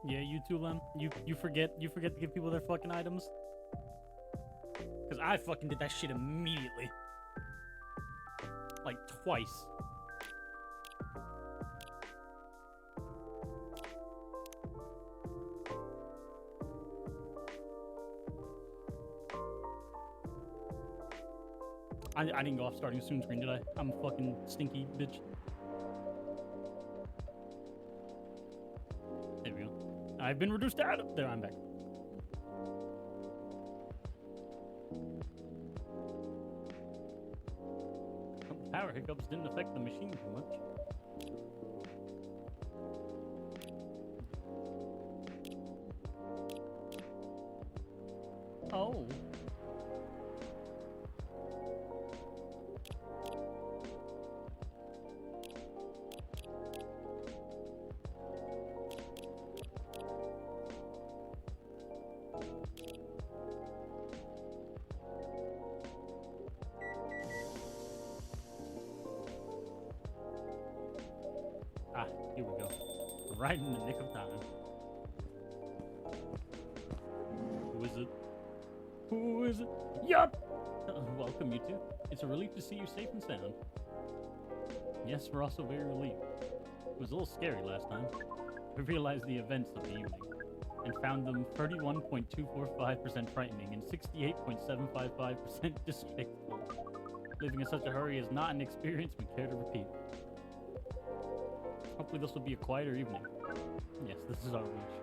Yeah, you too, Lem. You forget to give people their fucking items. Cause I fucking did that shit immediately. Like twice. I didn't go off starting soon screen, did I? I'm a fucking stinky bitch. There we go. I've been reduced to Adam. There, I'm back. Power hiccups didn't affect the machine too much. Oh. Ah, here we go. Right in the nick of time. Who is it? Who is it? Yup! Welcome, you two. It's a relief to see you safe and sound. Yes, we're also very relieved. It was a little scary last time. We realized the events of the evening and found them 31.245% frightening and 68.755% despicable. Living in such a hurry is not an experience we care to repeat. Hopefully this will be a quieter evening. Yes, this is our wish.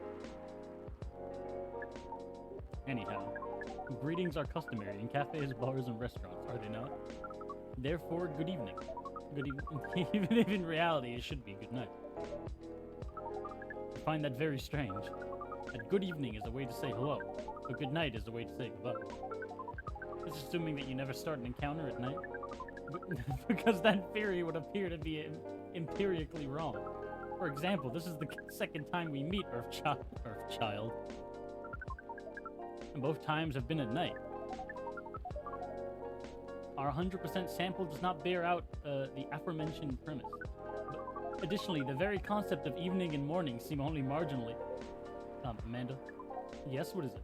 Anyhow, greetings are customary in cafes, bars, and restaurants, are they not? Therefore, good evening. Good evening. Even if in reality it should be good night. I find that very strange. That good evening is a way to say hello, but good night is a way to say goodbye. This is assuming that you never start an encounter at night. Because that theory would appear to be empirically wrong. For example, this is the second time we meet Earthchild. And both times have been at night. Our 100% sample does not bear out the aforementioned premise. But additionally, the very concept of evening and morning seem only marginally... Amanda? Yes, what is it?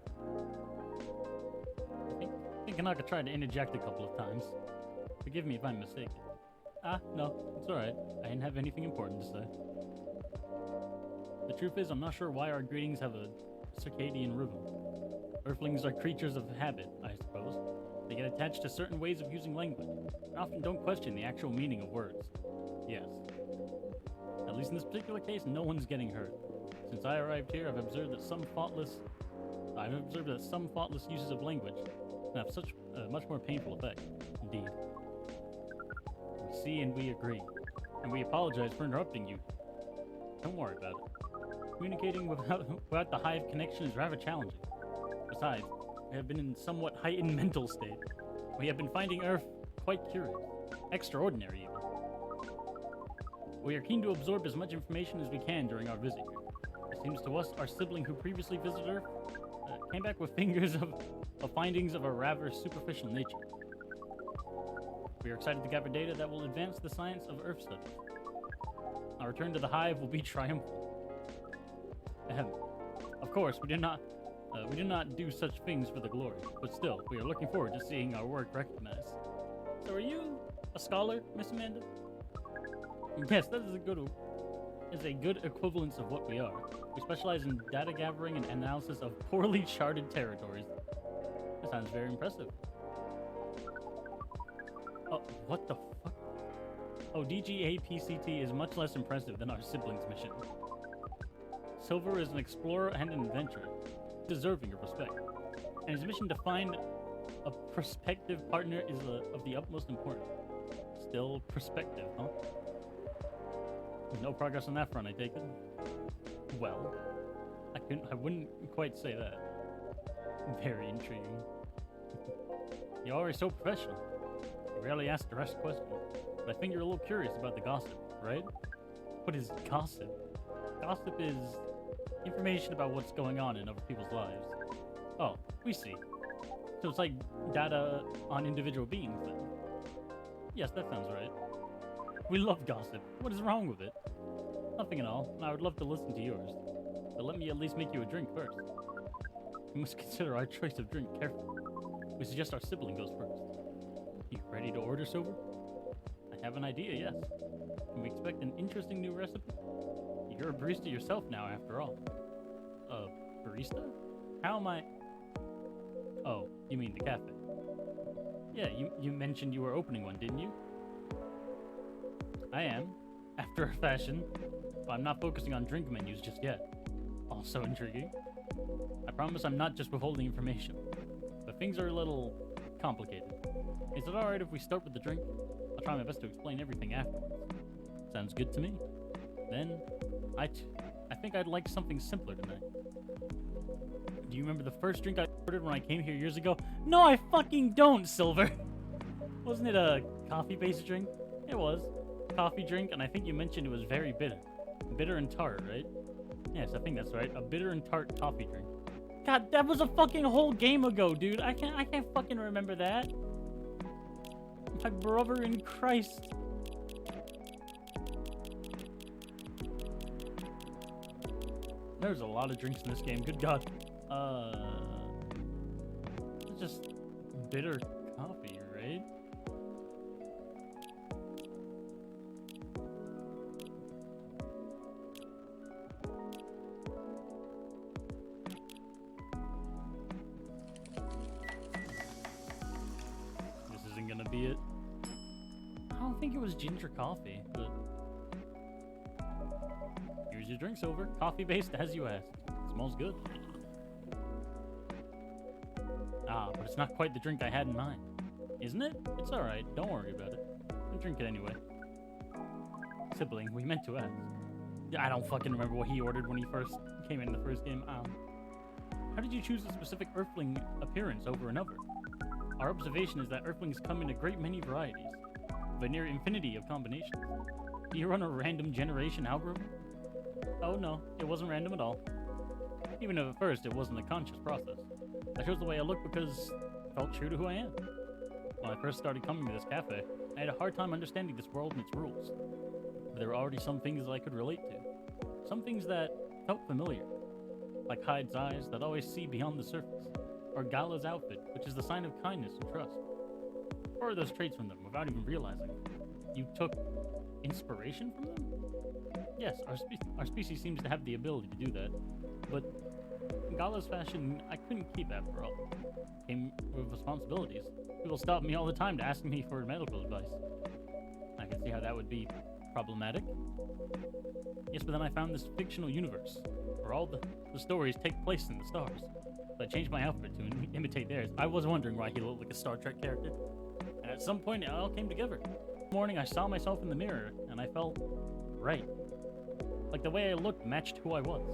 I think Kanaka tried to interject a couple of times. Forgive me if I'm mistaken. Ah, no, it's alright. I didn't have anything important to say. The truth is, I'm not sure why our greetings have a circadian rhythm. Earthlings are creatures of habit, I suppose. They get attached to certain ways of using language, and often don't question the actual meaning of words. Yes. At least in this particular case, no one's getting hurt. Since I arrived here, I've observed that some thoughtless uses of language can have such much more painful effect. Indeed. We see and we agree, and we apologize for interrupting you. Don't worry about it. Communicating without the hive connection is rather challenging. Besides, we have been in somewhat heightened mental state. We have been finding Earth quite curious, extraordinary even. We are keen to absorb as much information as we can during our visit here. It seems to us our sibling who previously visited Earth came back with fingers of findings of a rather superficial nature. We are excited to gather data that will advance the science of Earth studies. Our return to the hive will be triumphant. Of course, we do not do such things for the glory, but still, we are looking forward to seeing our work recognized. So, are you a scholar, Miss Amanda? Yes, that is a good equivalence of what we are. We specialize in data gathering and analysis of poorly charted territories. That sounds very impressive. Oh, what the fuck? Oh, DGA-PCT is much less impressive than our siblings' mission. Silver is an explorer and an adventurer, deserving of respect. And his mission to find a prospective partner is of the utmost importance. Still prospective, huh? No progress on that front, I take it. Well, I wouldn't quite say that. Very intriguing. You're always so professional. You rarely ask direct questions, but I think you're a little curious about the gossip, right? What is gossip? Gossip is information about what's going on in other people's lives. Oh, we see. So it's like data on individual beings, then. Yes, that sounds right. We love gossip. What is wrong with it? Nothing at all. I would love to listen to yours. but let me at least make you a drink first. We must consider our choice of drink carefully. We suggest our sibling goes first. You ready to order, Silver? I have an idea, yes. Can we expect an interesting new recipe? You're a barista yourself now, after all. A barista? How am I... Oh, you mean the cafe. Yeah, you mentioned you were opening one, didn't you? I am, after a fashion, but I'm not focusing on drink menus just yet. Also intriguing. I promise I'm not just withholding information, but things are a little complicated. Is it alright if we start with the drink? I'll try my best to explain everything afterwards. Sounds good to me. Then, I think I'd like something simpler tonight. Do you remember the first drink I ordered when I came here years ago? No, I fucking don't, Silver! Wasn't it a coffee-based drink? It was. Coffee drink, and I think you mentioned it was very bitter. Bitter and tart, right? Yes, I think that's right. A bitter and tart coffee drink. God, that was a fucking whole game ago, dude. I can't fucking remember that. My brother in Christ. There's a lot of drinks in this game. Good God. It's just bitter coffee, right? This isn't gonna be it. I don't think it was ginger coffee, but here's your drink, Silver. Coffee-based, as you asked. Smells good. Ah, but it's not quite the drink I had in mind. Isn't it? It's alright. Don't worry about it. I'll drink it anyway. Sibling, we meant to ask. I don't fucking remember what he ordered when he first came in the first game. How did you choose a specific Earthling appearance over another? Our observation is that Earthlings come in a great many varieties, of a near infinity of combinations. Do you run a random generation algorithm? Oh no, it wasn't random at all. Even if at first it wasn't a conscious process. I chose the way I look because it felt true to who I am. When I first started coming to this cafe, I had a hard time understanding this world and its rules. But there were already some things that I could relate to. Some things that felt familiar. Like Hyde's eyes that always see beyond the surface. Or Gala's outfit, which is the sign of kindness and trust. Or those traits from them without even realizing. You took inspiration from them? Yes, our species seems to have the ability to do that. But Gala's fashion, I couldn't keep after all. Came with responsibilities. People stop me all the time to ask me for medical advice. I can see how that would be problematic. Yes, but then I found this fictional universe, where all the stories take place in the stars. So I changed my outfit to imitate theirs. I was wondering why he looked like a Star Trek character. And at some point, it all came together. One morning, I saw myself in the mirror, and I felt right. Like the way I looked matched who I was.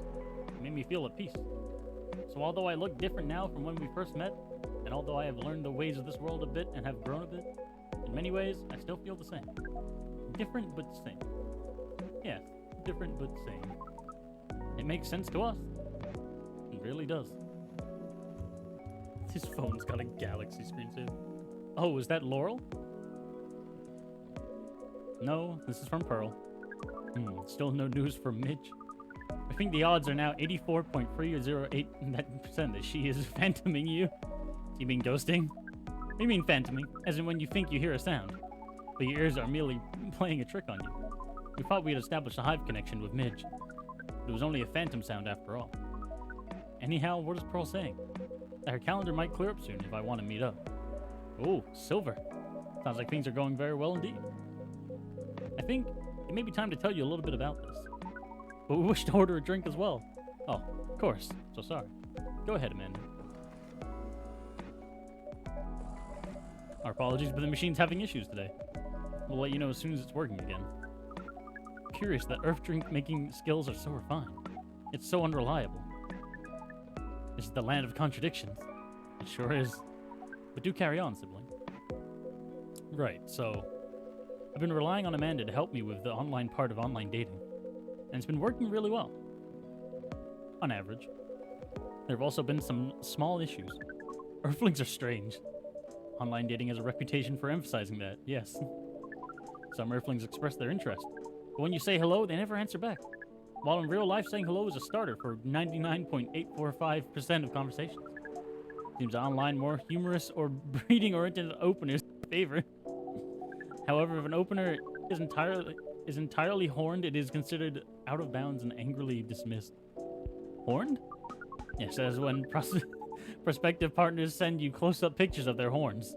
It made me feel at peace. So although I look different now from when we first met, and although I have learned the ways of this world a bit and have grown a bit, in many ways, I still feel the same. Different but same. Yes, different but same. It makes sense to us. It really does. His phone's got a galaxy screensaver. Oh, is that Laurel? No, this is from Pearl. Still no news from Midge. I think the odds are now 84.308% that she is phantoming you. You mean ghosting? You mean phantoming, as in when you think you hear a sound, but your ears are merely playing a trick on you. We thought we had established a hive connection with Midge. But it was only a phantom sound after all. Anyhow, what is Pearl saying? That her calendar might clear up soon if I want to meet up. Oh, Silver. Sounds like things are going very well indeed. I think it may be time to tell you a little bit about this. But we wish to order a drink as well. Oh, of course. So sorry. Go ahead, Amanda. Our apologies, but the machine's having issues today. We'll let you know as soon as it's working again. Curious that Earth drink making skills are so refined. It's so unreliable. This is the land of contradictions. It sure is. But do carry on, sibling. Right, so I've been relying on Amanda to help me with the online part of online dating. And it's been working really well. On average. There have also been some small issues. Earthlings are strange. Online dating has a reputation for emphasizing that, yes. Some Earthlings express their interest. But when you say hello, they never answer back. while in real life saying hello is a starter for 99.845% of conversations. Seems online more humorous or breeding-oriented openers favor. However, if an opener is entirely horned, it is considered out of bounds and angrily dismissed. Horned? Yes, that is when prospective partners send you close-up pictures of their horns.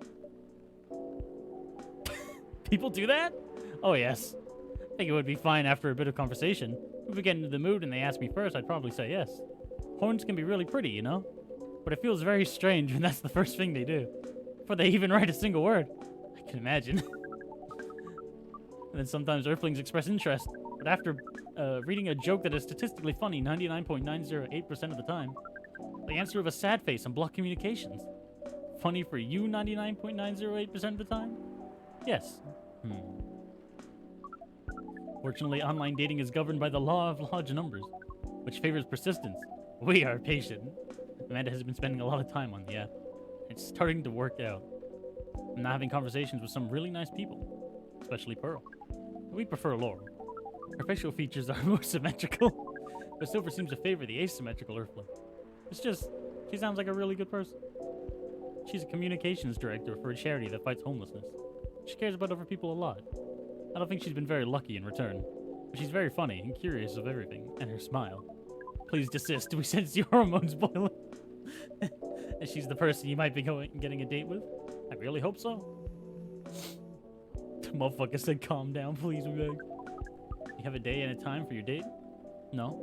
People do that? Oh, yes. I think it would be fine after a bit of conversation. If we get into the mood and they ask me first, I'd probably say yes. Horns can be really pretty, you know? But it feels very strange when that's the first thing they do. Before they even write a single word. I can imagine. And then sometimes Earthlings express interest. But after reading a joke that is statistically funny 99.908% of the time, they answer with a sad face and block communications. Funny for you 99.908% of the time? Yes. Fortunately, online dating is governed by the law of large numbers, which favors persistence. We are patient. Amanda has been spending a lot of time on the app. It's starting to work out. I'm now having conversations with some really nice people, especially Pearl. We prefer Laurel. Her facial features are more symmetrical, but Silver seems to favor the asymmetrical Earthling. It's just, she sounds like a really good person. She's a communications director for a charity that fights homelessness. She cares about other people a lot. I don't think she's been very lucky in return, but she's very funny and curious of everything, and her smile. Please desist, we sense your hormones boiling. And she's the person you might be getting a date with? I really hope so. The motherfucker said calm down, please, we beg. You have a day and a time for your date? No?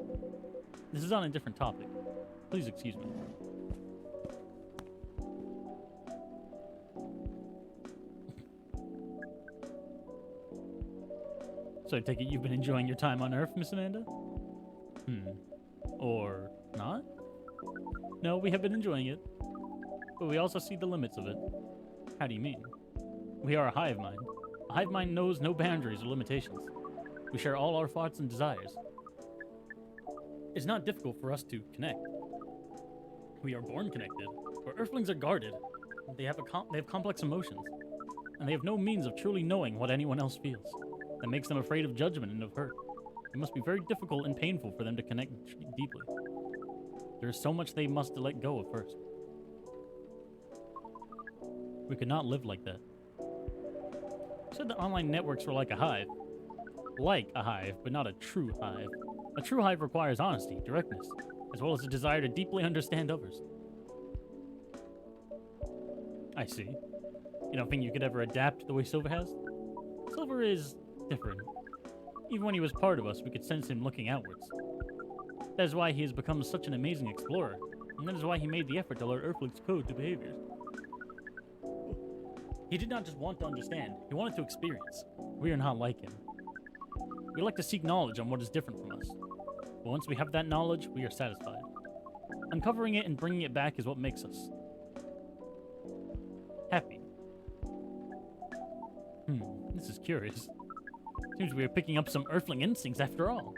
This is on a different topic. Please excuse me. So I take it you've been enjoying your time on Earth, Miss Amanda? Or not? No, we have been enjoying it. But we also see the limits of it. How do you mean? We are a hive mind. A hive mind knows no boundaries or limitations. We share all our thoughts and desires. It's not difficult for us to connect. We are born connected, but Earthlings are guarded. They have complex emotions, and they have no means of truly knowing what anyone else feels. That makes them afraid of judgment and of hurt. It must be very difficult and painful for them to connect deeply. There is so much they must let go of first. We could not live like that. You said the online networks were like a hive. Like a hive, but not a true hive. A true hive requires honesty, directness, as well as a desire to deeply understand others. I see. You don't think you could ever adapt the way Silver has? Silver is different. Even when he was part of us, we could sense him looking outwards. That is why he has become such an amazing explorer, and that is why he made the effort to learn Earthling's code to behaviors. He did not just want to understand, he wanted to experience. We are not like him. We like to seek knowledge on what is different from us. But once we have that knowledge, we are satisfied. Uncovering it and bringing it back is what makes us happy. This is curious. Seems we are picking up some Earthling instincts after all.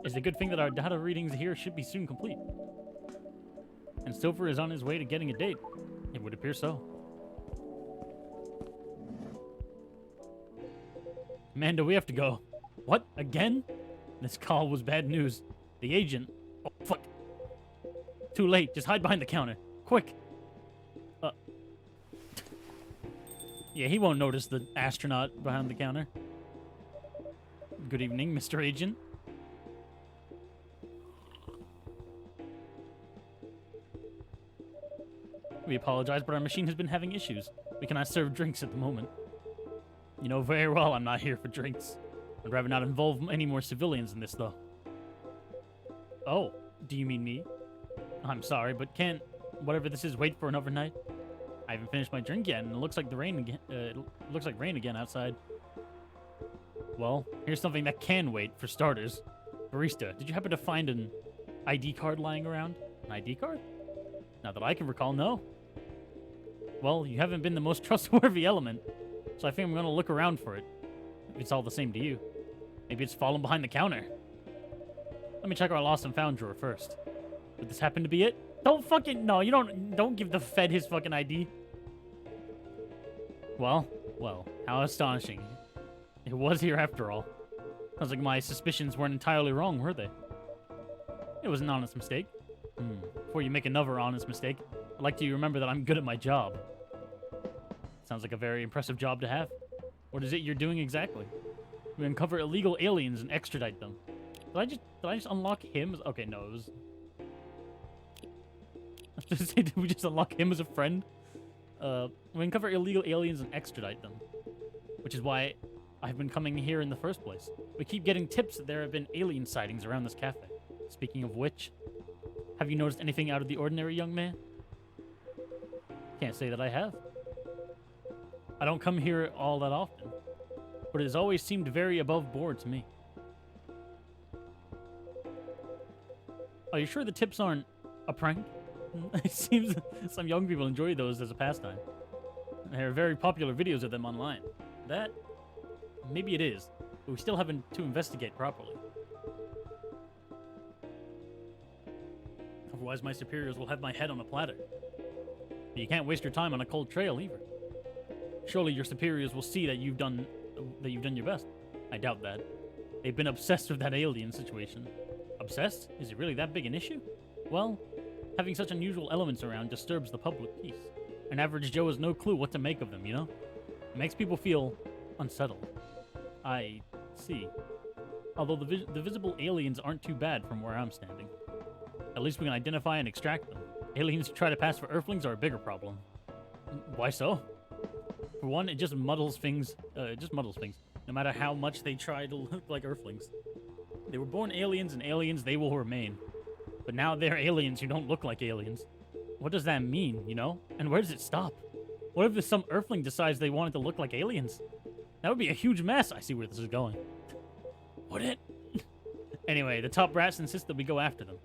It's a good thing that our data readings here should be soon complete. And Silver is on his way to getting a date. It would appear so. Amanda, we have to go. What? Again? This call was bad news. The agent... Oh, fuck. Too late. Just hide behind the counter. Quick. Yeah, he won't notice the astronaut behind the counter. Good evening, Mr. Agent. We apologize, but our machine has been having issues. We cannot serve drinks at the moment. You know very well I'm not here for drinks. I'd rather not involve any more civilians in this, though. Oh, do you mean me? I'm sorry, but can't whatever this is wait for another night? I haven't finished my drink yet, and it looks like rain again outside. Well, here's something that can wait, for starters. Barista, did you happen to find an ID card lying around? An ID card? Not that I can recall, no. Well, you haven't been the most trustworthy element, so I think I'm going to look around for it. If it's all the same to you. Maybe it's fallen behind the counter. Let me check our lost and found drawer first. Would this happen to be it? Don't fucking... No, you don't give the Fed his fucking ID. Well, how astonishing. It was here after all. Sounds like my suspicions weren't entirely wrong, were they? It was an honest mistake. Before you make another honest mistake, I'd like you to remember that I'm good at my job. Sounds like a very impressive job to have. What is it you're doing exactly? We uncover illegal aliens and extradite them. Did I just unlock him? Okay, no, it was... I was just saying, did we just unlock him as a friend? We uncover illegal aliens and extradite them. Which is why I've been coming here in the first place. We keep getting tips that there have been alien sightings around this cafe. Speaking of which, have you noticed anything out of the ordinary, young man? Can't say that I have. I don't come here all that often, but it has always seemed very above board to me. Are you sure the tips aren't a prank? It seems some young people enjoy those as a pastime. There are very popular videos of them online. That, maybe it is, but we still haven't to investigate properly. Otherwise, my superiors will have my head on a platter. But you can't waste your time on a cold trail either. Surely your superiors will see that you've done your best. I doubt that. They've been obsessed with that alien situation. Obsessed? Is it really that big an issue? Well, having such unusual elements around disturbs the public peace. An average Joe has no clue what to make of them, you know? It makes people feel unsettled. I see. Although the visible aliens aren't too bad from where I'm standing. At least we can identify and extract them. Aliens who try to pass for Earthlings are a bigger problem. Why so? For one, it just muddles things. No matter how much they try to look like Earthlings. They were born aliens, and aliens they will remain. But now they're aliens who don't look like aliens. What does that mean, you know? And where does it stop? What if some Earthling decides they wanted to look like aliens? That would be a huge mess. I see where this is going. Would it? Anyway, the top brats insist that we go after them.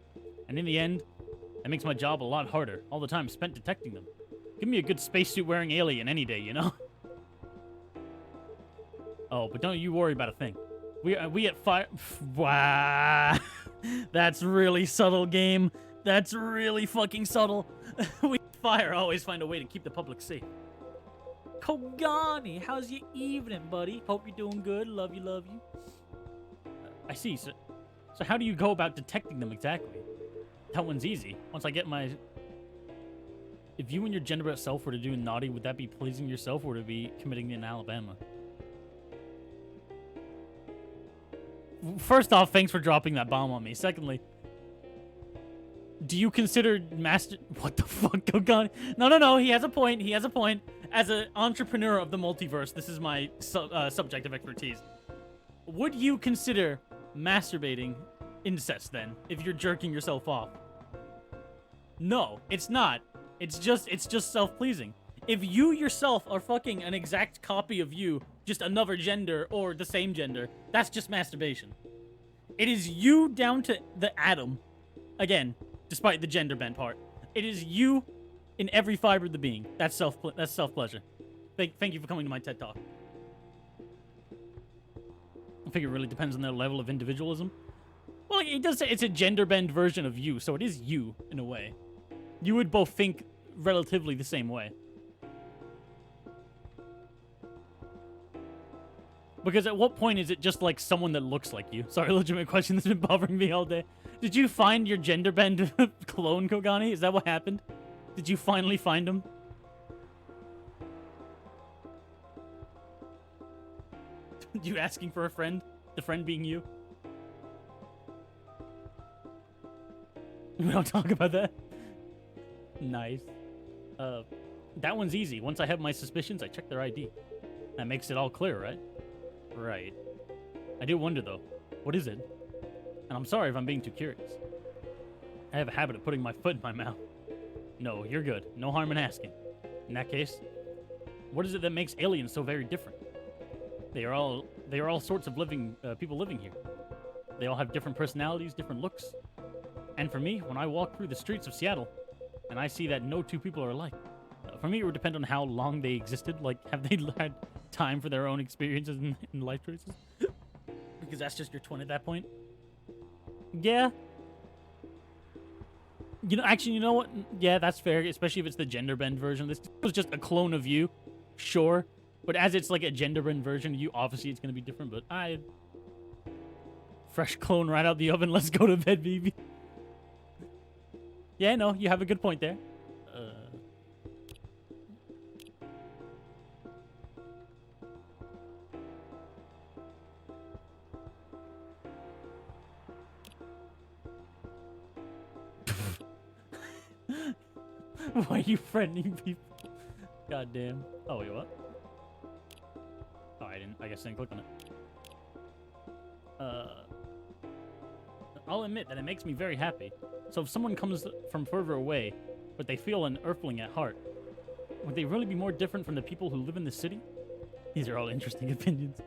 And in the end, that makes my job a lot harder. All the time spent detecting them. Give me a good spacesuit wearing alien any day, you know? Oh, but don't you worry about a thing. We at fire... Wow. That's really subtle, game. That's really fucking subtle. We at fire always find a way to keep the public safe. Kogani, how's your evening, buddy? Hope you're doing good. Love you, love you. I see. So how do you go about detecting them exactly? That one's easy. Once I get my... If you and your gender self were to do naughty, would that be pleasing yourself or would it be committing in Alabama? First off, thanks for dropping that bomb on me. Secondly, do you consider master... What the fuck, Kogani? No, he has a point. He has a point. As an entrepreneur of the multiverse, this is my subject of expertise. Would you consider masturbating incest, then, if you're jerking yourself off? No, it's not. It's just self-pleasing. If you yourself are fucking an exact copy of you, just another gender or the same gender, that's just masturbation. It is you down to the atom. Again, despite the gender bent part. It is you in every fiber of the being. That's self-pleasure. Thank you for coming to my TED Talk. I think it really depends on their level of individualism. Well, it does say it's a gender bend version of you, so it is you, in a way. You would both think relatively the same way. Because at what point is it just like someone that looks like you? Sorry, legitimate question that's been bothering me all day. Did you find your gender bend clone, Kogani? Is that what happened? Did you finally find him? You asking for a friend? The friend being you? We don't talk about that. Nice. That one's easy. Once I have my suspicions, I check their ID. That makes it all clear, right? Right. I do wonder, though. What is it? And I'm sorry if I'm being too curious. I have a habit of putting my foot in my mouth. No, you're good. No harm in asking. In that case, what is it that makes aliens so very different? They are all sorts of people living here. They all have different personalities, different looks. And for me, when I walk through the streets of Seattle, and I see that no two people are alike, for me it would depend on how long they existed. Like, have they had time for their own experiences and life choices? Because that's just your twin at that point. Yeah. Actually, you know what? Yeah, that's fair, especially if it's the gender bend version. This was just a clone of you, sure. But as it's like a gender bend version of you, obviously it's going to be different, but Fresh clone right out the oven. Let's go to bed, baby. Yeah, no, you have a good point there. Why are you friending people? God damn. Oh, wait, what? Oh, I guess I didn't click on it. I'll admit that it makes me very happy. So if someone comes from further away, but they feel an Earthling at heart, would they really be more different from the people who live in the city? These are all interesting opinions.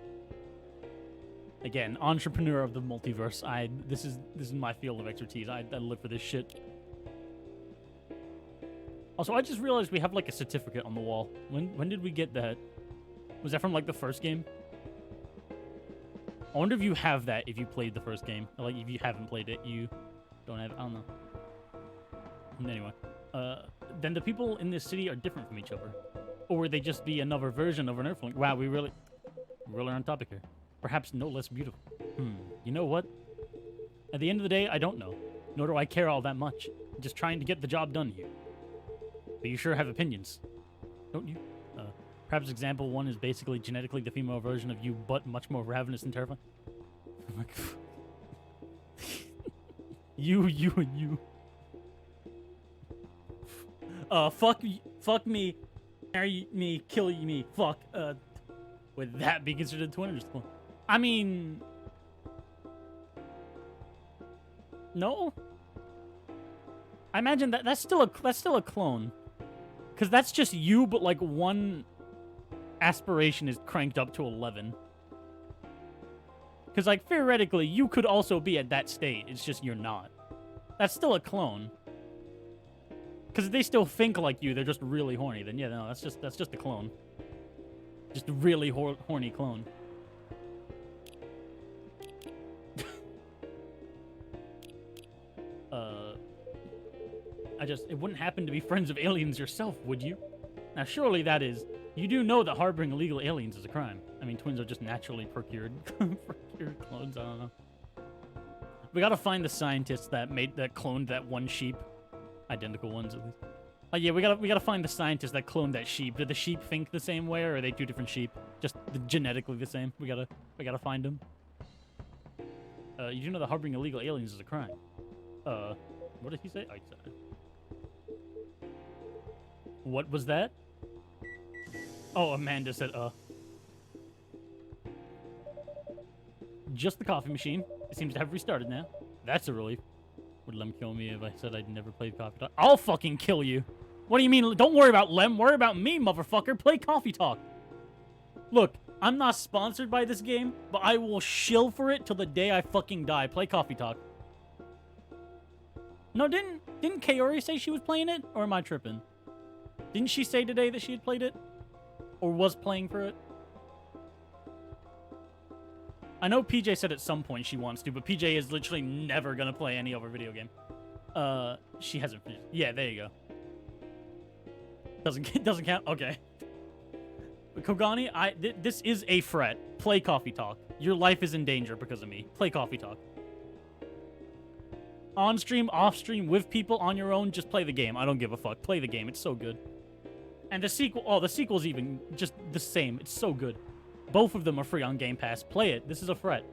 Again, entrepreneur of the multiverse. This is my field of expertise. I live for this shit. Also, I just realized we have like a certificate on the wall. When did we get that? Was that from like the first game? I wonder if you have that if you played the first game. Or, like if you haven't played it, you don't have. I don't know. Anyway, then the people in this city are different from each other, or would they just be another version of an Earthling? Wow, we really on topic here. Perhaps no less beautiful. You know what? At the end of the day, I don't know. Nor do I care all that much. I'm just trying to get the job done here. But you sure have opinions, don't you? Perhaps example one is basically genetically the female version of you, but much more ravenous and terrifying. You, and you. Fuck me, marry me, kill me, fuck. Would that be considered twin or just clone? I mean, no. I imagine that's still a clone, because that's just you, but like one aspiration is cranked up to 11. Because like theoretically, you could also be at that state. It's just you're not. That's still a clone. Because if they still think like you, they're just really horny. Then yeah, no, that's just a clone. Just a really horny clone. It wouldn't happen to be friends of aliens yourself, would you? Now, surely that is... You do know that harboring illegal aliens is a crime. I mean, twins are just naturally procured clones, I don't know. We gotta find the scientists that cloned that one sheep. Identical ones, at least. Oh yeah, we gotta find the scientists that cloned that sheep. Did the sheep think the same way, or are they two different sheep? Just genetically the same? We gotta find them. You do know that harboring illegal aliens is a crime. What did he say? Oh, he said... What was that? Oh, Amanda said, Just the coffee machine. It seems to have restarted now. That's a relief. Would Lem kill me if I said I'd never played Coffee Talk? I'll fucking kill you. What do you mean? Don't worry about Lem. Worry about me, motherfucker. Play Coffee Talk. Look, I'm not sponsored by this game, but I will shill for it till the day I fucking die. Play Coffee Talk. No, didn't Kaori say she was playing it? Or am I tripping? Didn't she say today that she had played it? Or was playing for it? I know PJ said at some point she wants to, but PJ is literally never gonna play any other video game. She hasn't finished. Yeah, there you go. Doesn't count? Okay. But Kogani, this is a threat. Play Coffee Talk. Your life is in danger because of me. Play Coffee Talk. On stream, off stream, with people, on your own, just play the game. I don't give a fuck. Play the game. It's so good. And the sequel's even just the same. It's so good. Both of them are free on Game Pass. Play it. This is a threat.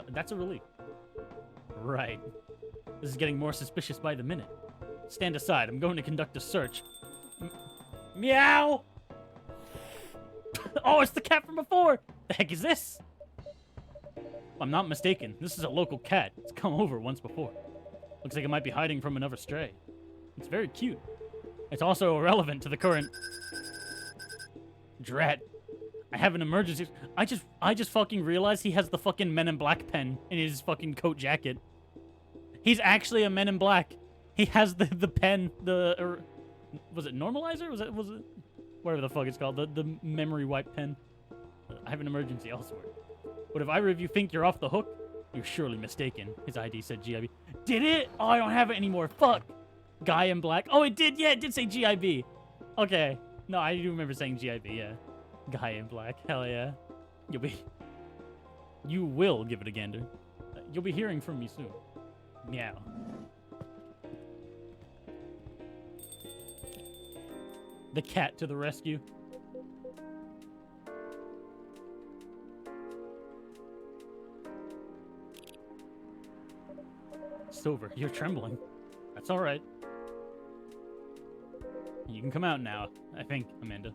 That's a relief. Right. This is getting more suspicious by the minute. Stand aside. I'm going to conduct a search. Meow! Oh, it's the cat from before! The heck is this? If I'm not mistaken, this is a local cat. It's come over once before. Looks like it might be hiding from another stray. It's very cute. It's also irrelevant to the current... Drat. I have an emergency. I just fucking realized he has the fucking Men in Black pen in his fucking coat jacket. He's actually a Men in Black. He has the pen, was it normalizer? Was it whatever the fuck it's called, the memory wipe pen. I have an emergency elsewhere. But if either of you think you're off the hook, you're surely mistaken. His ID said GIB. Did it? Oh, I don't have it anymore. Fuck. Guy in black. Oh, it did. Yeah, it did say GIB. Okay. No, I do remember saying GIB, yeah. Guy in black. Hell yeah. You'll be... You will give it a gander. You'll be hearing from me soon. Meow. The cat to the rescue. Silver, you're trembling. That's all right. You can come out now, I think, Amanda.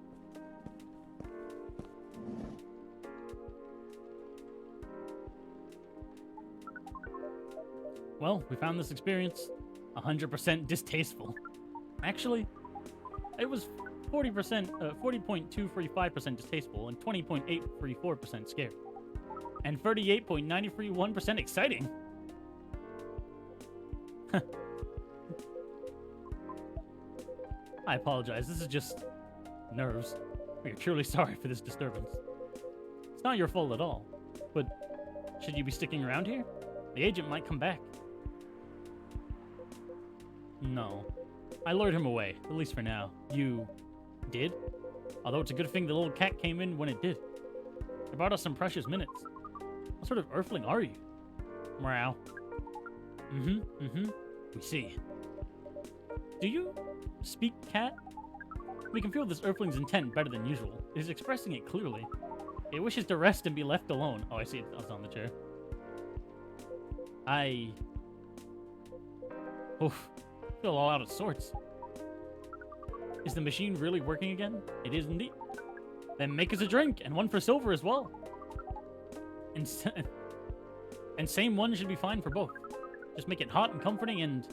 Well, we found this experience 100% distasteful. Actually, it was 40.235% distasteful and 20.834% scary. And 38.931% exciting. I apologize. This is just nerves. We are truly sorry for this disturbance. It's not your fault at all. But should you be sticking around here? The agent might come back. No. I lured him away, at least for now. You did? Although it's a good thing the little cat came in when it did. It brought us some precious minutes. What sort of earthling are you? Meow. We see. Do you speak cat? We can feel this earthling's intent better than usual. It is expressing it clearly. It wishes to rest and be left alone. Oh, I see it. It's on the chair. Oof. Feel all out of sorts. Is the machine really working again? It is indeed. Then make us a drink, and one for Silver as well. And same one should be fine for both. Just make it hot and comforting, and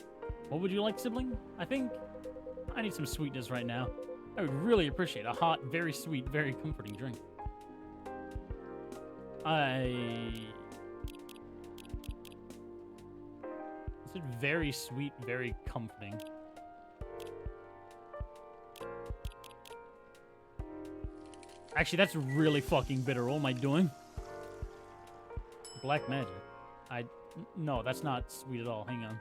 what would you like, sibling? I think I need some sweetness right now. I would really appreciate a hot, very sweet, very comforting drink. I said very sweet, very comforting. Actually, that's really fucking bitter. What am I doing? Black magic. No, that's not sweet at all. Hang on.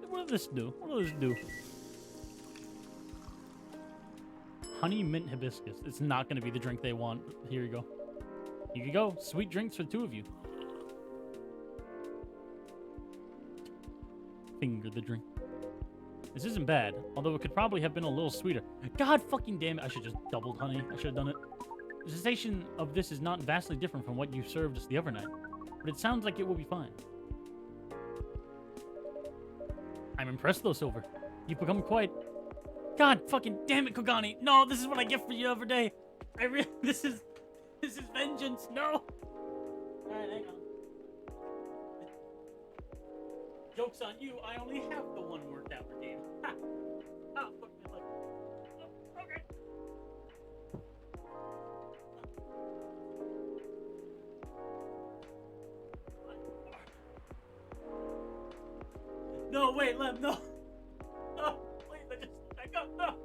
What does this do? What does this do? Honey mint hibiscus. It's not going to be the drink they want. Here you go. Here you go. Sweet drinks for two of you. Finger the drink. This isn't bad, although it could probably have been a little sweeter. God fucking damn it. I should just doubled honey. I should have done it. The sensation of this is not vastly different from what you served us the other night, but it sounds like it will be fine. I'm impressed though, Silver. You've become quite... God fucking damn it, Kogani. No, this is what I get for you the other day. This is vengeance. No. Alright, hang on. Joke's on you. I only have the one workout routine. Ha. Ah, fuck me leg. Oh, okay. No, wait, Lem, no. No, please, I just... No.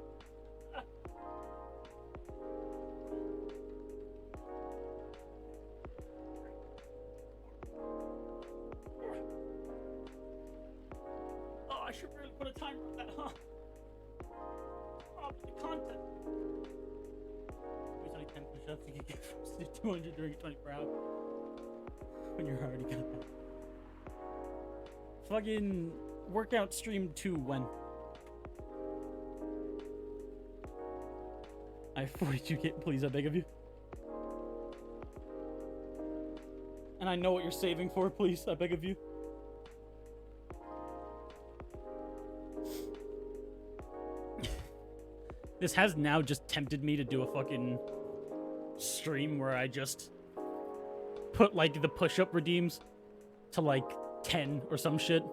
Oh, I should really put a timer on that, huh? Oh, but the content. There's only 10 push-ups you can get from 200 during 24 hours. When you're already got that. Fucking workout stream 2 when? I have 42K, please, I beg of you. And I know what you're saving for, please, I beg of you. This has now just tempted me to do a fucking stream where I just put, like, the push-up redeems to, like, 10 or some shit.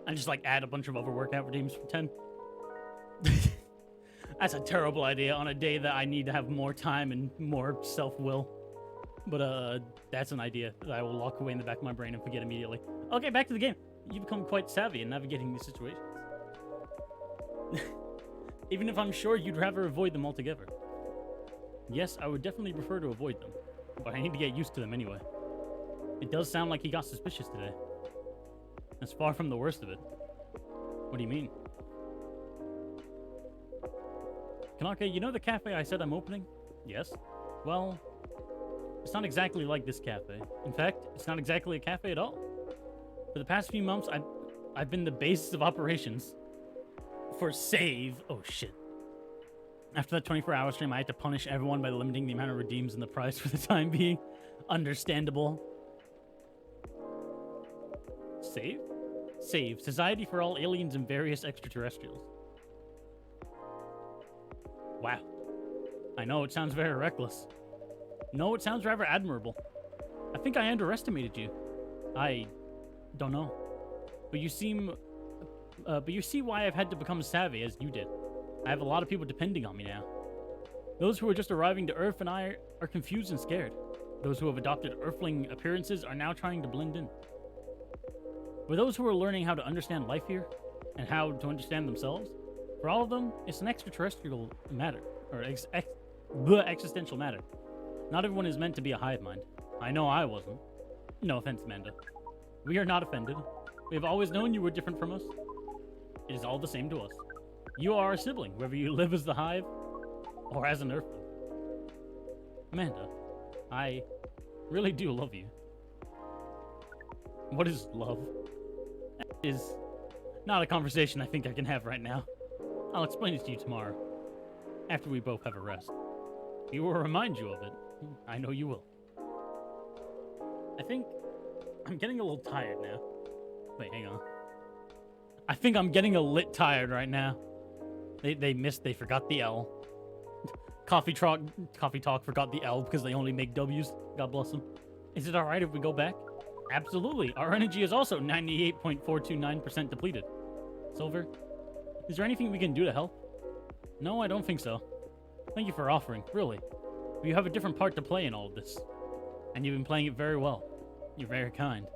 And just, like, add a bunch of other workout redeems for 10. That's a terrible idea on a day that I need to have more time and more self-will. But, that's an idea that I will lock away in the back of my brain and forget immediately. Okay, back to the game. You've become quite savvy in navigating these situations. Even if I'm sure you'd rather avoid them altogether. Yes, I would definitely prefer to avoid them, but I need to get used to them anyway. It does sound like he got suspicious today. That's far from the worst of it. What do you mean? Kanaka, you know the cafe I said I'm opening? Yes. Well, it's not exactly like this cafe. In fact, it's not exactly a cafe at all. For the past few months, I've been the basis of operations for Save. Oh, shit. After that 24-hour stream, I had to punish everyone by limiting the amount of redeems in the price for the time being. Understandable. Save? Save. Society for all aliens and various extraterrestrials. Wow. I know, it sounds very reckless. No, it sounds rather admirable. I think I underestimated you. I don't know. But you seem... but you see why I've had to become savvy as you did. I have a lot of people depending on me now. Those who are just arriving to Earth and I are confused and scared. Those who have adopted Earthling appearances are now trying to blend in. For those who are learning how to understand life here, and how to understand themselves, for all of them, it's an extraterrestrial matter, or existential matter. Not everyone is meant to be a hive mind. I know I wasn't. No offense, Amanda. We are not offended. We have always known you were different from us. It is all the same to us. You are our sibling, whether you live as the hive or as an Earthling. Amanda, I really do love you. What is love? That is not a conversation I think I can have right now. I'll explain it to you tomorrow, after we both have a rest. We will remind you of it. I know you will. I think I'm getting a little tired now. Wait, hang on. I think I'm getting a lit tired right now. They forgot the L. Coffee Talk forgot the L because they only make W's. God bless them. Is it alright if we go back? Absolutely. Our energy is also 98.429% depleted. Silver, is there anything we can do to help? No, I don't think so. Thank you for offering, really. But you have a different part to play in all of this. And you've been playing it very well. You're very kind.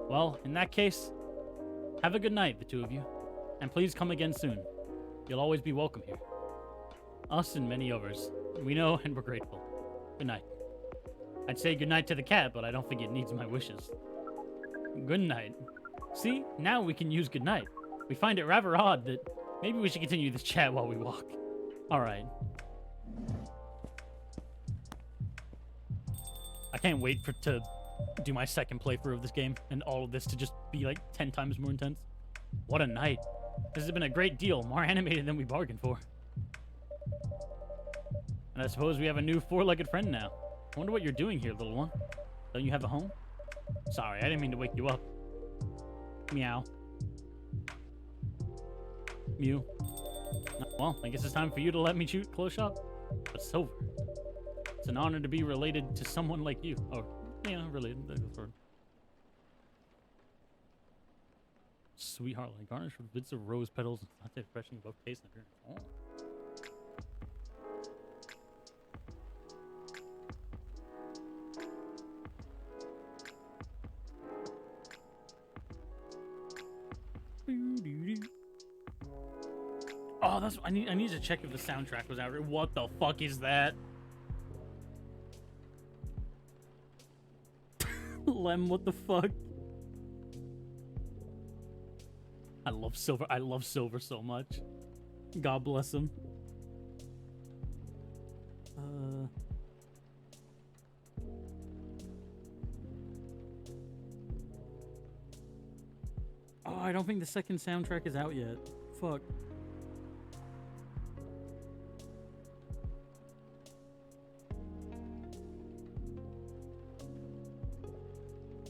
Well, in that case, have a good night, the two of you. And please come again soon. You'll always be welcome here. Us and many others. We know and we're grateful. Good night. I'd say good night to the cat, but I don't think it needs my wishes. Good night. See, now we can use good night. We find it rather odd that maybe we should continue this chat while we walk. Alright. I can't wait to do my second playthrough of this game and all of this to just be like 10 times more intense. What a night. This has been a great deal, more animated than we bargained for. And I suppose we have a new four-legged friend now. I wonder what you're doing here, little one. Don't you have a home? Sorry, I didn't mean to wake you up. Meow. Mew. Well, I guess it's time for you to let me close shop. But Silver, it's an honor to be related to someone like you. Oh, yeah, related. That's the word. Sweetheart, like garnish with bits of rose petals and latte refreshing above taste and appearance. Oh. Oh, that's I need to check if the soundtrack was out. What the fuck is that? Lem, what the fuck? I love Silver. I love Silver so much. God bless him. Oh, I don't think the second soundtrack is out yet. Fuck.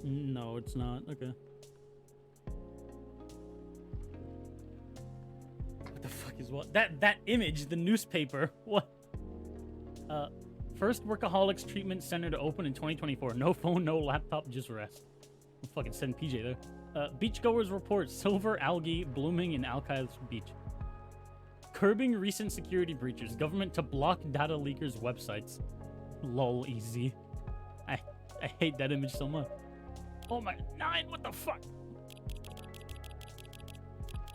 No, it's not. Okay. What the fuck is what? That image, the newspaper. What? First Workaholics Treatment Center to open in 2024. No phone, no laptop, just rest. I'll fucking send PJ there. Beachgoers report silver algae blooming in Alki's beach. Curbing recent security breaches. Government to block data leakers' websites. Lol, easy. I hate that image so much. Oh my, 9, what the fuck?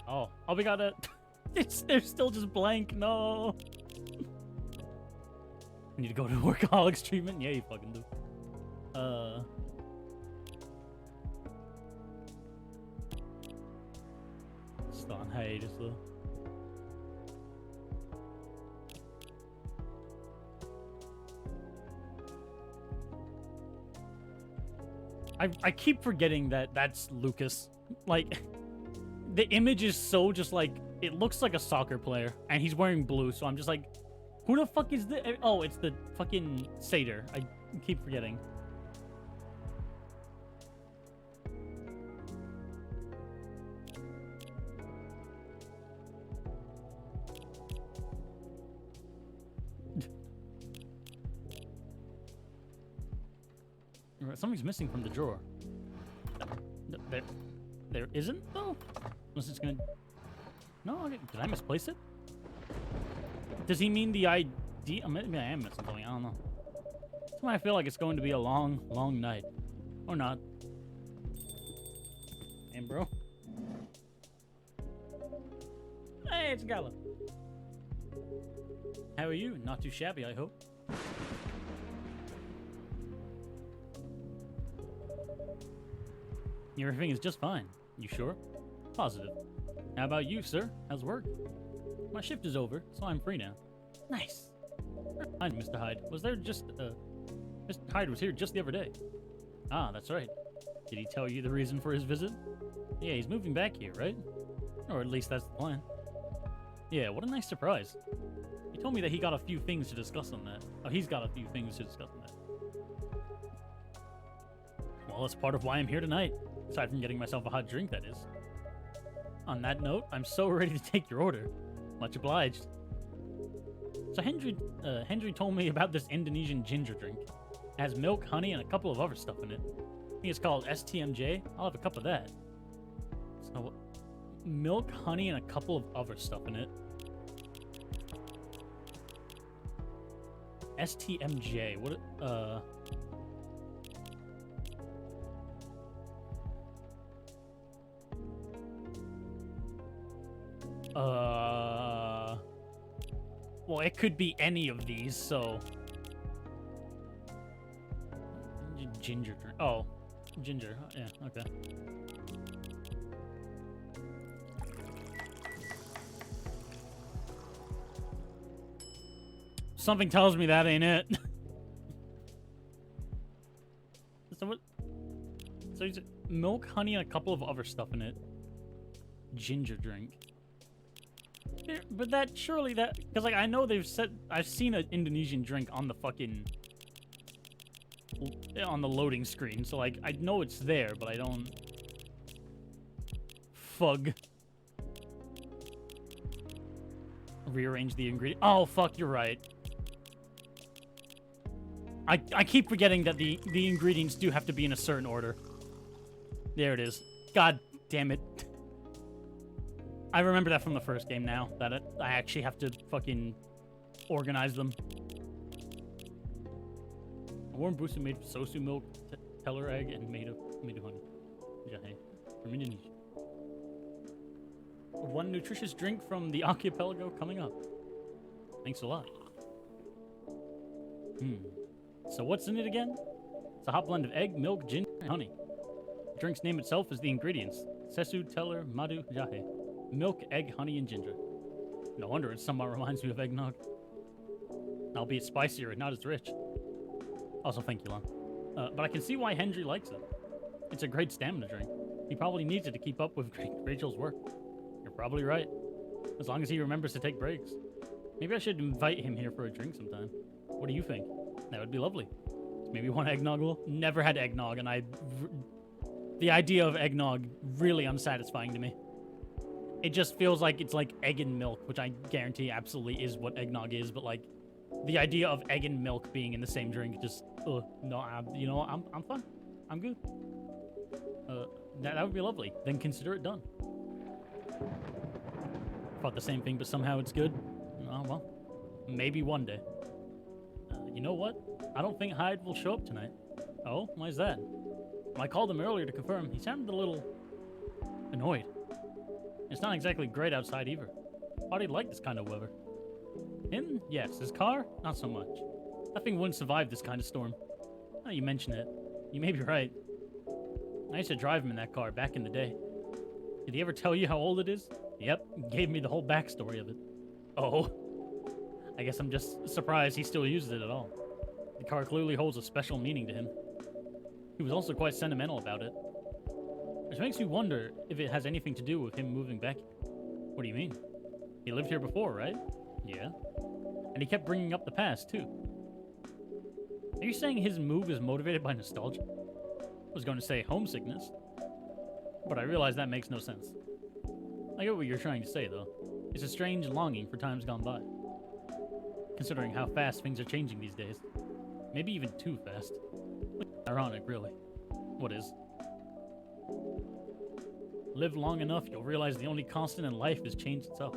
Oh, we gotta... They're still just blank, no. I need to go to workaholics treatment? Yeah, you fucking do. Still on hiatus though. I keep forgetting that that's Lucas. Like, the image is so just like, it looks like a soccer player, and he's wearing blue, so I'm just like, who the fuck is this? Oh, it's the fucking satyr. I keep forgetting. Something's missing from the drawer. There isn't, though? Unless it's gonna... No, okay. Did I misplace it? Does he mean the ID? Maybe I am missing something. I don't know. That's why I feel like it's going to be a long, long night. Or not. Hey, bro. Hey, it's Gala. How are you? Not too shabby, I hope. Everything is just fine. You sure? Positive. How about you, sir? How's work? My shift is over, so I'm free now. Nice. Hi, Mr. Hyde. Was there just, Mr. Hyde was here just the other day. Ah, that's right. Did he tell you the reason for his visit? Yeah, he's moving back here, right? Or at least that's the plan. Yeah, what a nice surprise. He told me that he got a few things to discuss on that. Oh, he's got a few things to discuss on that. Well, that's part of why I'm here tonight. Aside from getting myself a hot drink, that is. On that note, I'm so ready to take your order. Much obliged. So Hendry told me about this Indonesian ginger drink. It has milk, honey, and a couple of other stuff in it. I think it's called STMJ. I'll have a cup of that. So, milk, honey, and a couple of other stuff in it. STMJ. What? Well, it could be any of these, so... Ginger drink. Oh. Ginger. Yeah, okay. Something tells me that ain't it. So what? So it's milk, honey, and a couple of other stuff in it. Ginger drink. But that, surely that... Because, like, I know they've said... I've seen an Indonesian drink on the fucking... On the loading screen. So, like, I know it's there, but I don't... Fug. Rearrange the ingredient. Oh, fuck, you're right. I keep forgetting that the ingredients do have to be in a certain order. There it is. God damn it. I remember that from the first game now, that I actually have to fucking organize them. A warm booster made of sosu milk, teller egg, and made of honey. Jahe. From Indonesia. One nutritious drink from the archipelago coming up. Thanks a lot. So what's in it again? It's a hot blend of egg, milk, ginger, and honey. The drink's name itself is the ingredients. Sesu, teller, madu, jahe. Milk, egg, honey, and ginger. No wonder it somewhat reminds me of eggnog. Albeit spicier and not as rich. Also, thank you, Lon. But I can see why Hendry likes it. It's a great stamina drink. He probably needs it to keep up with Rachel's work. You're probably right. As long as he remembers to take breaks. Maybe I should invite him here for a drink sometime. What do you think? That would be lovely. Maybe one eggnog will. Never had eggnog, and the idea of eggnog really unsatisfying to me. It just feels like it's like egg and milk, which I guarantee absolutely is what eggnog is, but like the idea of egg and milk being in the same drink just no, you know, I'm fine. I'm good. That would be lovely. Then consider it done. Thought the same thing, but somehow it's good. Oh well, maybe one day. You know what? I don't think Hyde will show up tonight. Oh, why is that? When I called him earlier to confirm, he sounded a little annoyed. It's not exactly great outside either. Thought he'd like this kind of weather. Him? Yes. His car? Not so much. Nothing wouldn't survive this kind of storm. Now you mention it, you may be right. I used to drive him in that car back in the day. Did he ever tell you how old it is? Yep, gave me the whole backstory of it. Oh. I guess I'm just surprised he still uses it at all. The car clearly holds a special meaning to him. He was also quite sentimental about it. Which makes me wonder if it has anything to do with him moving back here. What do you mean? He lived here before, right? Yeah. And he kept bringing up the past, too. Are you saying his move is motivated by nostalgia? I was going to say homesickness, but I realize that makes no sense. I get what you're trying to say, though. It's a strange longing for times gone by. Considering how fast things are changing these days. Maybe even too fast. Ironic, really. What is? Live long enough, you'll realize the only constant in life is change itself.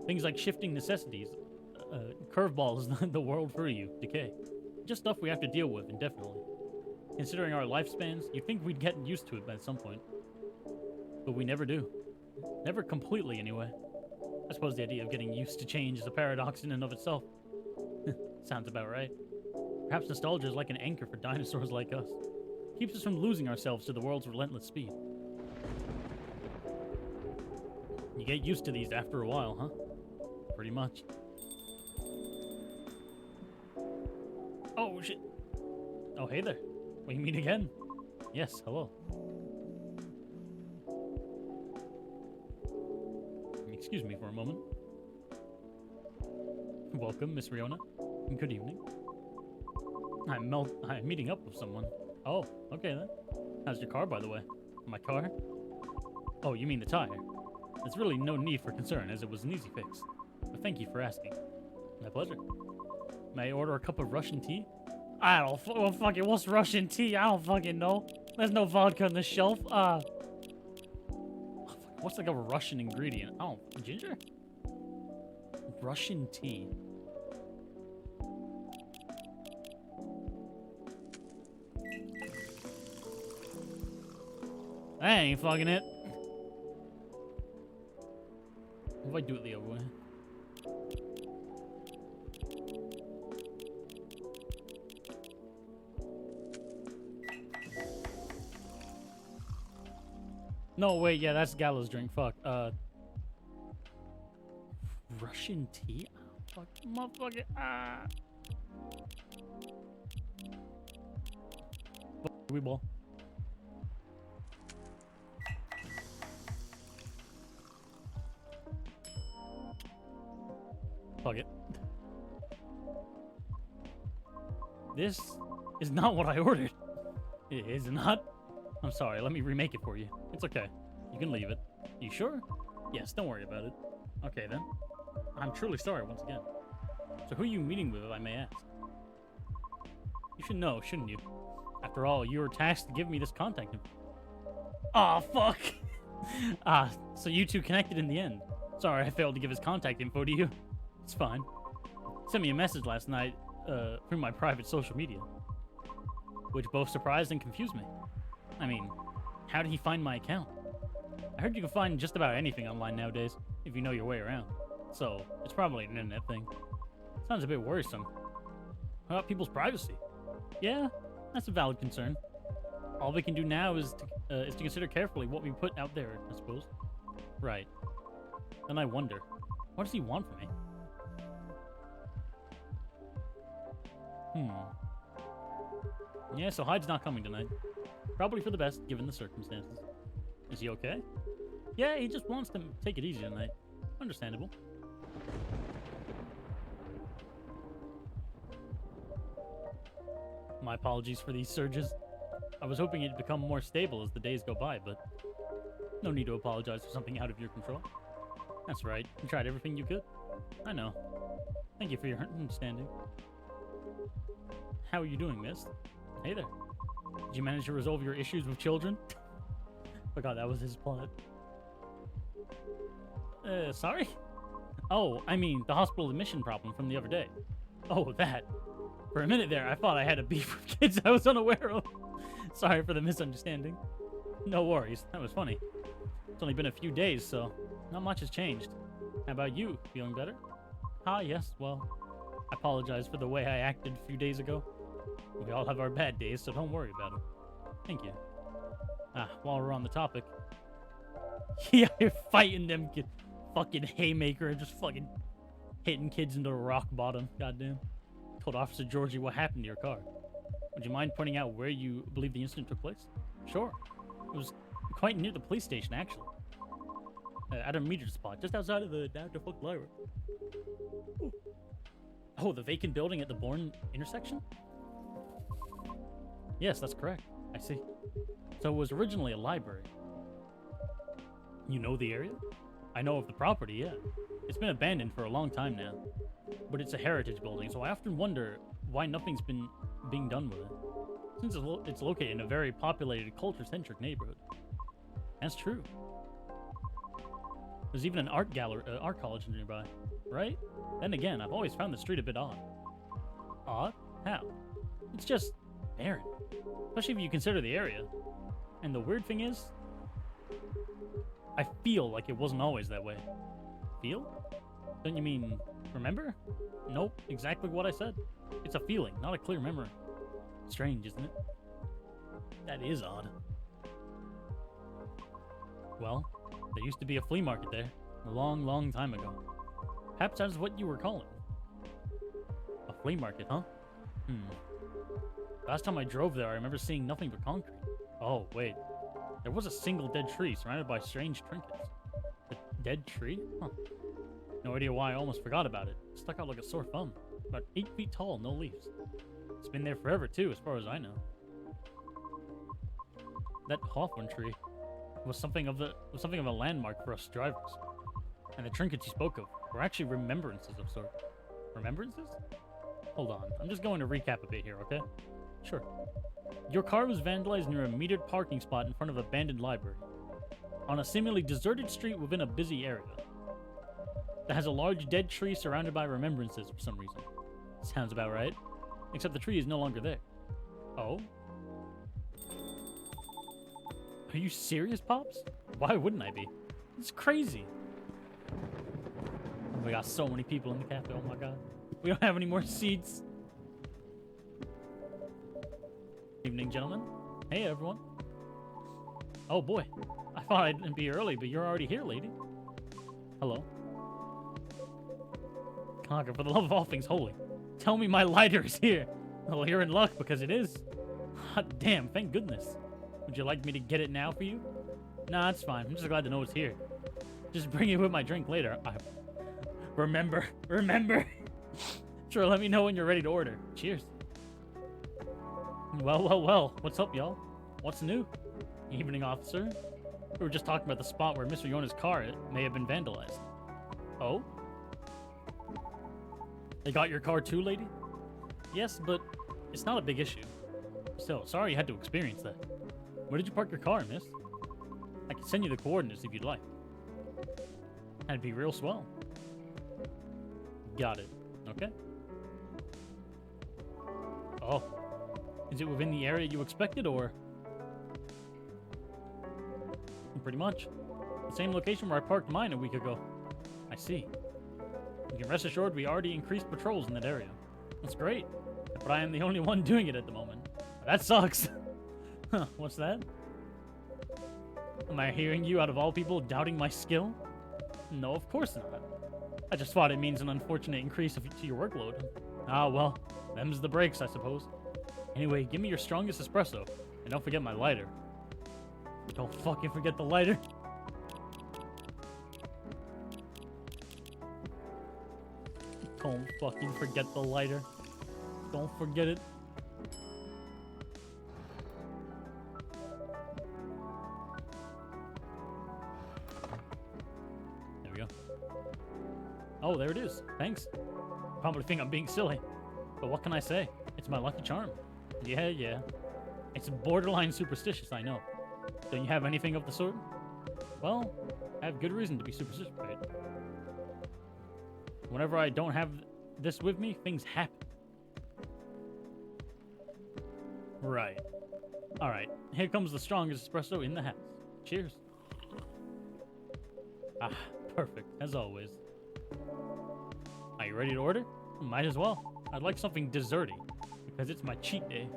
Things like shifting necessities, curveballs the world for you, decay. Just stuff we have to deal with indefinitely. Considering our lifespans, you'd think we'd get used to it at some point. But we never do. Never completely, anyway. I suppose the idea of getting used to change is a paradox in and of itself. Sounds about right. Perhaps nostalgia is like an anchor for dinosaurs like us. Keeps us from losing ourselves to the world's relentless speed. You get used to these after a while, huh? Pretty much. Oh, shit. Oh, hey there. We meet again. Yes, hello. Excuse me for a moment. Welcome, Miss Riona. Good evening. I'm meeting up with someone. Oh, okay then. How's your car, by the way? My car? Oh, you mean the tire? There's really no need for concern, as it was an easy fix. But thank you for asking. My pleasure. May I order a cup of Russian tea? I don't fucking, what's Russian tea? I don't fucking know. There's no vodka on the shelf. What's like a Russian ingredient? Oh, ginger? Russian tea. That ain't fucking it. What if I do it the other way? No, wait, yeah, that's Gallows drink. Fuck. Russian tea? Oh, fuck, motherfucker. We ball. Fuck it. This is not what I ordered. It is not. I'm sorry, let me remake it for you. It's okay. You can leave it. You sure? Yes, don't worry about it. Okay, then. I'm truly sorry once again. So who are you meeting with, if I may ask? You should know, shouldn't you? After all, you were tasked to give me this contact info. Aw, fuck! So you two connected in the end. Sorry, I failed to give his contact info to you. It's fine. Sent me a message last night, through my private social media. Which both surprised and confused me. I mean, how did he find my account? I heard you can find just about anything online nowadays, if you know your way around. So, it's probably an internet thing. Sounds a bit worrisome. How about people's privacy? Yeah, that's a valid concern. All we can do now is to consider carefully what we put out there, I suppose. Right. Then I wonder, what does he want from me? Yeah, so Hyde's not coming tonight. Probably for the best, given the circumstances. Is he okay? Yeah, he just wants to take it easy tonight. Understandable. My apologies for these surges. I was hoping it'd become more stable as the days go by, but no need to apologize for something out of your control. That's right. You tried everything you could. I know. Thank you for your understanding. How are you doing, miss? Hey there. Did you manage to resolve your issues with children? Forgot that was his plot. Sorry? Oh, I mean, the hospital admission problem from the other day. Oh, that. For a minute there, I thought I had a beef with kids I was unaware of. Sorry for the misunderstanding. No worries. That was funny. It's only been a few days, so not much has changed. How about you? Feeling better? Ah, yes, well, I apologize for the way I acted a few days ago. We all have our bad days, so don't worry about it. Thank you. While we're on the topic. Yeah, you're fighting them fucking haymaker and just fucking hitting kids into the rock bottom. Goddamn. Told Officer Georgie what happened to your car. Would you mind pointing out where you believe the incident took place? Sure. It was quite near the police station, actually. At a meter spot, just outside of the fuck library. Oh, the vacant building at the Bourne intersection? Yes, that's correct. I see. So it was originally a library. You know the area? I know of the property, yeah. It's been abandoned for a long time now. But it's a heritage building, so I often wonder why nothing's been being done with it. Since it's located in a very populated, culture-centric neighborhood. That's true. There's even an art college nearby, right? Then again, I've always found the street a bit odd. Odd? How? It's just barren. Especially if you consider the area. And the weird thing is, I feel like it wasn't always that way. Feel? Don't you mean remember? Nope, exactly what I said. It's a feeling, not a clear memory. Strange, isn't it? That is odd. Well, there used to be a flea market there, a long, long time ago. Perhaps that is what you were calling. A flea market, huh? Last time I drove there, I remember seeing nothing but concrete. Oh, wait. There was a single dead tree surrounded by strange trinkets. A dead tree? Huh. No idea why I almost forgot about it. It stuck out like a sore thumb. About 8 feet tall, no leaves. It's been there forever, too, as far as I know. That hawthorn tree was something of a landmark for us drivers. And the trinkets you spoke of were actually remembrances of sort. Remembrances? Hold on, I'm just going to recap a bit here, okay? Sure. Your car was vandalized near a metered parking spot in front of an abandoned library. On a seemingly deserted street within a busy area. That has a large dead tree surrounded by remembrances for some reason. Sounds about right. Except the tree is no longer there. Oh? Are you serious, Pops? Why wouldn't I be? It's crazy. We got so many people in the cafe, oh my god. We don't have any more seats. Evening, gentlemen. Hey, everyone. Oh boy. I thought I'd be early, but you're already here, lady. Hello. Conker, for the love of all things holy, tell me my lighter is here. Well, you're in luck, because it is. Hot damn, thank goodness. Would you like me to get it now for you? Nah, it's fine. I'm just glad to know it's here. Just bring it with my drink later. Remember. Sure, let me know when you're ready to order. Cheers. Well. What's up, y'all? What's new? Evening, officer. We were just talking about the spot where Mr. Yona's car may have been vandalized. Oh? They got your car too, lady? Yes, but it's not a big issue. Still, sorry you had to experience that. Where did you park your car, miss? I can send you the coordinates if you'd like. That'd be real swell. Got it. Okay. Oh. Is it within the area you expected, or? Pretty much. The same location where I parked mine a week ago. I see. You can rest assured we already increased patrols in that area. That's great. But I am the only one doing it at the moment. That sucks. Huh, what's that? Am I hearing you, out of all people, doubting my skill? No, of course not. I just thought it means an unfortunate increase to your workload. Ah, well, them's the breaks, I suppose. Anyway, give me your strongest espresso, and don't forget my lighter. Don't fucking forget the lighter. Don't fucking forget the lighter. Don't forget it. There we go. Oh, there it is. Thanks. Probably think I'm being silly. But what can I say? It's my lucky charm. Yeah. It's borderline superstitious, I know. Don't you have anything of the sort? Well, I have good reason to be superstitious, right? Whenever I don't have this with me, things happen. Right. Alright, here comes the strongest espresso in the house. Cheers. Ah, perfect, as always. Are you ready to order? Might as well. I'd like something desserty, because it's my cheat day.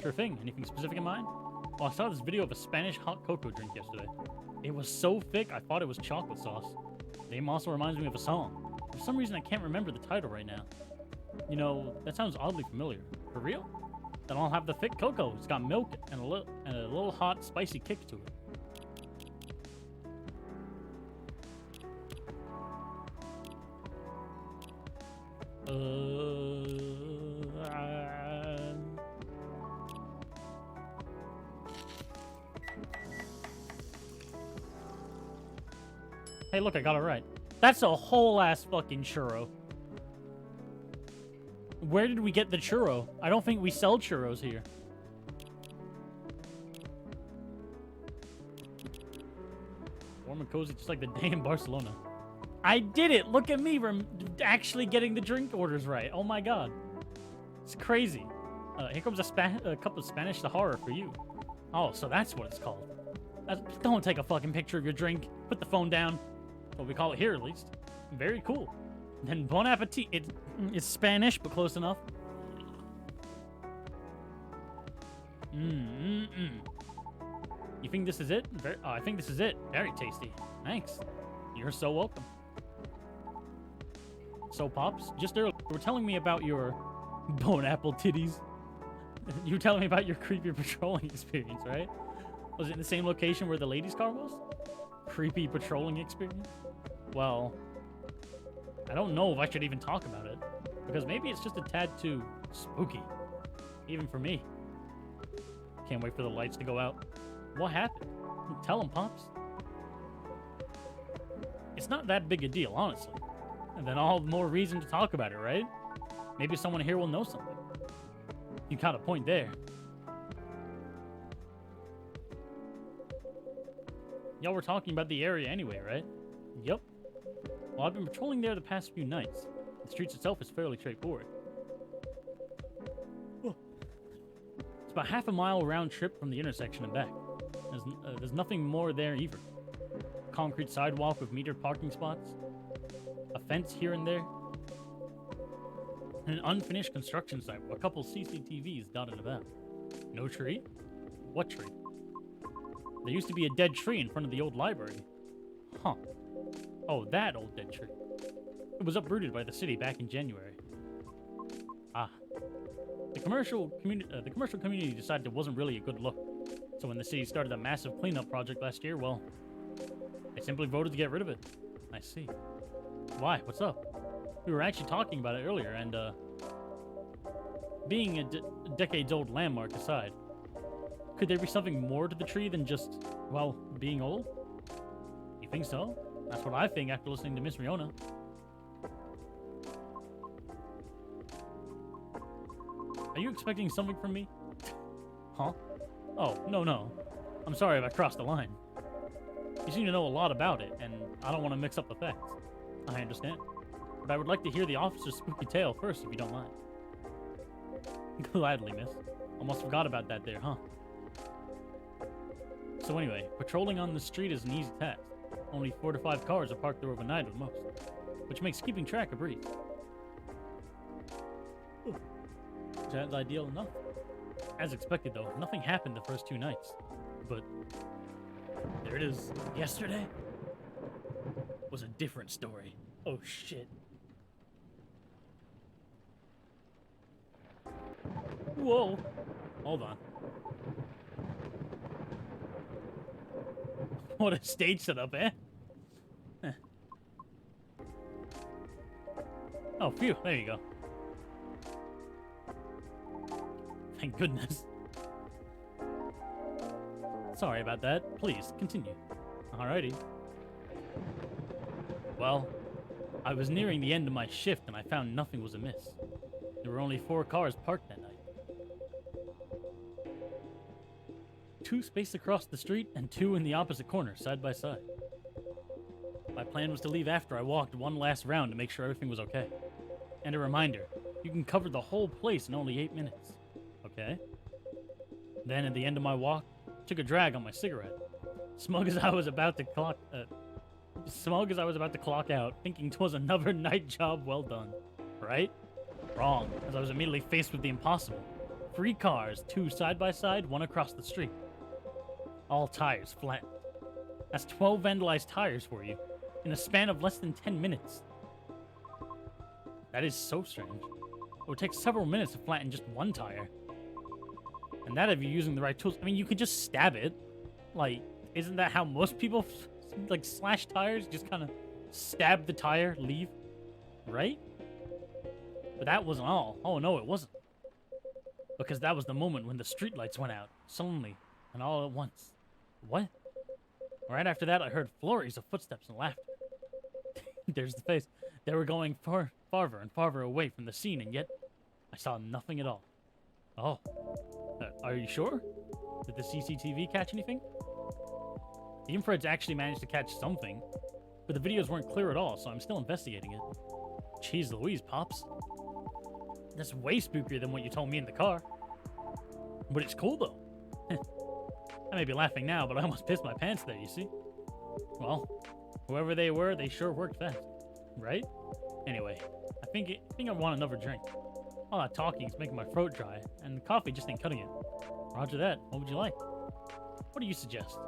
Sure thing. Anything specific in mind? Well, I saw this video of a Spanish hot cocoa drink yesterday. It was so thick, I thought it was chocolate sauce. The name also reminds me of a song. For some reason, I can't remember the title right now. You know, that sounds oddly familiar. For real? Then I'll have the thick cocoa. It's got milk and a little hot, spicy kick to it. Hey, look, I got it right. That's a whole ass fucking churro. Where did we get the churro? I don't think we sell churros here. Warm and cozy, just like the day in Barcelona. I did it! Look at me, actually getting the drink orders right. Oh my god. It's crazy. Here comes a cup of Spanish Sahara for you. Oh, so that's what it's called. Don't take a fucking picture of your drink. Put the phone down. What we call it here, at least. Very cool. Then bon appetit. It's Spanish, but close enough. You think this is it? I think this is it. Very tasty. Thanks. You're so welcome. So, Pops, just earlier, you were telling me about your bone apple titties. You were telling me about your creepy patrolling experience, right? Was it in the same location where the ladies' car was? Creepy patrolling experience? Well, I don't know if I should even talk about it. Because maybe it's just a tad too spooky. Even for me. Can't wait for the lights to go out. What happened? Tell them, Pops. It's not that big a deal, honestly. And then all the more reason to talk about it, right? Maybe someone here will know something. You got a point there. Y'all were talking about the area anyway, right? Yup. Well, I've been patrolling there the past few nights. The streets itself is fairly straightforward. It's about half a mile round trip from the intersection and back. There's nothing more there either. Concrete sidewalk with metered parking spots. A fence here and there. And an unfinished construction site with a couple CCTVs dotted about. No tree? What tree? There used to be a dead tree in front of the old library. Huh. Oh, that old dead tree. It was uprooted by the city back in January. Ah. The commercial community decided it wasn't really a good look. So when the city started a massive cleanup project last year, well, they simply voted to get rid of it. I see. Why? What's up? We were actually talking about it earlier, and, being a decades-old landmark aside, could there be something more to the tree than just, well, being old? You think so? That's what I think after listening to Miss Riona. Are you expecting something from me? Huh? Oh, no. I'm sorry if I crossed the line. You seem to know a lot about it, and I don't want to mix up the facts. I understand. But I would like to hear the officer's spooky tale first, if you don't mind. Gladly, miss. Almost forgot about that there, huh? So anyway, patrolling on the street is an easy task. Only 4 to 5 cars are parked there overnight at most, which makes keeping track a breeze. That's ideal enough. As expected, though, nothing happened the first 2 nights. But there it is. Yesterday was a different story. Oh, shit. Whoa. Hold on. What a stage setup, eh? Oh, phew. There you go. Thank goodness. Sorry about that. Please, continue. Alrighty. Well, I was nearing the end of my shift and I found nothing was amiss. There were only 4 cars parked that night. 2 spaced across the street and 2 in the opposite corner, side by side. My plan was to leave after I walked one last round to make sure everything was okay. And a reminder, you can cover the whole place in only 8 minutes. Okay? Then at the end of my walk, took a drag on my cigarette. Smug as I was about to clock out, thinking 'twas another night job well done. Right? Wrong, as I was immediately faced with the impossible. 3 cars, 2 side by side, 1 across the street. All tires flat. That's 12 vandalized tires for you, in a span of less than 10 minutes. That is so strange. It would take several minutes to flatten just 1 tire. And that if you're using the right tools. I mean, you could just stab it. Like, isn't that how most people, like, slash tires? Just kind of stab the tire, leave, right? But that wasn't all. Oh, no, it wasn't. Because that was the moment when the streetlights went out, suddenly, and all at once. What? Right after that, I heard flurries of footsteps and laughter. There's the face. They were going farther and farther away from the scene, and yet I saw nothing at all. Oh. Are you sure? Did the CCTV catch anything? The infrareds actually managed to catch something, but the videos weren't clear at all, so I'm still investigating it. Jeez Louise, Pops. That's way spookier than what you told me in the car. But it's cool, though. I may be laughing now, but I almost pissed my pants there, you see? Well, whoever they were, they sure worked fast. Right? Anyway, I think I want another drink. All that talking is making my throat dry, and the coffee just ain't cutting it. Roger that. What would you like? What do you suggest?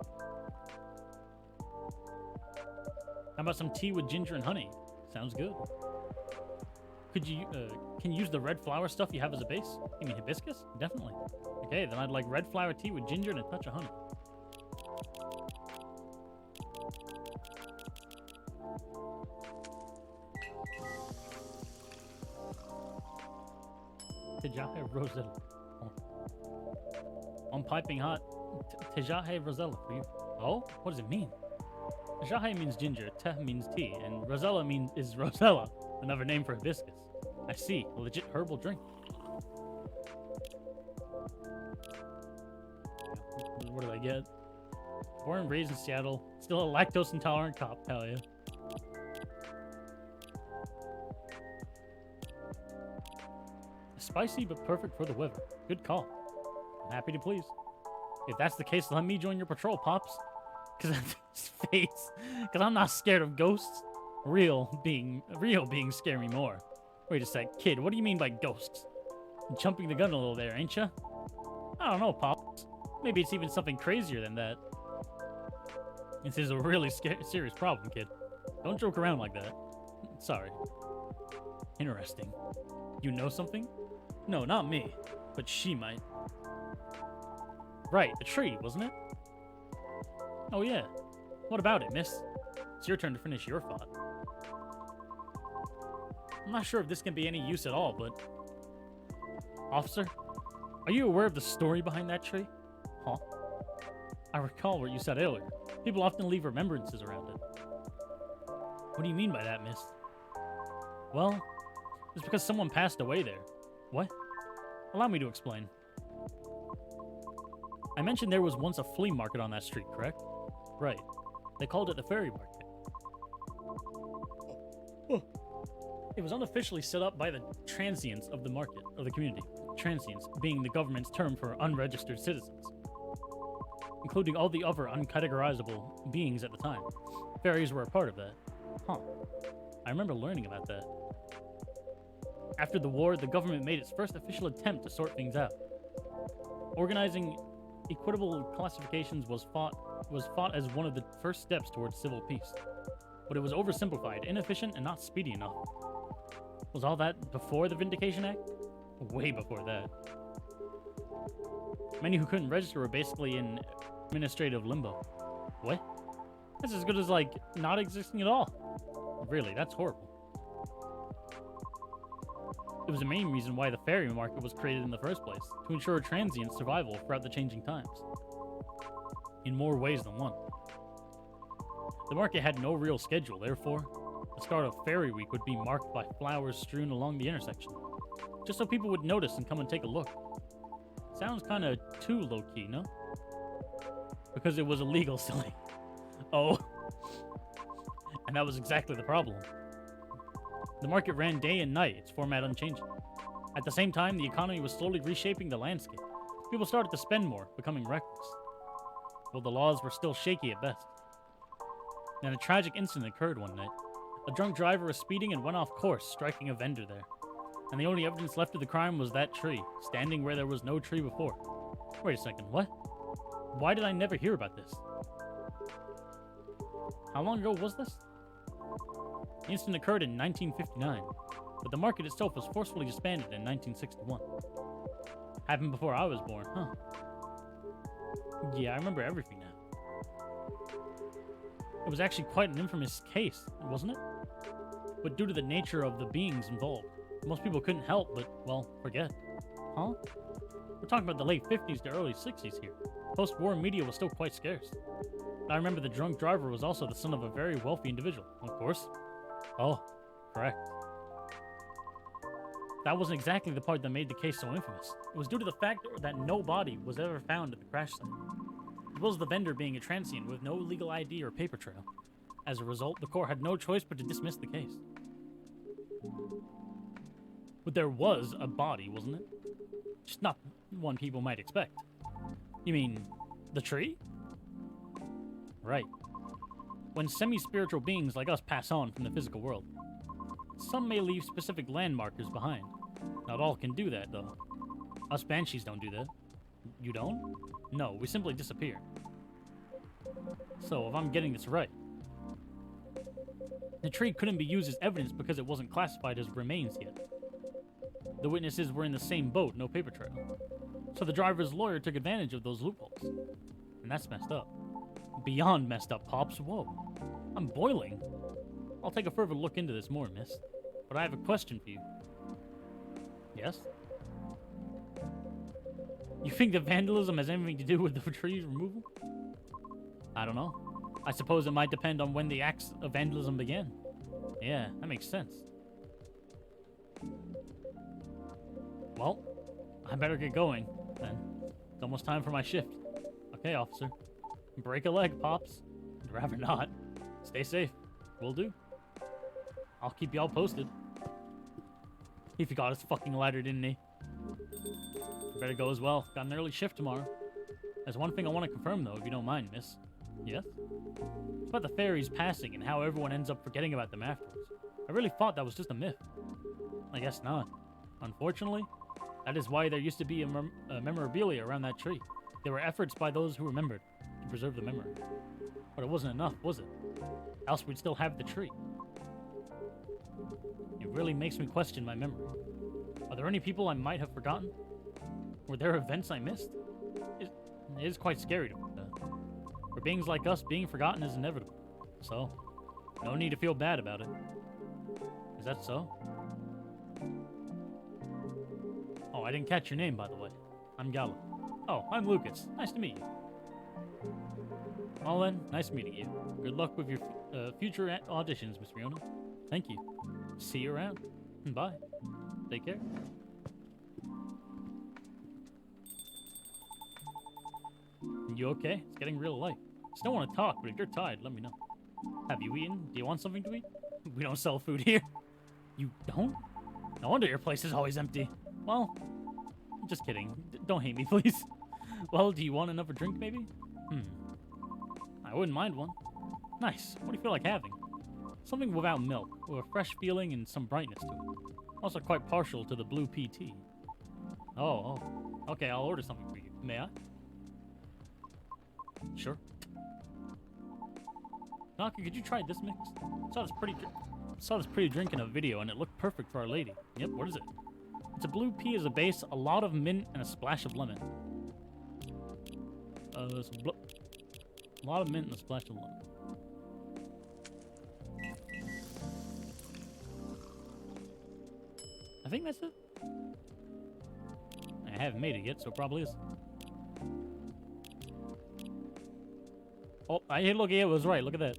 How about some tea with ginger and honey? Sounds good. Could you, can you use the red flower stuff you have as a base? You mean hibiscus? Definitely. Okay, then I'd like red flower tea with ginger and a touch of honey. Tejahe Rosella. I'm piping hot. Tejahe Rosella for you. Oh? What does it mean? Tejahe means ginger, teh means tea, and Rosella is Rosella, another name for hibiscus. I see. A legit herbal drink. What did I get? Born and raised in Seattle. Still a lactose intolerant cop, hell yeah. Spicy but perfect for the weather. Good call. I'm happy to please. If that's the case, let me join your patrol, Pops. Because his face. Because I'm not scared of ghosts. Real being scare me more. Wait a sec, kid, what do you mean by ghosts? You're jumping the gun a little there, ain't ya? I don't know, Pops. Maybe it's even something crazier than that. This is a really serious problem, kid. Don't joke around like that. Sorry. Interesting. You know something? No, not me. But she might. Right, the tree, wasn't it? Oh yeah. What about it, miss? It's your turn to finish your thought. I'm not sure if this can be any use at all, but... Officer? Are you aware of the story behind that tree? Huh? I recall what you said earlier. People often leave remembrances around it. What do you mean by that, miss? Well, it's because someone passed away there. What? Allow me to explain. I mentioned there was once a flea market on that street, correct? Right. They called it the Fairy Market. It was unofficially set up by the transients of the market, of the community. Transients being the government's term for unregistered citizens, including all the other uncategorizable beings at the time. Fairies were a part of that. Huh. I remember learning about that. After the war, the government made its first official attempt to sort things out. Organizing equitable classifications was fought as one of the first steps towards civil peace. But it was oversimplified, inefficient, and not speedy enough. Was all that before the Vindication Act? Way before that. Many who couldn't register were basically in administrative limbo. What? That's as good as, like, not existing at all. Really, that's horrible. It was the main reason why the fairy market was created in the first place, to ensure transient survival throughout the changing times. In more ways than one. The market had no real schedule, therefore, the start of Fairy Week would be marked by flowers strewn along the intersection, just so people would notice and come and take a look. Sounds kinda too low-key, no? Because it was illegal, silly. Oh. And that was exactly the problem. The market ran day and night, its format unchanging. At the same time, the economy was slowly reshaping the landscape. People started to spend more, becoming reckless. Well, the laws were still shaky at best. Then a tragic incident occurred one night. A drunk driver was speeding and went off course, striking a vendor there. And the only evidence left of the crime was that tree, standing where there was no tree before. Wait a second, what? Why did I never hear about this? How long ago was this? The incident occurred in 1959, but the market itself was forcefully disbanded in 1961. Happened before I was born, huh? Yeah, I remember everything now. It was actually quite an infamous case, wasn't it? But due to the nature of the beings involved, most people couldn't help but, well, forget. Huh? We're talking about the late 50s to early 60s here. Post-war media was still quite scarce. I remember the drunk driver was also the son of a very wealthy individual, of course. Oh, correct. That wasn't exactly the part that made the case so infamous. It was due to the fact that no body was ever found at the crash site, as well as the vendor being a transient with no legal ID or paper trail. As a result, the court had no choice but to dismiss the case. But there was a body, wasn't it? Just not one people might expect. You mean, the tree? Right. When semi-spiritual beings like us pass on from the physical world, some may leave specific landmarkers behind. Not all can do that, though. Us banshees don't do that. You don't? No, we simply disappear. So, if I'm getting this right, the tree couldn't be used as evidence because it wasn't classified as remains yet. The witnesses were in the same boat, no paper trail. So the driver's lawyer took advantage of those loopholes. And that's messed up. Beyond messed up, Pops. Whoa. I'm boiling. I'll take a further look into this more, miss. But I have a question for you. Yes? You think that vandalism has anything to do with the tree's removal? I don't know. I suppose it might depend on when the acts of vandalism began. Yeah, that makes sense. Well, I better get going, then. It's almost time for my shift. Okay, officer. Break a leg, Pops. I'd rather not. Stay safe. Will do. I'll keep y'all posted. He forgot his fucking ladder, didn't he? Better go as well. Got an early shift tomorrow. There's one thing I want to confirm, though, if you don't mind, miss. Yes? It's about the fairies passing and how everyone ends up forgetting about them afterwards. I really thought that was just a myth. I guess not. Unfortunately, that is why there used to be a memorabilia around that tree. There were efforts by those who remembered to preserve the memory. But it wasn't enough, was it? Else we'd still have the tree. It really makes me question my memory. Are there any people I might have forgotten? Were there events I missed? It is quite scary to for beings like us, being forgotten is inevitable. So, no need to feel bad about it. Is that so? Oh, I didn't catch your name, by the way. I'm Gallo. Oh, I'm Lucas. Nice to meet you. Well then, nice meeting you. Good luck with your future auditions, Miss Riona. Thank you. See you around. Bye. Take care. You okay? It's getting real light. Still want to talk, but if you're tired, let me know. Have you eaten? Do you want something to eat? We don't sell food here. You don't? No wonder your place is always empty. Well, just kidding. Don't hate me, please. Well, do you want another drink, maybe? I wouldn't mind one. Nice. What do you feel like having? Something without milk, with a fresh feeling and some brightness to it. Also quite partial to the blue PT. Oh. Okay, I'll order something for you. May I? Sure. Naka, could you try this mix? Saw this pretty drink in a video, and it looked perfect for Our Lady. Yep, what is it? It's a blue pea as a base, a lot of mint, and a splash of lemon. A lot of mint and a splash of lemon. I think that's it. I haven't made it yet, so it probably is. Oh, look, it was right. Look at that.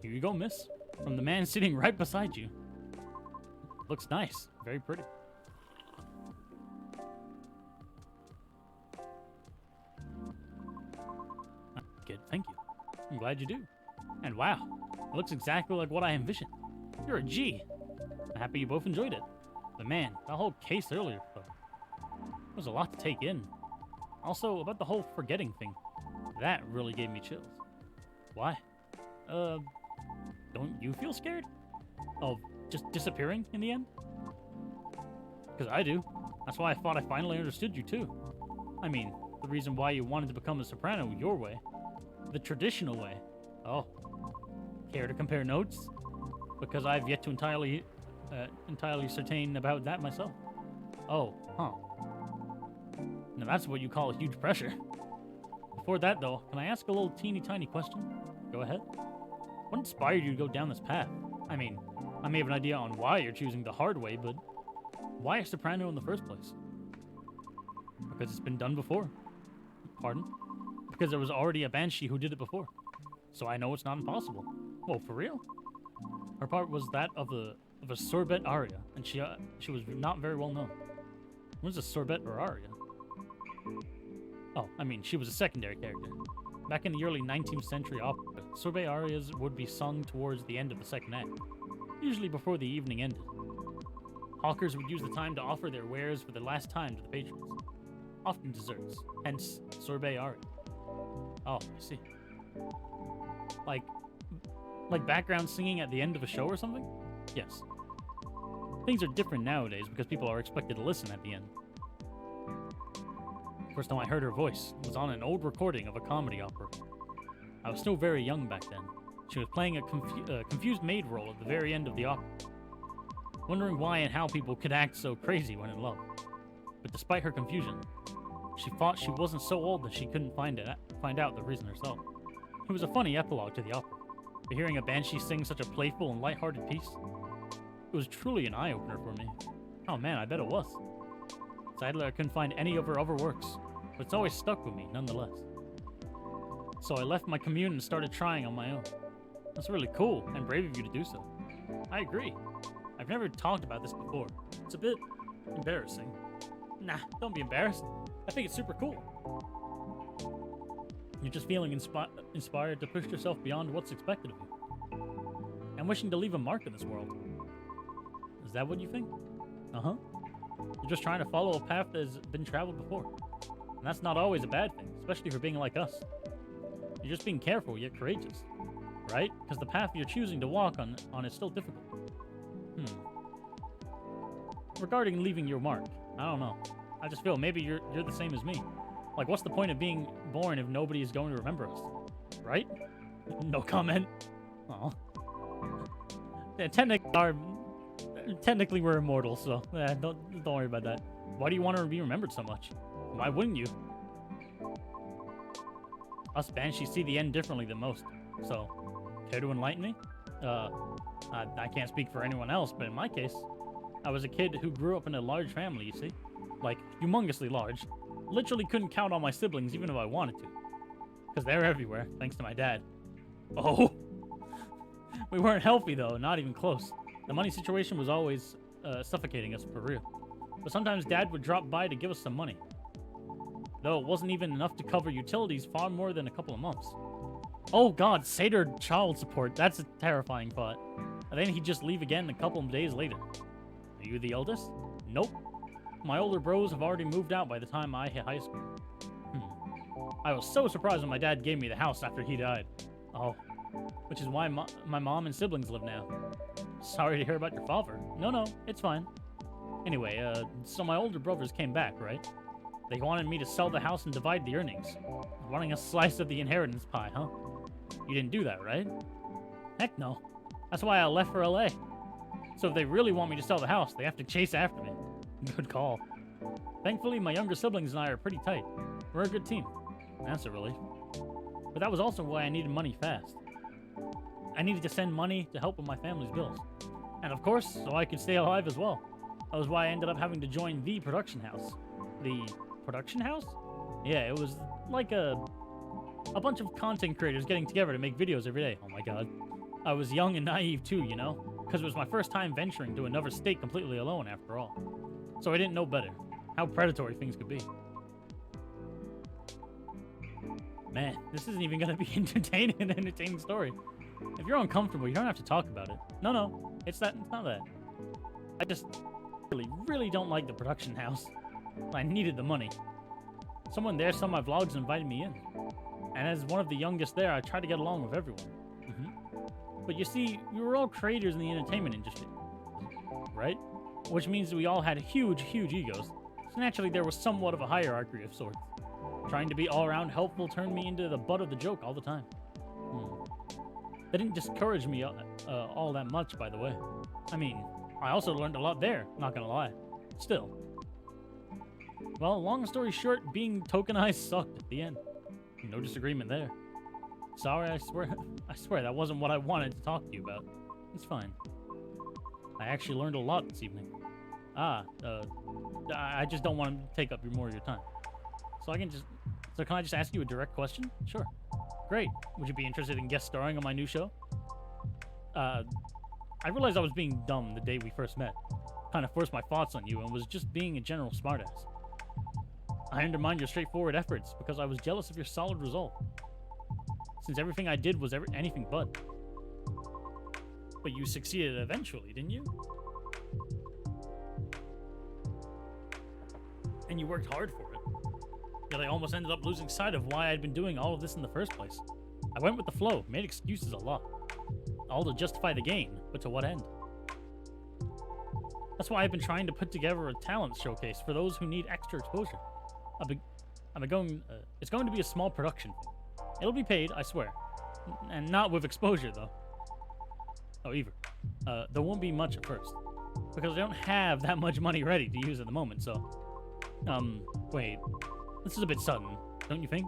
Here you go, miss. From the man sitting right beside you. Looks nice. Very pretty. Good, thank you. I'm glad you do. And wow, it looks exactly like what I envisioned. You're a G. I'm happy you both enjoyed it. But man, that whole case earlier, though. It was a lot to take in. Also, about the whole forgetting thing. That really gave me chills. Why? don't you feel scared? Of just disappearing in the end? Because I do. That's why I thought I finally understood you, too. I mean, the reason why you wanted to become a soprano your way. The traditional way. Oh. Care to compare notes? Because I've yet to entirely certain about that myself. Oh, huh. Now that's what you call a huge pressure. Before that, though, can I ask a little teeny tiny question? Go ahead. What inspired you to go down this path? I mean, I may have an idea on why you're choosing the hard way, but why a soprano in the first place? Because it's been done before. Pardon? Because there was already a banshee who did it before. So I know it's not impossible. Whoa, for real? Her part was that of a sorbet aria, and she was not very well known. What is a sorbet or aria? Oh, I mean, she was a secondary character. Back in the early 19th century opera, sorbet arias would be sung towards the end of the second act, usually before the evening ended. Hawkers would use the time to offer their wares for the last time to the patrons, often desserts, hence sorbet aria. Oh, I see. Like background singing at the end of a show or something? Yes. Things are different nowadays because people are expected to listen at the end. First time I heard her voice was on an old recording of a comedy opera. I was still very young back then. She was playing a confused maid role at the very end of the opera, wondering why and how people could act so crazy when in love. But despite her confusion, she thought she wasn't so old that she couldn't find out the reason herself. It was a funny epilogue to the opera, but hearing a banshee sing such a playful and lighthearted piece, it was truly an eye-opener for me. Oh man, I bet it was. Sadly, I couldn't find any of her other works, but it's always stuck with me, nonetheless. So I left my commune and started trying on my own. That's really cool and brave of you to do so. I agree. I've never talked about this before. It's a bit embarrassing. Nah, don't be embarrassed. I think it's super cool. You're just feeling inspired to push yourself beyond what's expected of you. And wishing to leave a mark in this world. Is that what you think? Uh-huh. You're just trying to follow a path that has been traveled before. And that's not always a bad thing, especially for being like us. You're just being careful yet courageous. Right? Because the path you're choosing to walk on is still difficult. Regarding leaving your mark, I don't know. I just feel maybe you're the same as me. Like, what's the point of being born if nobody is going to remember us? Right? No comment. Oh. Yeah, technically we're immortal, so don't worry about that. Why do you want to be remembered so much? Why wouldn't you? Us banshees see the end differently than most. So, care to enlighten me? I can't speak for anyone else, but in my case, I was a kid who grew up in a large family, you see? Like, humongously large. Literally couldn't count on my siblings even if I wanted to. Because they're everywhere, thanks to my dad. Oh! We weren't healthy, though, not even close. The money situation was always suffocating us, for real. But sometimes Dad would drop by to give us some money. Though it wasn't even enough to cover utilities far more than a couple of months. Oh god, Seder child support. That's a terrifying thought. And then he'd just leave again a couple of days later. Are you the eldest? Nope. My older bros have already moved out by the time I hit high school. I was so surprised when my dad gave me the house after he died. Oh. Which is why my mom and siblings live now. Sorry to hear about your father. No, it's fine. Anyway, so my older brothers came back, right? They wanted me to sell the house and divide the earnings. Wanting a slice of the inheritance pie, huh? You didn't do that, right? Heck no. That's why I left for LA. So if they really want me to sell the house, they have to chase after me. Good call. Thankfully, my younger siblings and I are pretty tight. We're a good team. That's a relief. But that was also why I needed money fast. I needed to send money to help with my family's bills. And of course, so I could stay alive as well. That was why I ended up having to join the production house. The production house? Yeah, it was like a bunch of content creators getting together to make videos every day. Oh my god. I was young and naive too, you know? Because it was my first time venturing to another state completely alone after all. So I didn't know better. How predatory things could be. Man, this isn't even going to be an entertaining story. If you're uncomfortable, you don't have to talk about it. No, it's not that. I just really don't like the production house. I needed the money. Someone there saw my vlogs and invited me in. And as one of the youngest there, I tried to get along with everyone. But you see, we were all creators in the entertainment industry, right? Which means we all had huge, huge egos. So naturally, there was somewhat of a hierarchy of sorts. Trying to be all-around helpful turned me into the butt of the joke all the time. That didn't discourage me all that much, by the way. I mean, I also learned a lot there, not gonna lie. Still. Well, long story short, being tokenized sucked at the end. No disagreement there. Sorry, I swear that wasn't what I wanted to talk to you about. It's fine. I actually learned a lot this evening. I just don't want to take up more of your time. So can I just ask you a direct question? Sure. Great. Would you be interested in guest starring on my new show? I realized I was being dumb the day we first met. Kind of forced my thoughts on you and was just being a general smartass. I undermined your straightforward efforts because I was jealous of your solid result. Since everything I did was anything but. But you succeeded eventually, didn't you? And you worked hard for it. Yet I almost ended up losing sight of why I'd been doing all of this in the first place. I went with the flow, made excuses a lot. All to justify the gain, but to what end? That's why I've been trying to put together a talent showcase for those who need extra exposure. It's going to be a small production thing. It'll be paid, I swear. And not with exposure, though. Oh, either. There won't be much at first. Because I don't have that much money ready to use at the moment, so... wait. This is a bit sudden, don't you think?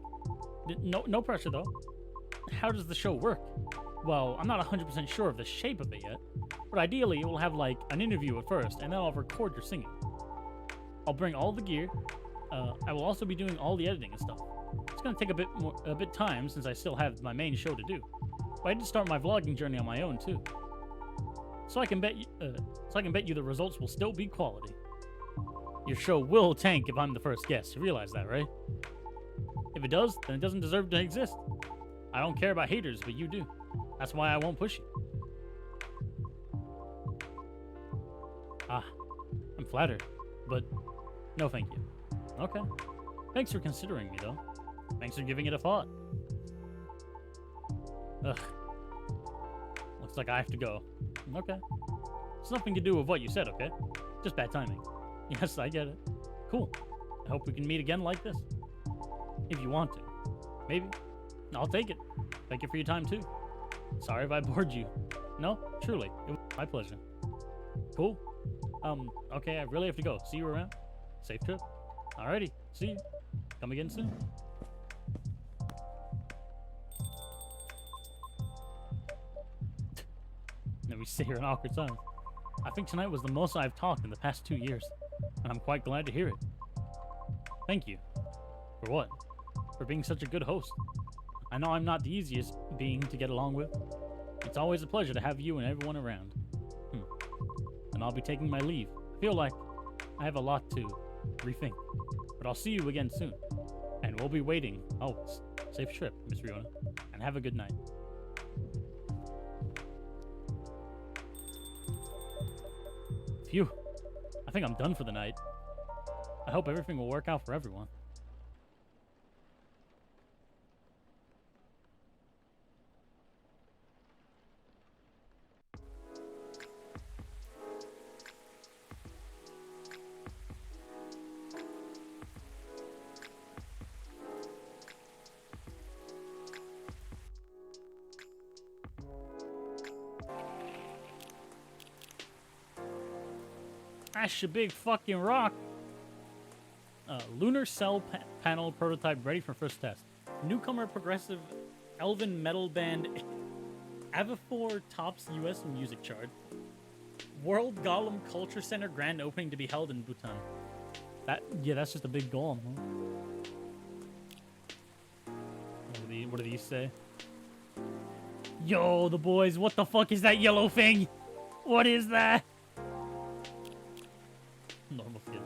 No pressure, though. How does the show work? Well, I'm not 100% sure of the shape of it yet. But ideally, it will have, like, an interview at first, and then I'll record your singing. I'll bring all the gear. I will also be doing all the editing and stuff. It's gonna take a bit time since I still have my main show to do. But I did start my vlogging journey on my own too. So I can bet you the results will still be quality. Your show will tank if I'm the first guest. You realize that, right? If it does, then it doesn't deserve to exist. I don't care about haters, but you do. That's why I won't push you. I'm flattered, but no thank you. Okay. Thanks for considering me, though. Thanks for giving it a thought. Ugh. Looks like I have to go. Okay. It's nothing to do with what you said, okay? Just bad timing. Yes, I get it. Cool. I hope we can meet again like this. If you want to. Maybe. I'll take it. Thank you for your time, too. Sorry if I bored you. No, truly. It was my pleasure. Cool. Okay, I really have to go. See you around. Safe trip. Alrighty. See you. Come again soon. Then we sit here in awkward silence. I think tonight was the most I've talked in the past 2 years, and I'm quite glad to hear it. Thank you. For what? For being such a good host. I know I'm not the easiest being to get along with. It's always a pleasure to have you and everyone around. And I'll be taking my leave. I feel like I have a lot to rethink, but I'll see you again soon. And we'll be waiting. Oh, safe trip, Miss Riona, and have a good night. Phew. I think I'm done for the night. I hope everything will work out for everyone. That's a big fucking rock. Lunar cell panel prototype ready for first test. Newcomer progressive elven metal band Avafor tops U.S. music chart. World Golem Culture Center grand opening to be held in Bhutan. That's just a big golem. Huh? What do these say? Yo, the boys, what the fuck is that yellow thing? What is that? Normal schedule.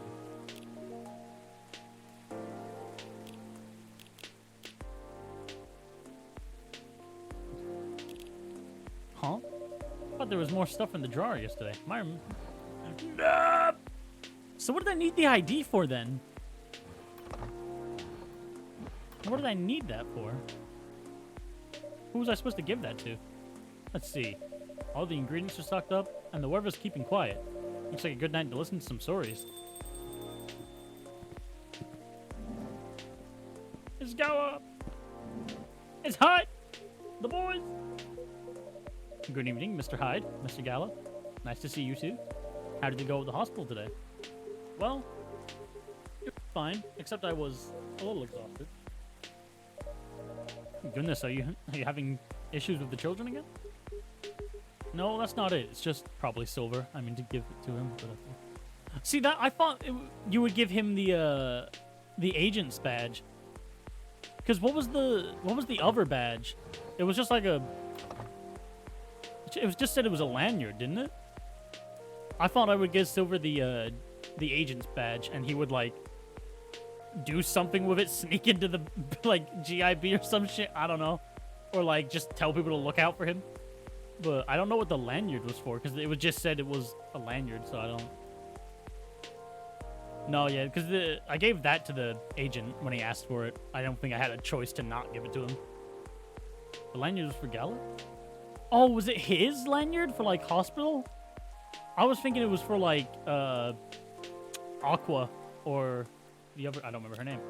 Huh? I thought there was more stuff in the drawer yesterday. No! So what did I need the ID for then? What did I need that for? Who was I supposed to give that to? Let's see. All the ingredients are stocked up, and the weather's keeping quiet. Looks like a good night to listen to some stories. Let's go up! It's Hyde! The boys! Good evening, Mr. Hyde, Mr. Gala. Nice to see you too. How did you go at the hospital today? Well, it was fine, except I was a little exhausted. Goodness, are you having issues with the children again? No, that's not it. It's just probably Silver. I mean, to give it to him. But see, that I thought you would give him the agent's badge. Because what was the other badge? It was just like a. It was just said it was a lanyard, didn't it? I thought I would give Silver the agent's badge, and he would like do something with it, sneak into the like GIB or some shit. I don't know, or like just tell people to look out for him. But I don't know what the lanyard was for, because it was just said it was a lanyard, so I don't. No, yeah, because I gave that to the agent when he asked for it. I don't think I had a choice to not give it to him. The lanyard was for Gala? Oh, was it his lanyard for, like, hospital? I was thinking it was for, like, Aqua or the other... I don't remember her name.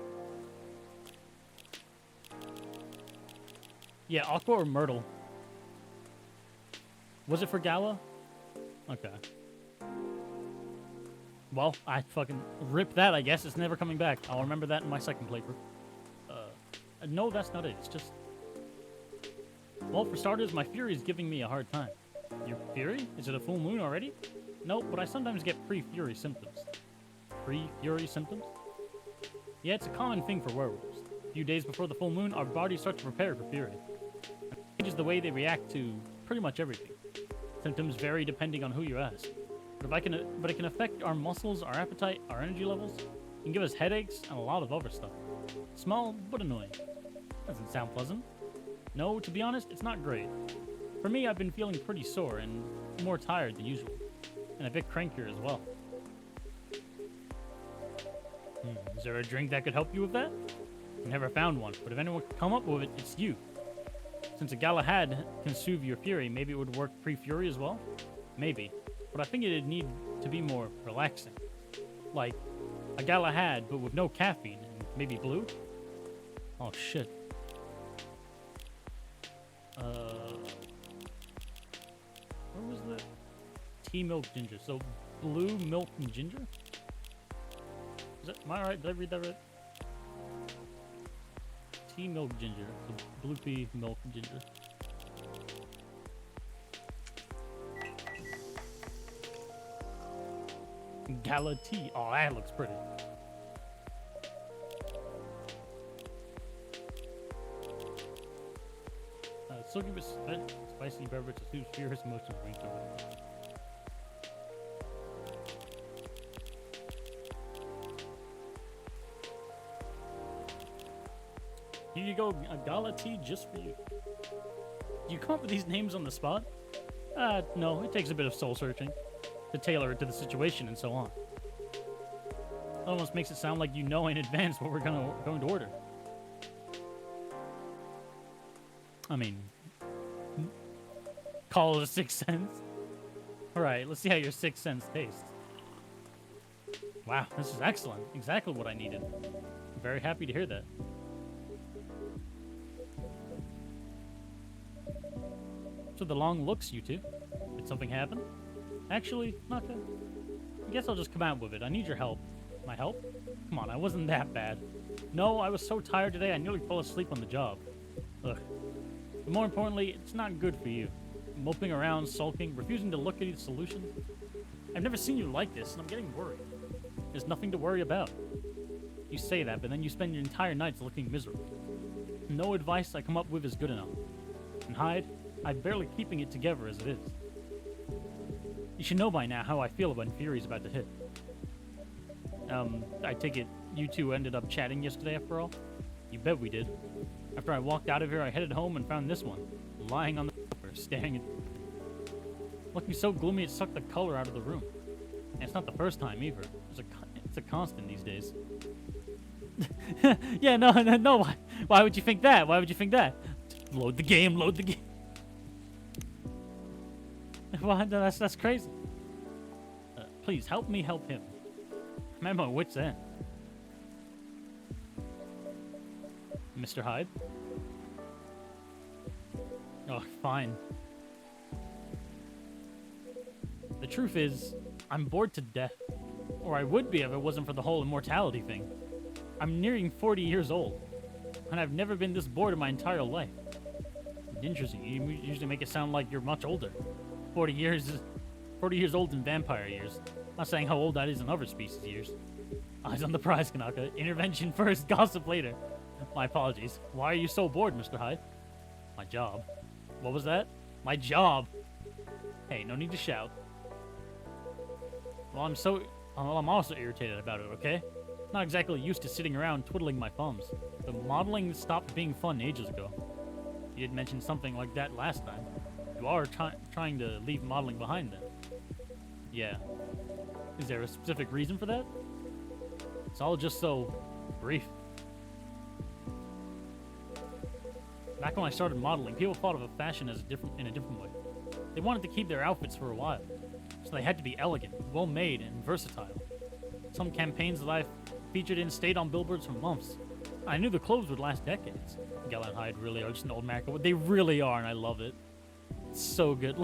Yeah, Aqua or Myrtle. Was it for Gala? Okay. Well, I fucking ripped that, I guess. It's never coming back. I'll remember that in my second playthrough. No, that's not it. It's just... Well, for starters, my Fury is giving me a hard time. Your Fury? Is it a full moon already? Nope, but I sometimes get pre-Fury symptoms. Pre-Fury symptoms? Yeah, it's a common thing for werewolves. A few days before the full moon, our bodies start to prepare for Fury. It changes the way they react to pretty much everything. Symptoms vary depending on who you ask. But it can affect our muscles, our appetite, our energy levels. It can give us headaches and a lot of other stuff. Small, but annoying. Doesn't sound pleasant. No, to be honest, it's not great. For me, I've been feeling pretty sore and more tired than usual. And a bit crankier as well. Is there a drink that could help you with that? I never found one, but if anyone could come up with it, it's you. Since a Galahad can soothe your Fury, maybe it would work pre-Fury as well? Maybe. But I think it'd need to be more relaxing. Like a Galahad, but with no caffeine and maybe blue? Oh, shit. Where was the tea milk ginger? So, blue milk and ginger? Am I right? Did I read that right? Tea milk ginger. So blue pea milk and ginger. Gala tea. Oh, that looks pretty. Silky with spicy beverage to soothe furious emotions brings to it. Here you go, a Gala tea just for you. Do you come up with these names on the spot? No, it takes a bit of soul searching to tailor it to the situation and so on. It almost makes it sound like you know in advance what we're going to order. I mean, call it a 6 cents. Alright, let's see how your 6 cents tastes. Wow, this is excellent. Exactly what I needed. I'm very happy to hear that. So the long looks, you two. Did something happen? Actually, not good. I guess I'll just come out with it. I need your help. My help? Come on, I wasn't that bad. No, I was so tired today I nearly fell asleep on the job. Ugh. But more importantly, it's not good for you. Moping around, sulking, refusing to look at the solutions. I've never seen you like this, and I'm getting worried. There's nothing to worry about. You say that, but then you spend your entire nights looking miserable. No advice I come up with is good enough. And Hyde, I'm barely keeping it together as it is. You should know by now how I feel when Fury's about to hit. I take it you two ended up chatting yesterday after all? You bet we did. After I walked out of here, I headed home and found this one, lying on the floor, staring at me. Looking so gloomy it sucked the color out of the room. And it's not the first time either. It's a constant these days. Yeah, no. Why would you think that? Why would you think that? Load the game, load the game. Well, that's crazy. Please, help me help him. I'm at my wit's end. Mr. Hyde? Oh, fine. The truth is, I'm bored to death. Or I would be if it wasn't for the whole immortality thing. I'm nearing 40 years old, and I've never been this bored in my entire life. Interesting, you usually make it sound like you're much older. 40 years old in vampire years. Not saying how old that is in other species years. Eyes on the prize, Kanaka. Intervention first, gossip later. My apologies. Why are you so bored, Mr. Hyde? My job. What was that? My job. Hey, no need to shout. Well, I'm also irritated about it, okay? Not exactly used to sitting around twiddling my thumbs. But modeling stopped being fun ages ago. You did mention something like that last time. You are trying to leave modeling behind then. Yeah. Is there a specific reason for that? It's all just so brief. Back when I started modeling, people thought of fashion as in a different way. They wanted to keep their outfits for a while, so they had to be elegant, well-made, and versatile. Some campaigns that I featured in stayed on billboards for months. I knew the clothes would last decades. Gel and Hyde really are just an old American. They really are, and I love it. It's so good.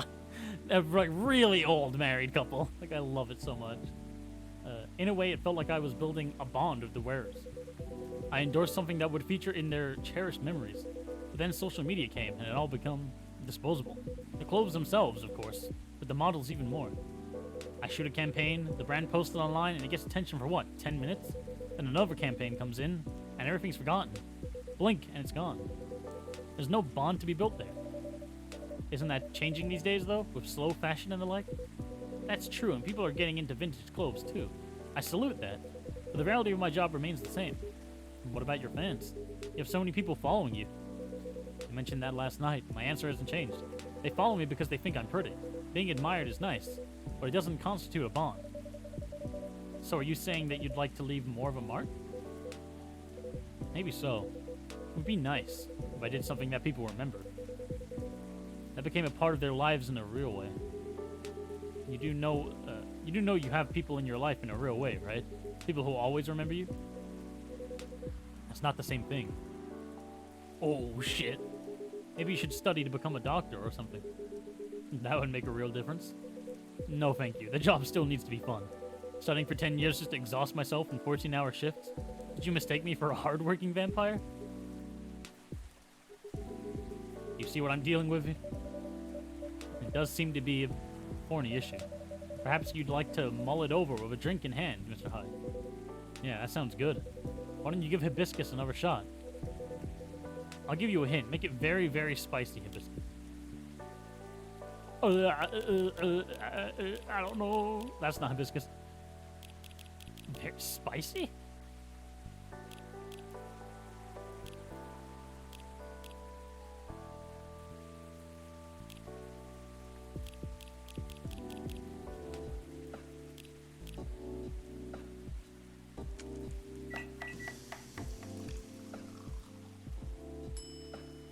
Like really old married couple. Like, I love it so much. In a way, it felt like I was building a bond with the wearers. I endorsed something that would feature in their cherished memories. But then social media came, and it all became disposable. The clothes themselves, of course, but the models even more. I shoot a campaign, the brand posts it online, and it gets attention for what, 10 minutes? Then another campaign comes in, and everything's forgotten. Blink, and it's gone. There's no bond to be built there. Isn't that changing these days, though, with slow fashion and the like? That's true, and people are getting into vintage clothes, too. I salute that, but the reality of my job remains the same. And what about your fans? You have so many people following you. I mentioned that last night. My answer hasn't changed. They follow me because they think I'm pretty. Being admired is nice, but it doesn't constitute a bond. So are you saying that you'd like to leave more of a mark? Maybe so. It would be nice if I did something that people remember. That became a part of their lives in a real way. You do know you have people in your life in a real way, right? People who always remember you? That's not the same thing. Oh, shit. Maybe you should study to become a doctor or something. That would make a real difference. No, thank you. The job still needs to be fun. Studying for 10 years just to exhaust myself in 14-hour shifts? Did you mistake me for a hard-working vampire? You see what I'm dealing with? It does seem to be a thorny issue. Perhaps you'd like to mull it over with a drink in hand, Mr. Hyde. Yeah, that sounds good. Why don't you give hibiscus another shot? I'll give you a hint. Make it very, very spicy hibiscus. I don't know. That's not hibiscus. Very spicy?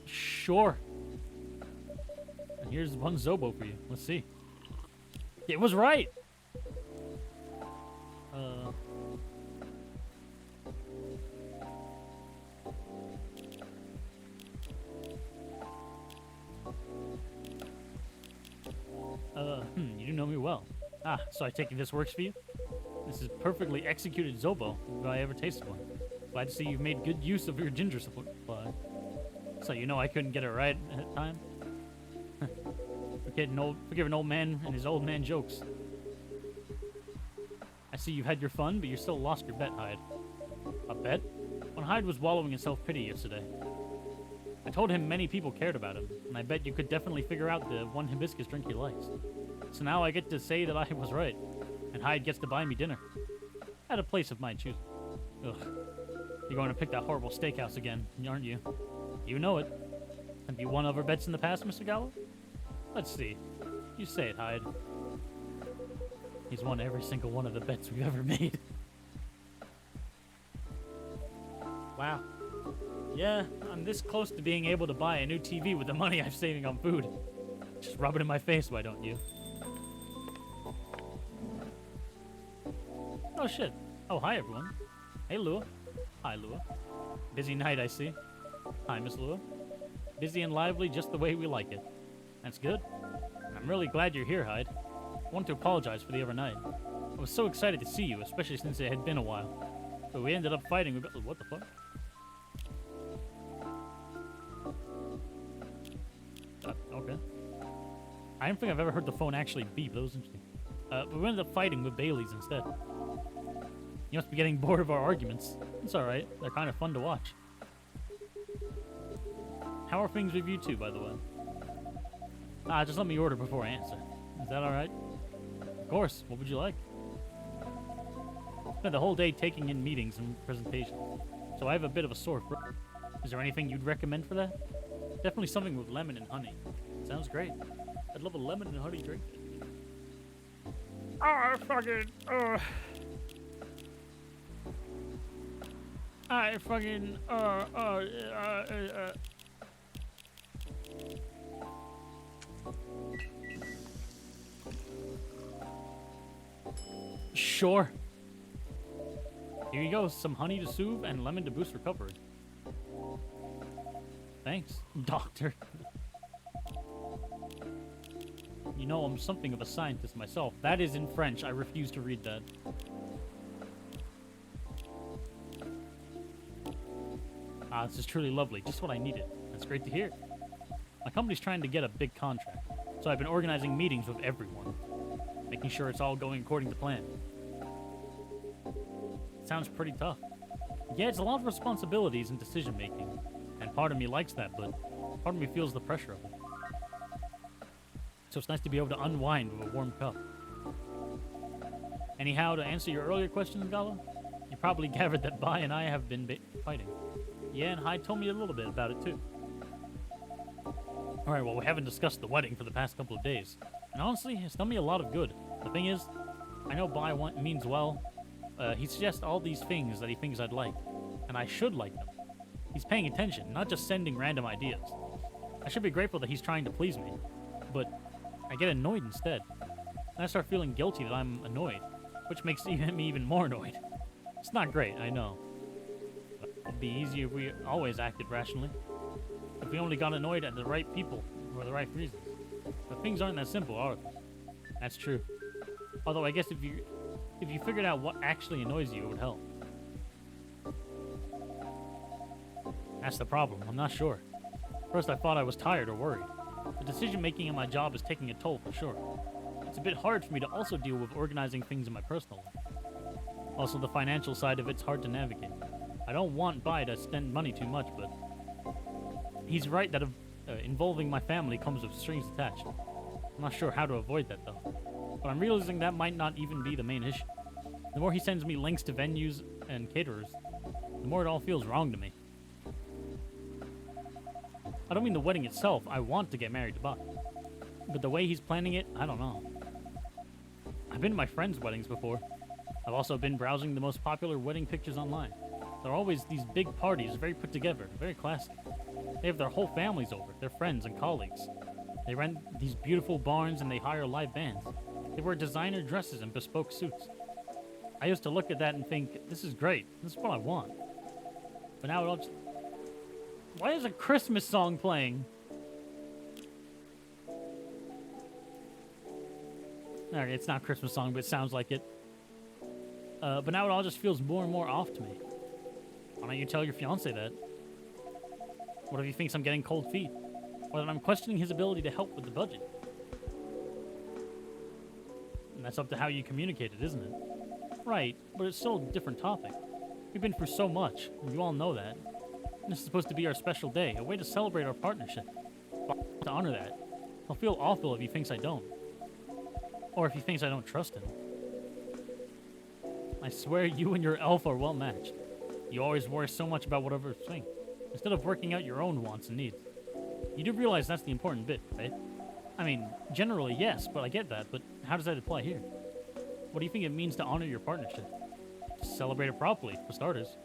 Sure. And here's one Zobo for you. Let's see. It was right. You do know me well. Ah, so I take it this works for you? This is perfectly executed Zobo, if I ever tasted one. Glad to see you've made good use of your ginger supply. So you know I couldn't get it right at time? Forgive an old man and his old man jokes. I see you've had your fun, but you still lost your bet, Hyde. A bet? When Hyde was wallowing in self-pity yesterday. I told him many people cared about him, and I bet you could definitely figure out the one hibiscus drink he likes. So now I get to say that I was right, and Hyde gets to buy me dinner. At a place of my choosing. Ugh. You're going to pick that horrible steakhouse again, aren't you? You know it. Have you won other bets in the past, Mr. Gallo? Let's see. You say it, Hyde. He's won every single one of the bets we've ever made. Wow. Yeah, I'm this close to being able to buy a new TV with the money I'm saving on food. Just rub it in my face, why don't you? Oh, shit. Oh, hi, everyone. Hey, Lua. Hi, Lua. Busy night, I see. Hi, Miss Lua. Busy and lively, just the way we like it. That's good. I'm really glad you're here, Hyde. I want to apologize for the other night. I was so excited to see you, especially since it had been a while. But we ended up fighting. What the fuck? Okay. I don't think I've ever heard the phone actually beep. That was interesting. But we ended up fighting with Bailey's instead. You must be getting bored of our arguments. It's alright. They're kind of fun to watch. How are things with you two, by the way? Just let me order before I answer. Is that alright? Of course. What would you like? Spent the whole day taking in meetings and presentations, so I have a bit of a sore throat. Is there anything you'd recommend for that? Definitely something with lemon and honey. Sounds great. I'd love a lemon and honey drink. I fucking, Sure. Here you go, some honey to soothe and lemon to boost recovery. Thanks, doctor. You know, I'm something of a scientist myself. That is in French. I refuse to read that. This is truly lovely. Just what I needed. That's great to hear. My company's trying to get a big contract, so I've been organizing meetings with everyone, making sure it's all going according to plan. Sounds pretty tough. Yeah, it's a lot of responsibilities and decision-making, and part of me likes that, but part of me feels the pressure of it. So it's nice to be able to unwind with a warm cup. Anyhow, to answer your earlier question, Gala, you probably gathered that Bai and I have been fighting. Yeah, and Hyde told me a little bit about it, too. Alright, well, we haven't discussed the wedding for the past couple of days. And honestly, it's done me a lot of good. The thing is, I know Bai means well. He suggests all these things that he thinks I'd like, and I should like them. He's paying attention, not just sending random ideas. I should be grateful that he's trying to please me, but I get annoyed instead. And I start feeling guilty that I'm annoyed, which makes me even more annoyed. It's not great, I know. But it'd be easier if we always acted rationally. If we only got annoyed at the right people for the right reasons. But things aren't that simple, are they? That's true. Although I guess if you figured out what actually annoys you, it would help. That's the problem. I'm not sure. First I thought I was tired or worried. The decision-making in my job is taking a toll for sure. It's a bit hard for me to also deal with organizing things in my personal life. Also, the financial side of it's hard to navigate. I don't want Bai to spend money too much, but he's right that involving my family comes with strings attached. I'm not sure how to avoid that, though. But I'm realizing that might not even be the main issue. The more he sends me links to venues and caterers, the more it all feels wrong to me. I don't mean the wedding itself. I want to get married to Bai. But the way he's planning it, I don't know. I've been to my friends' weddings before. I've also been browsing the most popular wedding pictures online. There are always these big parties, very put together, very classy. They have their whole families over, their friends and colleagues. They rent these beautiful barns and they hire live bands. They wear designer dresses and bespoke suits. I used to look at that and think, this is great. This is what I want. But now it all just... Why is a Christmas song playing? Alright, it's not a Christmas song, but it sounds like it. But now it all just feels more and more off to me. Why don't you tell your fiancé that? What if he thinks I'm getting cold feet? Or that I'm questioning his ability to help with the budget? And that's up to how you communicate it, isn't it? Right, but it's still a different topic. We've been through so much, and you all know that. And this is supposed to be our special day, a way to celebrate our partnership. To honor that, I'll feel awful if he thinks I don't. Or if he thinks I don't trust him. I swear you and your elf are well matched. You always worry so much about what others think, instead of working out your own wants and needs. You do realize that's the important bit, right? I mean, generally, yes, but I get that, but how does that apply here? What do you think it means to honor your partnership? Just celebrate it properly, for starters.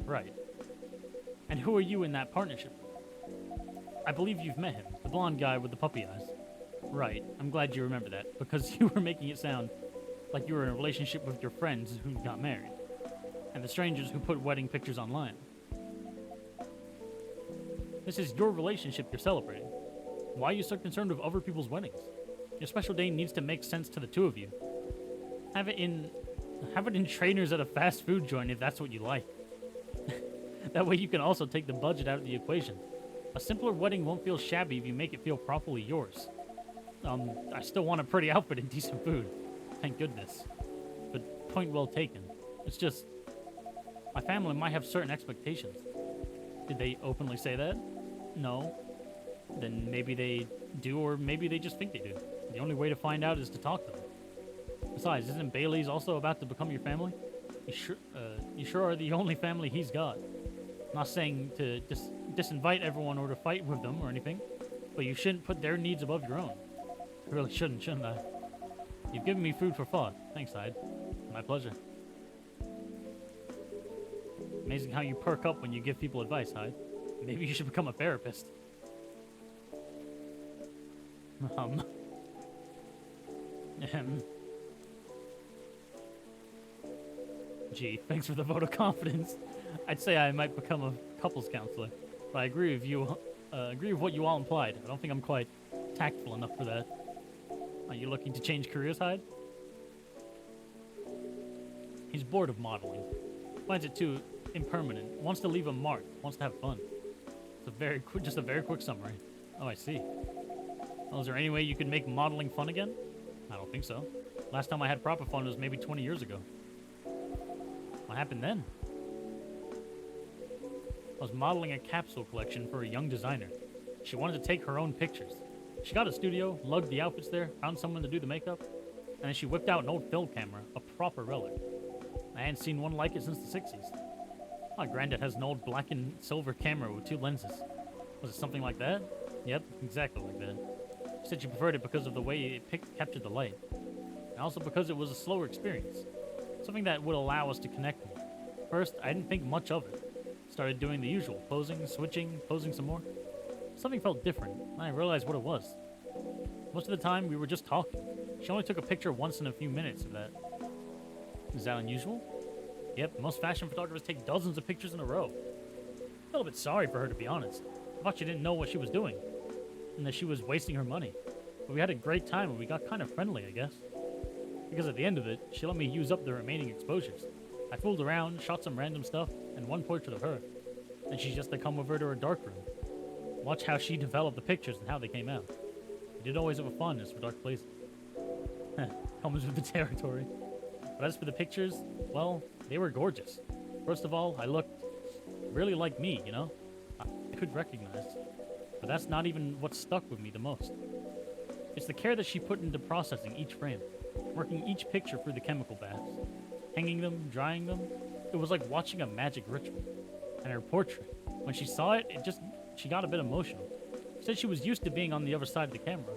Right. And who are you in that partnership? I believe you've met him, the blonde guy with the puppy eyes. Right, I'm glad you remember that, because you were making it sound like you were in a relationship with your friends who got married, and the strangers who put wedding pictures online. This is your relationship you're celebrating. Why are you so concerned with other people's weddings? Your special day needs to make sense to the two of you. Have it in trainers at a fast food joint if that's what you like. That way you can also take the budget out of the equation. A simpler wedding won't feel shabby if you make it feel properly yours. I still want a pretty outfit and decent food. Thank goodness. But point well taken. It's just, my family might have certain expectations. Did they openly say that? No. Then maybe they do, or maybe they just think they do. The only way to find out is to talk to them. Besides, isn't Bailey's also about to become your family? You sure are the only family he's got. I'm not saying to disinvite everyone or to fight with them or anything, but you shouldn't put their needs above your own. I really shouldn't I? You've given me food for thought. Thanks, Hyde. My pleasure. Amazing how you perk up when you give people advice, Hyde. Maybe you should become a therapist. Gee, thanks for the vote of confidence. I'd say I might become a couples counselor, but I agree with you. Agree with what you all implied. I don't think I'm quite tactful enough for that. Are you looking to change careers, Hyde? He's bored of modeling. Finds it too impermanent. Wants to leave a mark. Wants to have fun. It's just a very quick summary. Oh, I see. Well, is there any way you could make modeling fun again? I don't think so. Last time I had proper fun was maybe 20 years ago. What happened then? I was modeling a capsule collection for a young designer. She wanted to take her own pictures. She got a studio, lugged the outfits there, found someone to do the makeup, and then she whipped out an old film camera, a proper relic. I hadn't seen one like it since the 60s. My granddad has an old black and silver camera with 2 lenses. Was it something like that? Yep, exactly like that. She said she preferred it because of the way it captured the light, and also because it was a slower experience. Something that would allow us to connect more. First, I didn't think much of it. Started doing the usual, posing, switching, posing some more. Something felt different, and I realized what it was. Most of the time, we were just talking. She only took a picture once in a few minutes of that. Is that unusual? Yep, most fashion photographers take dozens of pictures in a row. I felt a bit sorry for her, to be honest. I thought she didn't know what she was doing, and that she was wasting her money. But we had a great time, and we got kind of friendly, I guess. Because at the end of it, she let me use up the remaining exposures. I fooled around, shot some random stuff, and one portrait of her. And she just to come with her to her darkroom. Watch how she developed the pictures and how they came out. We did always have a fondness for dark places. Comes with the territory. But as for the pictures, well, they were gorgeous. First of all, I looked really like me, you know? I could recognize. But that's not even what stuck with me the most. It's the care that she put into processing each frame, working each picture through the chemical baths, hanging them, drying them. It was like watching a magic ritual. And her portrait, when she saw it, she got a bit emotional. She said she was used to being on the other side of the camera.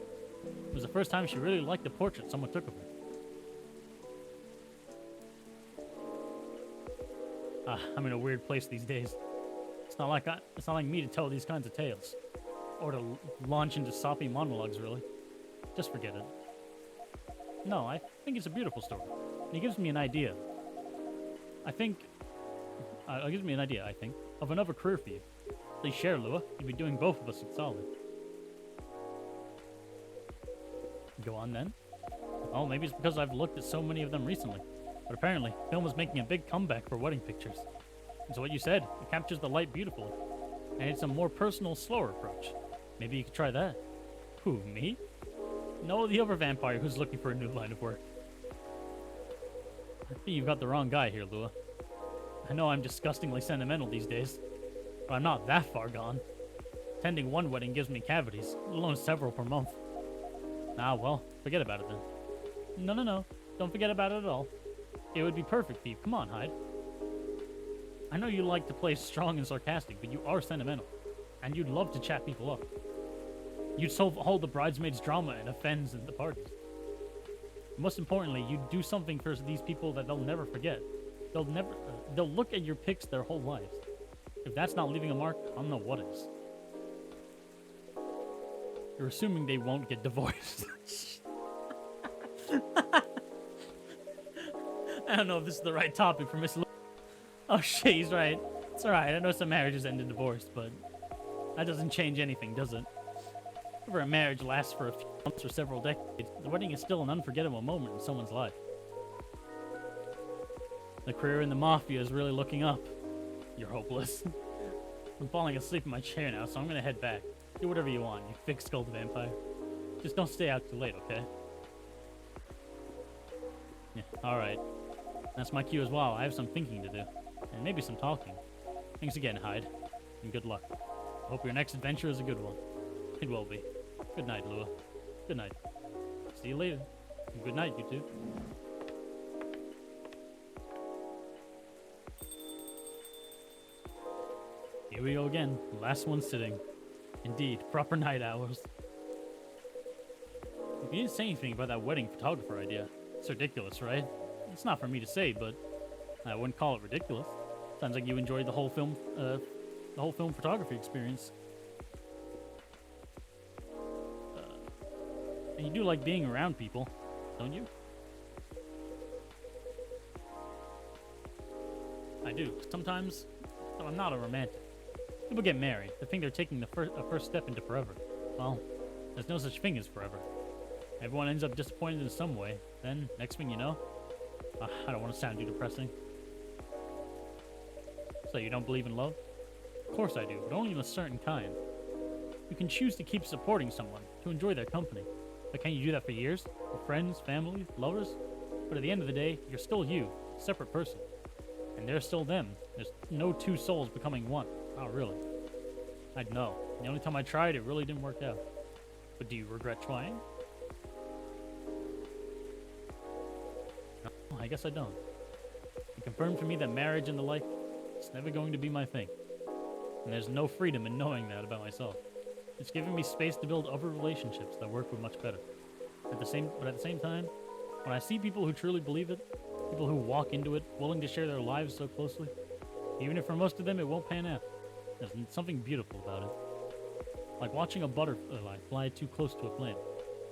It was the first time she really liked the portrait someone took of her. I'm in a weird place these days. It's not like me to tell these kinds of tales, or to launch into soppy monologues. Really, just forget it. No, I think it's a beautiful story. It gives me an idea. It gives me an idea, I think, of another career for you. Please share, Lua. You'd be doing both of us in solid. Go on then. Oh, maybe it's because I've looked at so many of them recently. But apparently, film is making a big comeback for wedding pictures. And so what you said, it captures the light beautifully. And it's a more personal, slower approach. Maybe you could try that. Who, me? No, the other vampire who's looking for a new line of work. I think you've got the wrong guy here, Lua. I know I'm disgustingly sentimental these days, but I'm not that far gone. Attending one wedding gives me cavities, let alone several per month. Ah, well, forget about it then. No. Don't forget about it at all. It would be perfect for you. Come on, Hyde. I know you like to play strong and sarcastic, but you are sentimental. And you'd love to chat people up. You'd solve all the bridesmaids' drama and offends at the parties. Most importantly, you'd do something for these people that they'll never forget. They'll look at your pics their whole lives. If that's not leaving a mark, I don't know what is. You're assuming they won't get divorced. I don't know if this is the right topic for Miss Lu. Oh shit, he's right. It's alright, I know some marriages end in divorce, but that doesn't change anything, does it? Whether a marriage lasts for a few months or several decades, the wedding is still an unforgettable moment in someone's life. The career in the Mafia is really looking up. You're hopeless. I'm falling asleep in my chair now, so I'm gonna head back. Do whatever you want, you thick-skulled vampire. Just don't stay out too late, okay? Yeah, alright. That's my cue as well. I have some thinking to do. And maybe some talking. Thanks again, Hyde. And good luck. I hope your next adventure is a good one. It will be. Good night, Lua. Good night. See you later. And good night, you two. Here we go again. Last one sitting. Indeed, proper night hours. You didn't say anything about that wedding photographer idea. It's ridiculous, right? It's not for me to say, but I wouldn't call it ridiculous. Sounds like you enjoyed the whole film photography experience. And you do like being around people, don't you? I do. Sometimes, but I'm not a romantic. People get married. They think they're taking the first step into forever. Well, there's no such thing as forever. Everyone ends up disappointed in some way. Then, next thing you know... I don't want to sound too depressing. So you don't believe in love? Of course I do, but only of a certain kind. You can choose to keep supporting someone, to enjoy their company. But can you do that for years? With friends, family, lovers? But at the end of the day, you're still you, a separate person. And they're still them. There's no two souls becoming one. Not really. I'd know. The only time I tried, it really didn't work out. But do you regret trying? No, I guess I don't. It confirmed for me that marriage and the like, it's never going to be my thing. And there's no freedom in knowing that about myself. It's given me space to build other relationships that work with much better. But at the same time, when I see people who truly believe it, people who walk into it, willing to share their lives so closely, even if for most of them it won't pan out, there's something beautiful about it. Like watching a butterfly fly too close to a plant,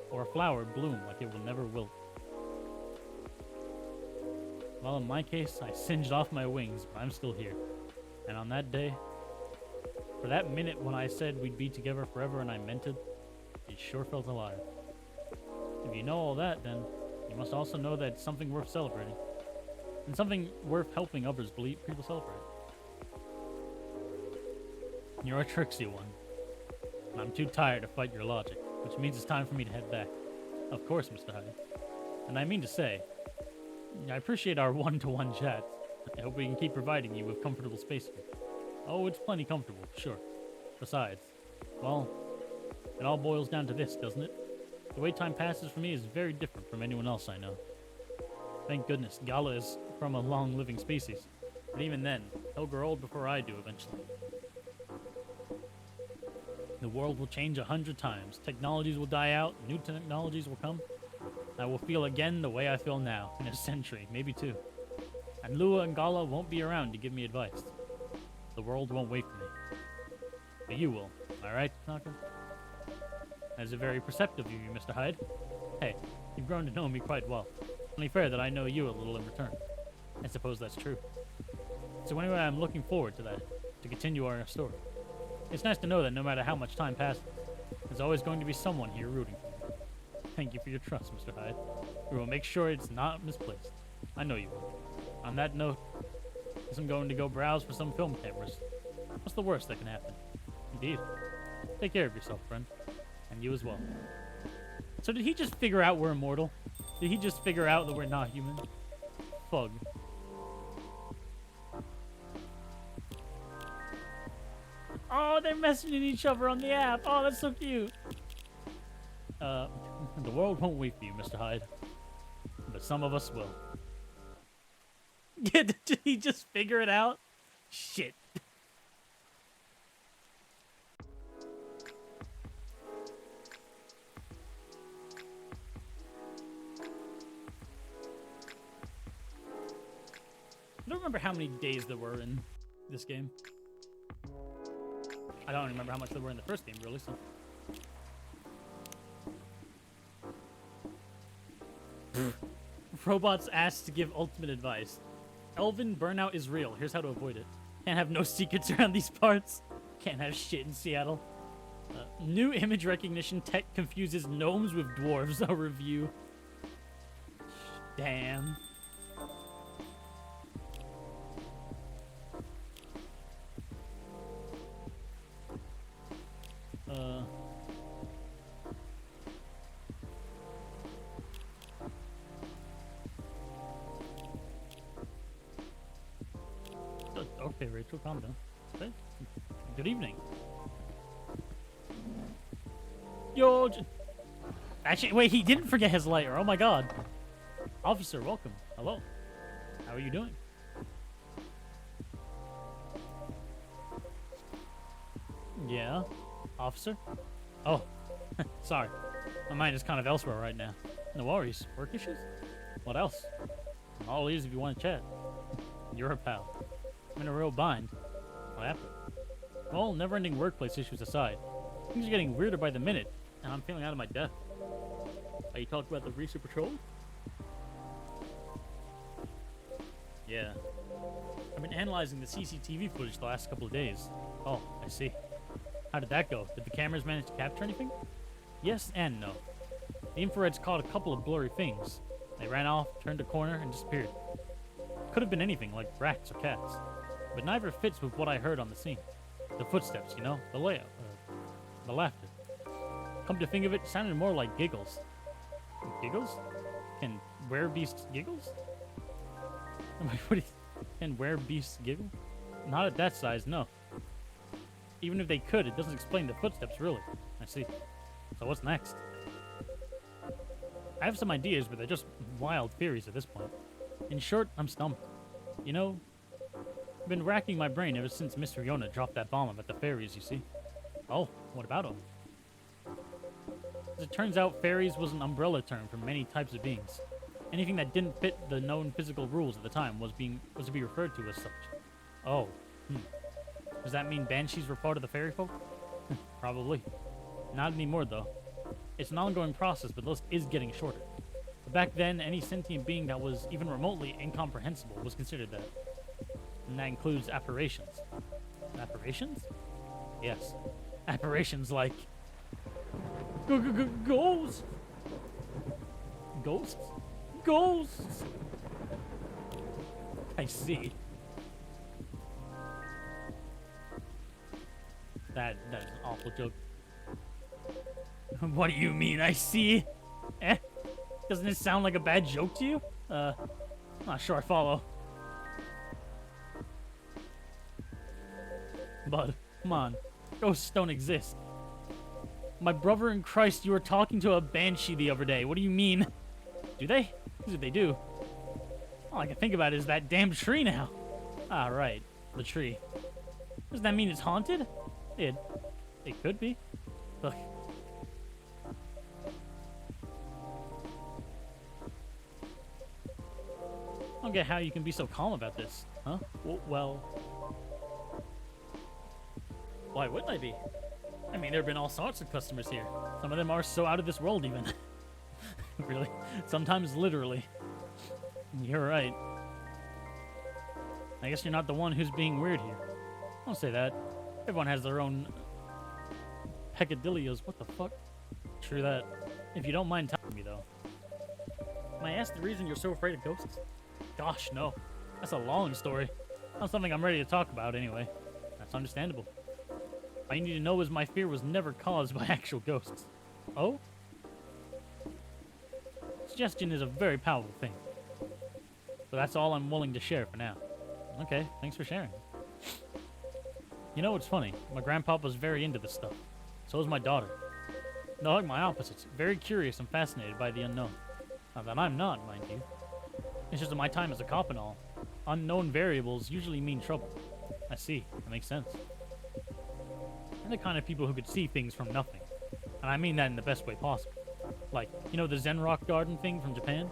or a flower bloom like it will never wilt. Well, in my case, I singed off my wings, but I'm still here. And on that day, for that minute when I said we'd be together forever and I meant it, it sure felt alive. If you know all that, then you must also know that it's something worth celebrating. And something worth helping others believe people celebrate. You're a tricksy one. And I'm too tired to fight your logic, which means it's time for me to head back. Of course, Mr. Hyde. And I mean to say, I appreciate our one-to-one chats. I hope we can keep providing you with comfortable space here. Oh, it's plenty comfortable, sure. Besides, well, it all boils down to this, doesn't it? The way time passes for me is very different from anyone else I know. Thank goodness, Gala is from a long-living species. But even then, he'll grow old before I do eventually. The world will change 100 times. Technologies will die out, new technologies will come. I will feel again the way I feel now, in a century, maybe two. And Lua and Gala won't be around to give me advice. The world won't wait for me. But you will, am I right, Knocker? That is very perceptive of you, Mr. Hyde. Hey, you've grown to know me quite well. Only fair that I know you a little in return. I suppose that's true. So anyway, I'm looking forward to that, to continue our story. It's nice to know that no matter how much time passes, there's always going to be someone here rooting for me. Thank you for your trust, Mr. Hyde. We will make sure it's not misplaced. I know you will. On that note, I guess I'm going to go browse for some film cameras. What's the worst that can happen? Indeed. Take care of yourself, friend. And you as well. So did he just figure out we're immortal? Did he just figure out that we're not human? Fug. Oh, they're messaging each other on the app. Oh, that's so cute. The world won't wait for you, Mr. Hyde. But some of us will. Yeah, did he just figure it out? Shit. I don't remember how many days there were in this game. I don't remember how much there were in the first game, really, so... Robots asked to give ultimate advice. Elven burnout is real. Here's how to avoid it. Can't have no secrets around these parts. Can't have shit in Seattle. New image recognition tech confuses gnomes with dwarves. A review. Damn. Okay, Rachel, calm down. Okay. Good evening. Yo, actually, wait, he didn't forget his lighter. Oh my god. Officer, welcome. Hello. How are you doing? Yeah. Officer? Oh, sorry. My mind is kind of elsewhere right now. No worries. Work issues? What else? I'm all ears if you want to chat. You're a pal. I'm in a real bind. What happened? Well, never-ending workplace issues aside, things are getting weirder by the minute, and I'm feeling out of my depth. Are you talking about the Research Patrol? Yeah. I've been analyzing the CCTV footage the last couple of days. Oh, I see. How did that go? Did the cameras manage to capture anything? Yes and no. The infrared's caught a couple of blurry things. They ran off, turned a corner, and disappeared. Could have been anything, like rats or cats. But neither fits with what I heard on the scene. The footsteps, you know, the layout, the laughter. Come to think of it, it sounded more like giggles. Giggles? Can werebeasts giggles? Can werebeasts giggle? Not at that size, no. Even if they could, it doesn't explain the footsteps, really. I see. So what's next? I have some ideas, but they're just wild theories at this point. In short, I'm stumped. You know, I've been racking my brain ever since Mr. Yona dropped that bomb at the fairies, you see. Oh, what about him? As it turns out, fairies was an umbrella term for many types of beings. Anything that didn't fit the known physical rules at the time was to be referred to as such. Oh, Does that mean banshees were part of the fairy folk? Probably. Not anymore, though. It's an ongoing process, but the list is getting shorter. But back then, any sentient being that was even remotely incomprehensible was considered that. And that includes apparitions. Apparitions? Yes. Apparitions like... Ghosts! Ghosts? Ghosts! I see. That is an awful joke. What do you mean, I see? Eh? Doesn't it sound like a bad joke to you? Not sure I follow. Bud, come on. Ghosts don't exist. My brother in Christ, you were talking to a banshee the other day. What do you mean? Do they? Because if they do, all I can think about is that damn tree now. Ah, right. The tree. Does that mean it's haunted? It could be. Look. I don't get how you can be so calm about this, huh? Well, why wouldn't I be? I mean, there have been all sorts of customers here. Some of them are so out of this world, even. Really? Sometimes literally. You're right. I guess you're not the one who's being weird here. Don't say that. Everyone has their own peccadillos. What the fuck? True that. If you don't mind telling me, though. Can I ask the reason you're so afraid of ghosts? Gosh, no. That's a long story. Not something I'm ready to talk about, anyway. That's understandable. All you need to know is my fear was never caused by actual ghosts. Oh? Suggestion is a very powerful thing. But that's all I'm willing to share for now. Okay, thanks for sharing. You know what's funny? My grandpa was very into this stuff. So was my daughter. They're like my opposites. Very curious and fascinated by the unknown. Not that I'm not, mind you. It's just that my time as a cop and all. Unknown variables usually mean trouble. I see. That makes sense. They're the kind of people who could see things from nothing. And I mean that in the best way possible. Like, you know the Zen rock garden thing from Japan?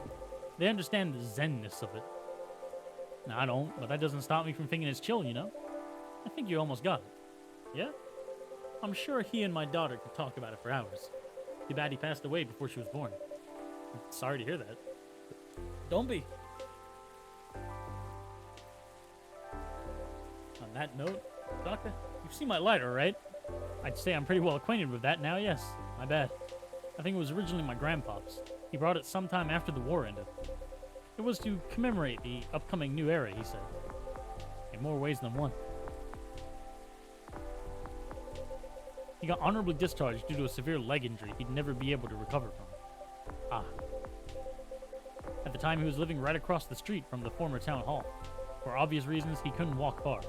They understand the zenness of it. Now, I don't, but that doesn't stop me from thinking it's chill, you know? I think you almost got it. Yeah? I'm sure he and my daughter could talk about it for hours. Too bad he passed away before she was born. Sorry to hear that. Don't be. On that note, Doctor, you've seen my lighter, right? I'd say I'm pretty well acquainted with that now, yes. My bad. I think it was originally my grandpa's. He brought it sometime after the war ended. It was to commemorate the upcoming new era, he said. In more ways than one. He got honorably discharged due to a severe leg injury he'd never be able to recover from. Ah. At the time, he was living right across the street from the former town hall. For obvious reasons, he couldn't walk far.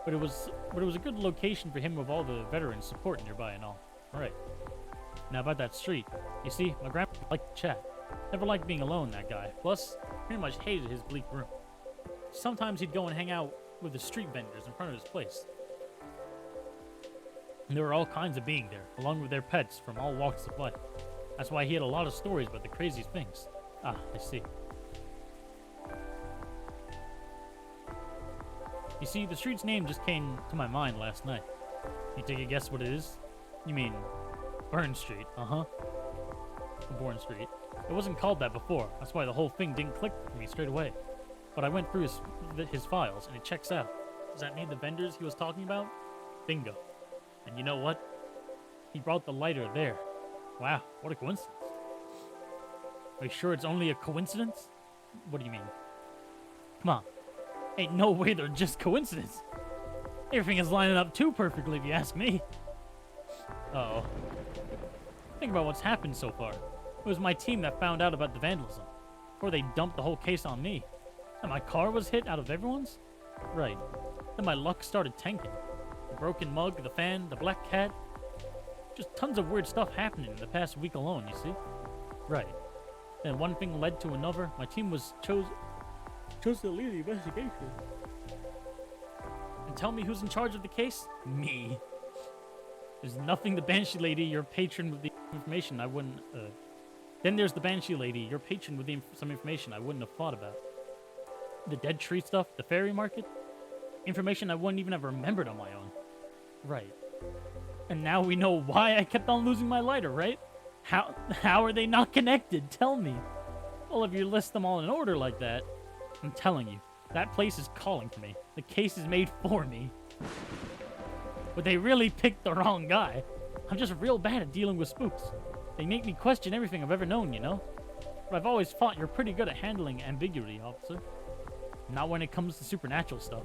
But it was a good location for him with all the veterans support nearby and all. Right. Now about that street. You see, my grandpa liked to chat. Never liked being alone, that guy. Plus, pretty much hated his bleak room. Sometimes he'd go and hang out with the street vendors in front of his place. And there were all kinds of being there, along with their pets from all walks of life. That's why he had a lot of stories about the craziest things. Ah, I see. You see, the street's name just came to my mind last night. You take a guess what it is? You mean Burn Street, uh-huh. Bourne Street. It wasn't called that before. That's why the whole thing didn't click for me straight away. But I went through his files, and it checks out. Does that mean the vendors he was talking about? Bingo. And you know what? He brought the lighter there. Wow, what a coincidence. Are you sure it's only a coincidence? What do you mean? Come on. Ain't no way they're just coincidence. Everything is lining up too perfectly if you ask me. Uh-oh. Think about what's happened so far. It was my team that found out about the vandalism. Before they dumped the whole case on me. And my car was hit out of everyone's? Right. Then my luck started tanking. The broken mug, the fan, the black cat. Just tons of weird stuff happening in the past week alone, you see? Right. Then one thing led to another. My team was chose to lead the investigation. And tell me who's in charge of the case? Me. There's nothing the Banshee Lady, your patron with the information I wouldn't... Then there's the Banshee Lady, your patron with some information I wouldn't have thought about. The dead tree stuff, the fairy market. Information I wouldn't even have remembered on my own. Right. And now we know why I kept on losing my lighter, right? How are they not connected? Tell me. Well, if you list them all in order like that, I'm telling you, that place is calling for me. The case is made for me. But they really picked the wrong guy. I'm just real bad at dealing with spooks. They make me question everything I've ever known, you know? But I've always thought you're pretty good at handling ambiguity, officer. Not when it comes to supernatural stuff.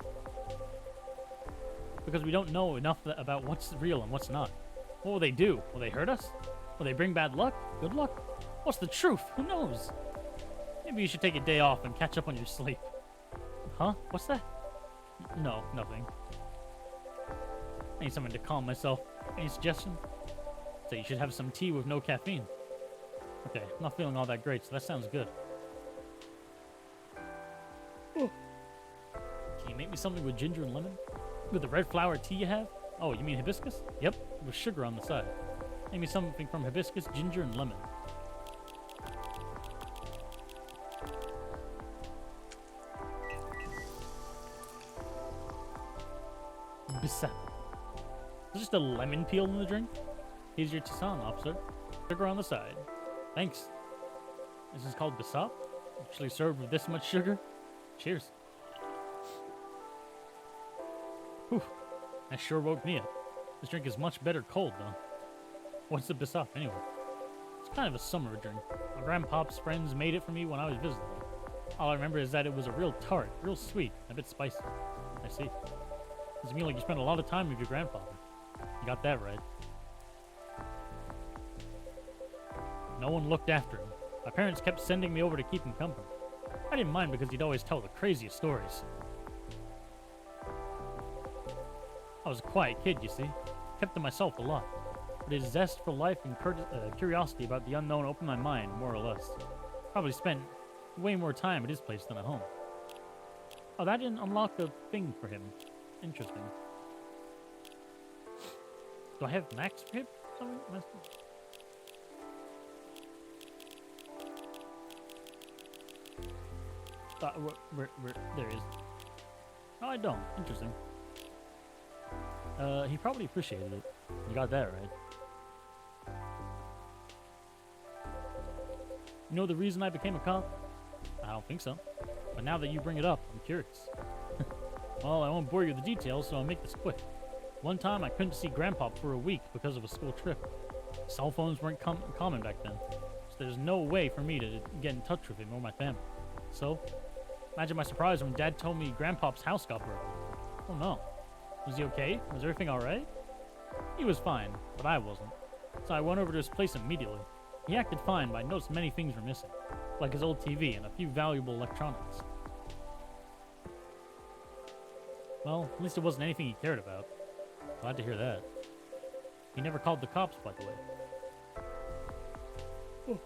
Because we don't know enough about what's real and what's not. What will they do? Will they hurt us? Will they bring bad luck? Good luck? What's the truth? Who knows? Maybe you should take a day off and catch up on your sleep. Huh? What's that? No, nothing. I need something to calm myself. Any suggestion? So you should have some tea with no caffeine. Okay, I'm not feeling all that great, so that sounds good. Oh. Can you make me something with ginger and lemon? With the red flower tea you have? Oh, you mean hibiscus? Yep, with sugar on the side. Make me something from hibiscus, ginger, and lemon. Bissap. Is just a lemon peel in the drink? Here's your tisane, officer. Sugar on the side. Thanks. This is called Bissap? Actually served with this much sugar? Cheers. Whew. That sure woke me up. This drink is much better cold, though. What's the Bissap, anyway? It's kind of a summer drink. My grandpa's friends made it for me when I was visiting. All I remember is that it was a real tart, real sweet, a bit spicy. I see. Does it mean like you spent a lot of time with your grandfather? You got that right. No one looked after him. My parents kept sending me over to keep him company. I didn't mind because he'd always tell the craziest stories. I was a quiet kid, you see. Kept to myself a lot. But his zest for life and curiosity about the unknown opened my mind, more or less. Probably spent way more time at his place than at home. Oh, that didn't unlock a thing for him. Interesting. Do I have max for him? Something? Where, there he is. Oh, I don't. Interesting. He probably appreciated it. You got that right. You know the reason I became a cop? I don't think so. But now that you bring it up, I'm curious. Well, I won't bore you with the details, so I'll make this quick. One time, I couldn't see Grandpa for a week because of a school trip. Cell phones weren't common back then, so there's no way for me to get in touch with him or my family. So, imagine my surprise when Dad told me Grandpa's house got broken. Oh no. Was he okay? Was everything alright? He was fine, but I wasn't. So I went over to his place immediately. He acted fine, but I noticed many things were missing, like his old TV and a few valuable electronics. Well, at least it wasn't anything he cared about. Glad to hear that. He never called the cops, by the way. Oh.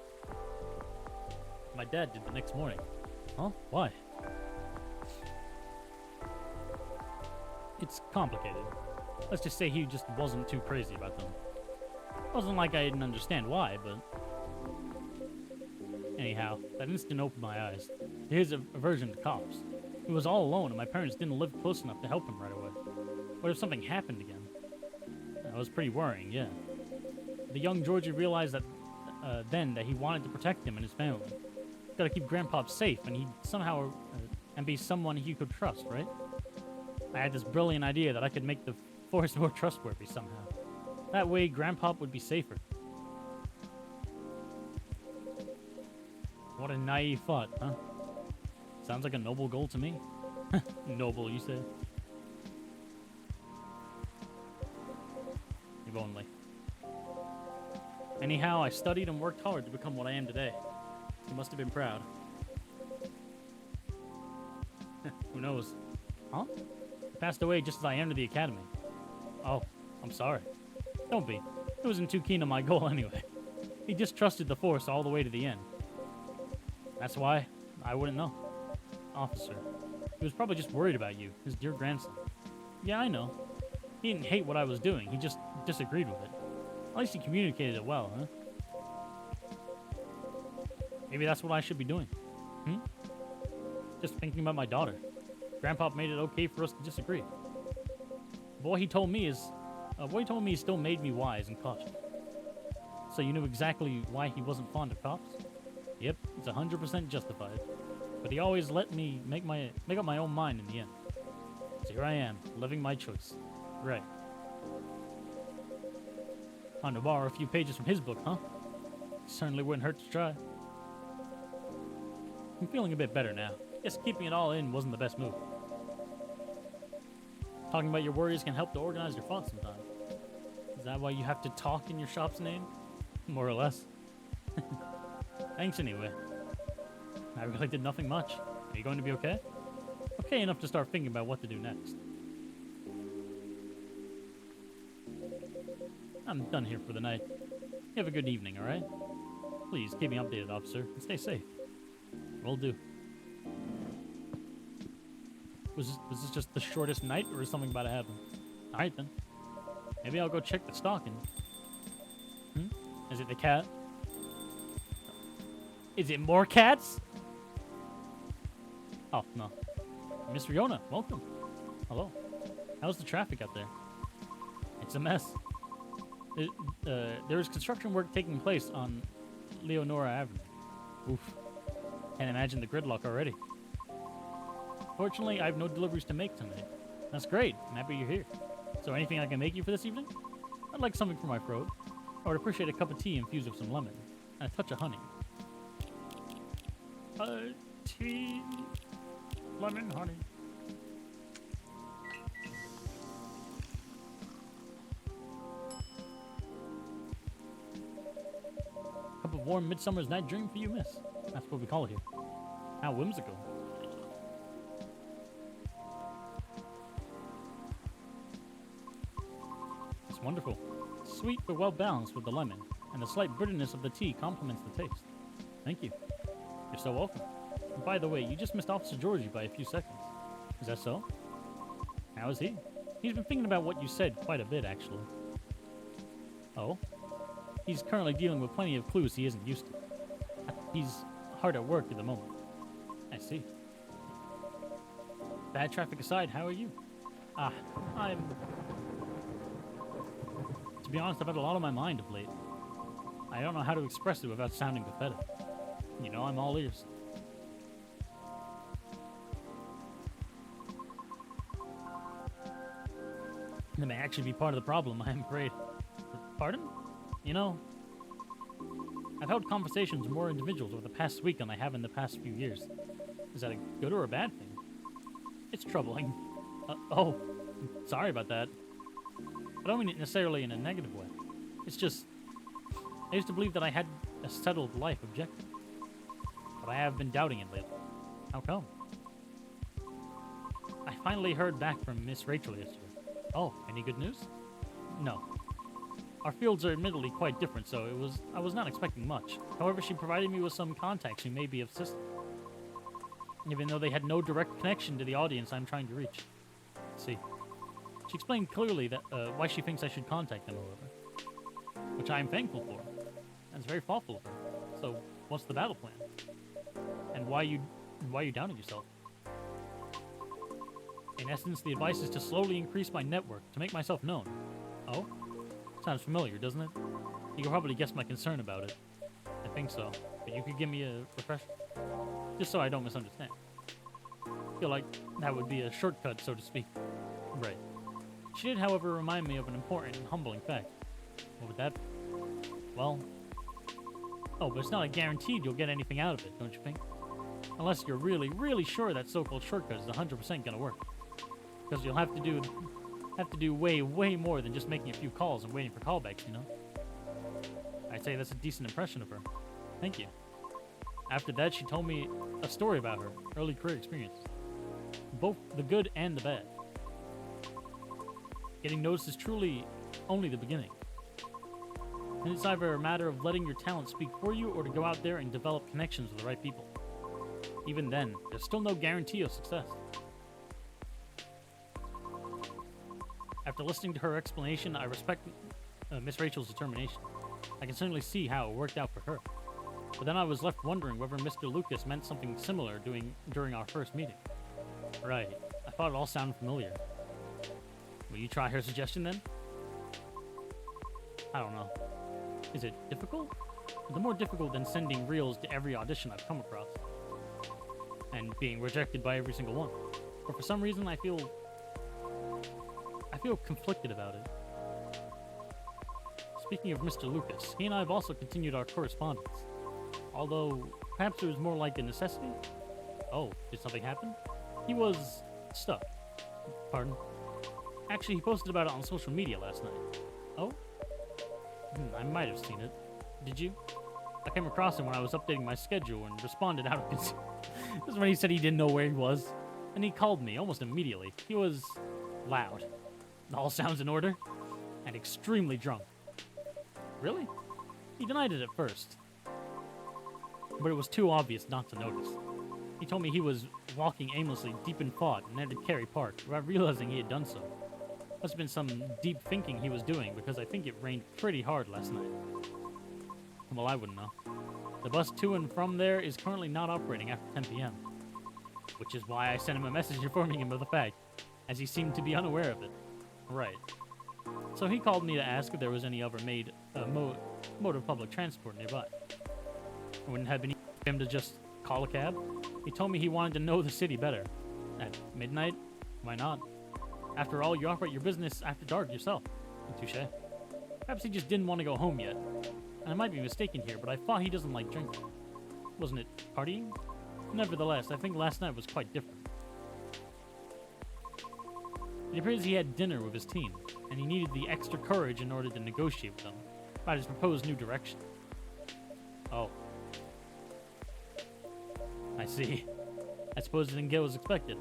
My dad did the next morning. Huh? Why? It's complicated. Let's just say he just wasn't too crazy about them. Wasn't like I didn't understand why, but... Anyhow, that instant opened my eyes to his aversion to cops. He was all alone, and my parents didn't live close enough to help him right away. What if something happened again? That was pretty worrying, yeah. The young Georgie realized that then that he wanted to protect him and his family. Gotta keep Grandpa safe, and he'd somehow and be someone he could trust, right? I had this brilliant idea that I could make the force more trustworthy somehow. That way, Grandpa would be safer. What a naive thought, huh? Sounds like a noble goal to me. Noble, you say? If only. Anyhow, I studied and worked hard to become what I am today. You must have been proud. Who knows? Huh? He passed away just as I entered the academy. Oh, I'm sorry. Don't be. He wasn't too keen on my goal anyway. He just trusted the Force all the way to the end. That's why I wouldn't know. Officer. He was probably just worried about you, his dear grandson. Yeah, I know. He didn't hate what I was doing. He just disagreed with it. At least he communicated it well, huh? Maybe that's what I should be doing. Just thinking about my daughter. Grandpa made it okay for us to disagree. What he told me still made me wise and cautious. So you knew exactly why he wasn't fond of cops? Yep, it's 100% justified. But he always let me make up my own mind in the end. So here I am, living my choice. Right. Time to borrow a few pages from his book, huh? Certainly wouldn't hurt to try. I'm feeling a bit better now. Guess keeping it all in wasn't the best move. Talking about your worries can help to organize your thoughts sometimes. Is that why you have to talk in your shop's name? More or less. Thanks anyway. I really did nothing much. Are you going to be okay? Okay enough to start thinking about what to do next. I'm done here for the night. You have a good evening, alright? Please keep me updated, officer, and stay safe. Will do. Was this just the shortest night, or is something about to happen? Alright then. Maybe I'll go check the stocking. Is it the cat? Is it more cats? Oh, no. Miss Riona, welcome. Hello. How's the traffic out there? It's a mess. There is construction work taking place on Leonora Avenue. Oof. Can't imagine the gridlock already. Fortunately, I have no deliveries to make tonight. That's great. I'm happy you're here. So anything I can make you for this evening? I'd like something for my throat. I would appreciate a cup of tea infused with some lemon and a touch of honey. Tea, lemon, honey. Cup of warm midsummer's night drink for you, miss. That's what we call it here. How whimsical. It's wonderful. Sweet but well balanced with the lemon, and the slight bitterness of the tea complements the taste. Thank you. You're so welcome. And by the way, you just missed Officer Georgie by a few seconds. Is that so? How is he? He's been thinking about what you said quite a bit, actually. Oh? He's currently dealing with plenty of clues he isn't used to. He's hard at work at the moment. I see. Bad traffic aside, how are you? To be honest, I've had a lot on my mind of late. I don't know how to express it without sounding pathetic. You know, I'm all ears. That may actually be part of the problem, I am afraid. Pardon? You know, I've held conversations with more individuals over the past week than I have in the past few years. Is that a good or a bad thing? It's troubling. Oh, sorry about that. I don't mean it necessarily in a negative way. It's just, I used to believe that I had a settled life objective. But I have been doubting it lately. How come? I finally heard back from Miss Rachel yesterday. Oh, any good news? No. Our fields are admittedly quite different, so I was not expecting much. However, she provided me with some contacts who may be of assistance, even though they had no direct connection to the audience I'm trying to reach. Let's see. She explained clearly that why she thinks I should contact them, however, which I am thankful for. That's very thoughtful of her. So, what's the battle plan? And why are you doubting yourself? In essence, the advice is to slowly increase my network to make myself known. Oh? Sounds familiar, doesn't it? You can probably guess my concern about it. I think so, but you could give me a refresher? Just so I don't misunderstand. I feel like that would be a shortcut, so to speak. Right. She did, however, remind me of an important and humbling fact. What would that be? Well... Oh, but it's not guaranteed you'll get anything out of it, don't you think? Unless you're really, really sure that so-called shortcut is 100% gonna work. Because you'll have to do way, way more than just making a few calls and waiting for callbacks, you know? I'd say that's a decent impression of her. Thank you. After that, she told me a story about her early career experiences. Both the good and the bad. Getting noticed is truly only the beginning. And it's either a matter of letting your talent speak for you or to go out there and develop connections with the right people. Even then, there's still no guarantee of success. After listening to her explanation, I respect Miss Rachel's determination. I can certainly see how it worked out for her. But then I was left wondering whether Mr. Lucas meant something similar during our first meeting. Right. I thought it all sounded familiar. Will you try her suggestion then? I don't know. Is it difficult? The more difficult than sending reels to every audition I've come across. And being rejected by every single one. But for some reason I feel conflicted about it. Speaking of Mr. Lucas, he and I have also continued our correspondence. Although, perhaps it was more like a necessity? Oh, did something happen? He was stuck. Pardon? Actually, he posted about it on social media last night. Oh? I might have seen it. Did you? I came across him when I was updating my schedule and responded out of concern. This is when he said he didn't know where he was. And he called me almost immediately. He was loud. All sounds in order. And extremely drunk. Really? He denied it at first. But it was too obvious not to notice. He told me he was walking aimlessly deep in thought and entered Cary Park without realizing he had done so. Must have been some deep thinking he was doing because I think it rained pretty hard last night. Well, I wouldn't know. The bus to and from there is currently not operating after 10 p.m. Which is why I sent him a message informing him of the fact, as he seemed to be unaware of it. Right. So he called me to ask if there was any other mode of public transport nearby. It wouldn't have been easy for him to just call a cab. He told me he wanted to know the city better. At midnight? Why not? After all, you operate your business after dark yourself. Touché. Perhaps he just didn't want to go home yet. And I might be mistaken here, but I thought he doesn't like drinking. Wasn't it partying? Nevertheless, I think last night was quite different. It appears he had dinner with his team, and he needed the extra courage in order to negotiate with them about his proposed new direction. Oh. I see. I suppose it didn't get as expected.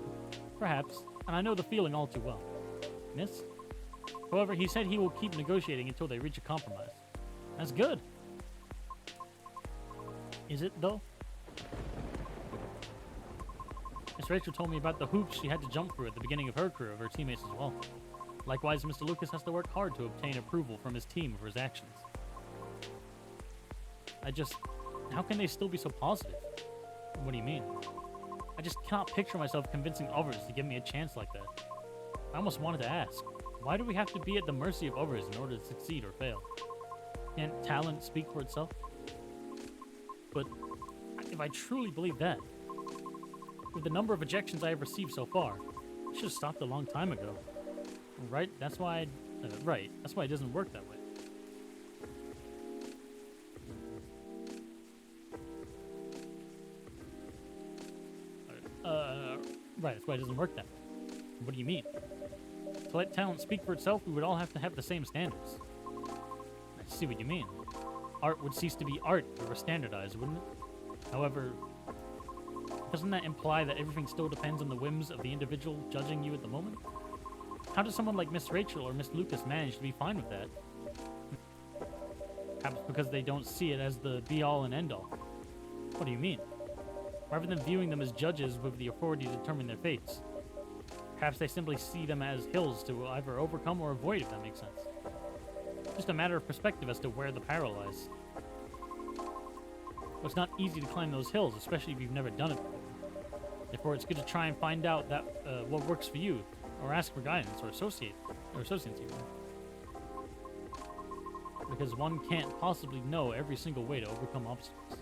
Perhaps, and I know the feeling all too well. Miss? However, he said he will keep negotiating until they reach a compromise. That's good. Is it, though? Miss Rachel told me about the hoops she had to jump through at the beginning of her career of her teammates as well. Likewise, Mr. Lucas has to work hard to obtain approval from his team for his actions. How can they still be so positive? What do you mean? I just cannot picture myself convincing others to give me a chance like that. I almost wanted to ask, why do we have to be at the mercy of others in order to succeed or fail? Can't talent speak for itself? But if I truly believe that, with the number of ejections I have received so far, I should have stopped a long time ago. Right? That's why. Right. That's why it doesn't work that way. Right. That's why it doesn't work that way. What do you mean? To let talent speak for itself, we would all have to have the same standards. I see what you mean. Art would cease to be art if it were standardized, wouldn't it? However, doesn't that imply that everything still depends on the whims of the individual judging you at the moment? How does someone like Miss Rachel or Miss Lucas manage to be fine with that? Perhaps because they don't see it as the be-all and end-all. What do you mean? Rather than viewing them as judges with the authority to determine their fates, perhaps they simply see them as hills to either overcome or avoid, if that makes sense. Just a matter of perspective as to where the power lies. It's not easy to climb those hills, especially if you've never done it before. Therefore, it's good to try and find out that what works for you, or ask for guidance, or associates even. Because one can't possibly know every single way to overcome obstacles.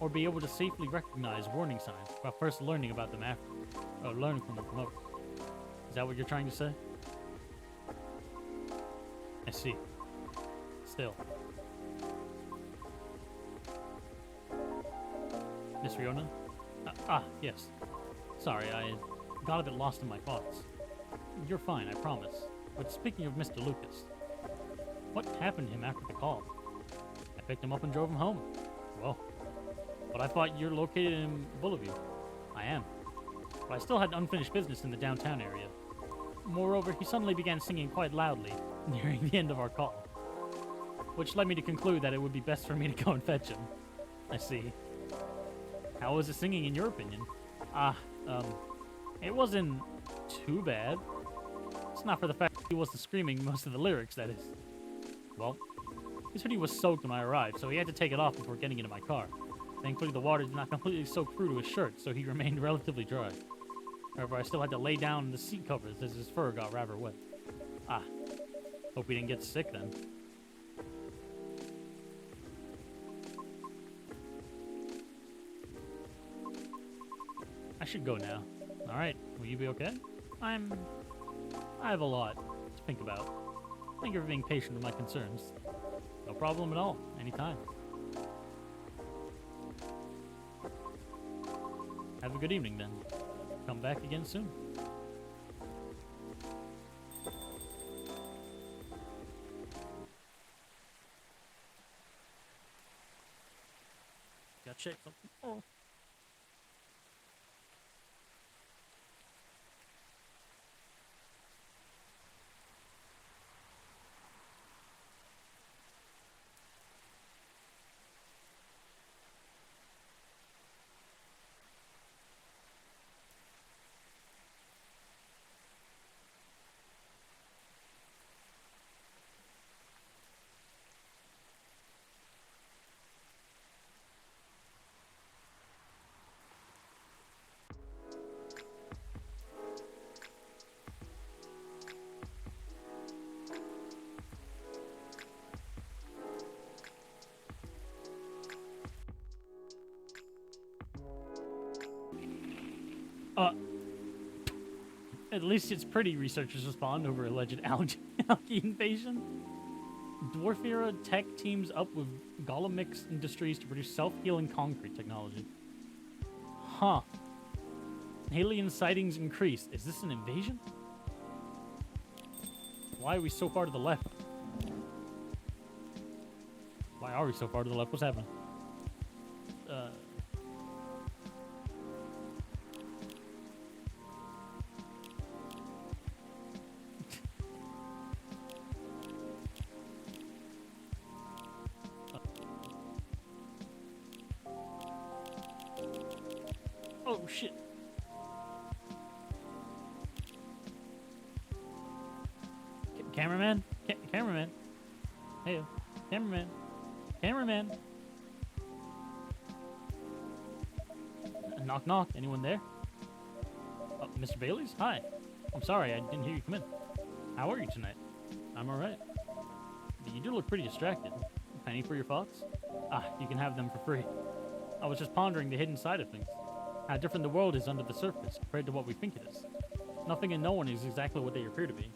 Or be able to safely recognize warning signs while first learning about them after, or learning from them from others. Is that what you're trying to say? I see. Still. Miss Riona? Yes. Sorry, I got a bit lost in my thoughts. You're fine, I promise. But speaking of Mr. Lucas, what happened to him after the call? I picked him up and drove him home. Well, but I thought you're located in Bulleview. I am. But I still had unfinished business in the downtown area. Moreover, he suddenly began singing quite loudly nearing the end of our call, which led me to conclude that it would be best for me to go and fetch him. I see. How was his singing in your opinion? It wasn't too bad. It's not for the fact that he wasn't screaming most of the lyrics, that is. Well, his hoodie was soaked when I arrived, so he had to take it off before getting into my car. Thankfully, the water did not completely soak through to his shirt, so he remained relatively dry. However, I still had to lay down in the seat covers as his fur got rather wet. Hope he didn't get sick then. I should go now. Alright, will you be okay? I have a lot to think about. Thank you for being patient with my concerns. No problem at all. Anytime. Have a good evening then. Come back again soon. Gotta check something. Oh. At least it's pretty, researchers respond over alleged algae invasion. Dwarf era tech teams up with Golemix Industries to produce self-healing concrete technology. Huh. Alien sightings increased. Is this an invasion? Why are we so far to the left? Why are we so far to the left? What's happening? Oh, shit. Cameraman? Cameraman? Hey, cameraman. Cameraman. Knock, knock. Anyone there? Mr. Bailey's? Hi. I'm sorry, I didn't hear you come in. How are you tonight? I'm alright. You do look pretty distracted. A penny for your thoughts? You can have them for free. I was just pondering the hidden side of things. How different the world is under the surface compared to what we think it is. Nothing and no one is exactly what they appear to be.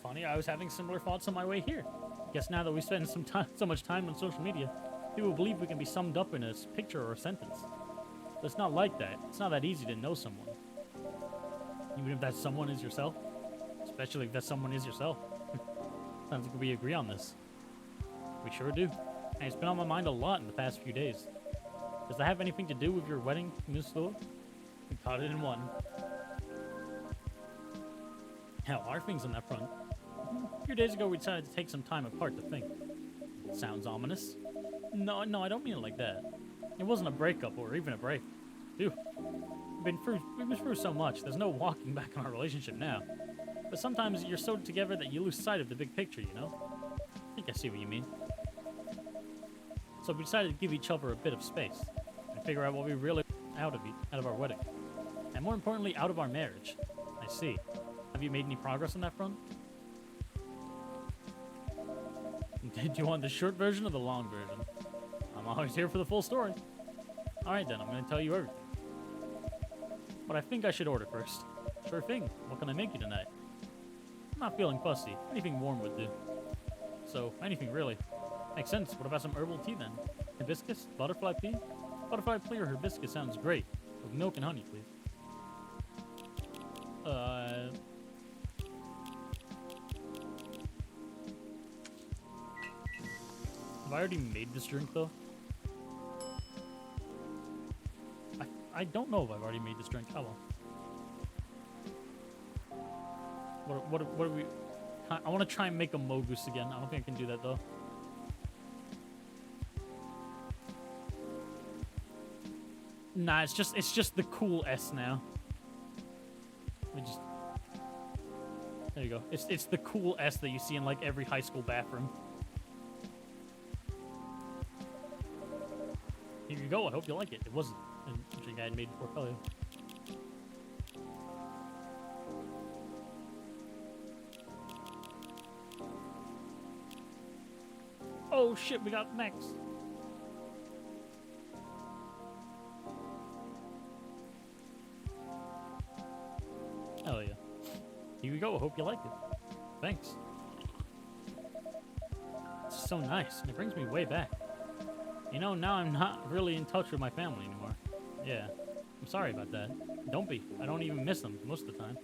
Funny, I was having similar thoughts on my way here. Guess now that we spend so much time on social media, people believe we can be summed up in a picture or a sentence. But it's not like that. It's not that easy to know someone. Even if that someone is yourself. Especially if that someone is yourself. Sounds like we agree on this. We sure do. And it's been on my mind a lot in the past few days. Does that have anything to do with your wedding, Musto? We caught it in one. How are things on that front? A few days ago we decided to take some time apart to think. Sounds ominous. No, I don't mean it like that. It wasn't a breakup or even a break. Phew. We've been through so much, there's no walking back on our relationship now. But sometimes you're so together that you lose sight of the big picture, you know? I think I see what you mean. So we decided to give each other a bit of space and figure out what we really out of our wedding. And more importantly, out of our marriage. I see. Have you made any progress on that front? Do you want the short version or the long version? I'm always here for the full story. Alright then, I'm going to tell you everything. But I think I should order first. Sure thing. What can I make you tonight? I'm not feeling fussy. Anything warm would do. So, anything really. Makes sense. What about some herbal tea then? Hibiscus? Butterfly pea? Butterfly pea or hibiscus sounds great. With milk and honey, please. Have I already made this drink, though? I don't know if I've already made this drink. Oh, well. What are we... I want to try and make a Mogus again. I don't think I can do that, though. Nah, it's just the cool S now. There you go. It's the cool S that you see in, like, every high school bathroom. Here you go. I hope you like it. It wasn't a drink I had made before Pelio. Oh shit, we got next. Hell yeah. Here we go. I hope you like it. Thanks. It's so nice, and it brings me way back. You know, now I'm not really in touch with my family anymore. Yeah, I'm sorry about that. Don't be. I don't even miss them most of the time.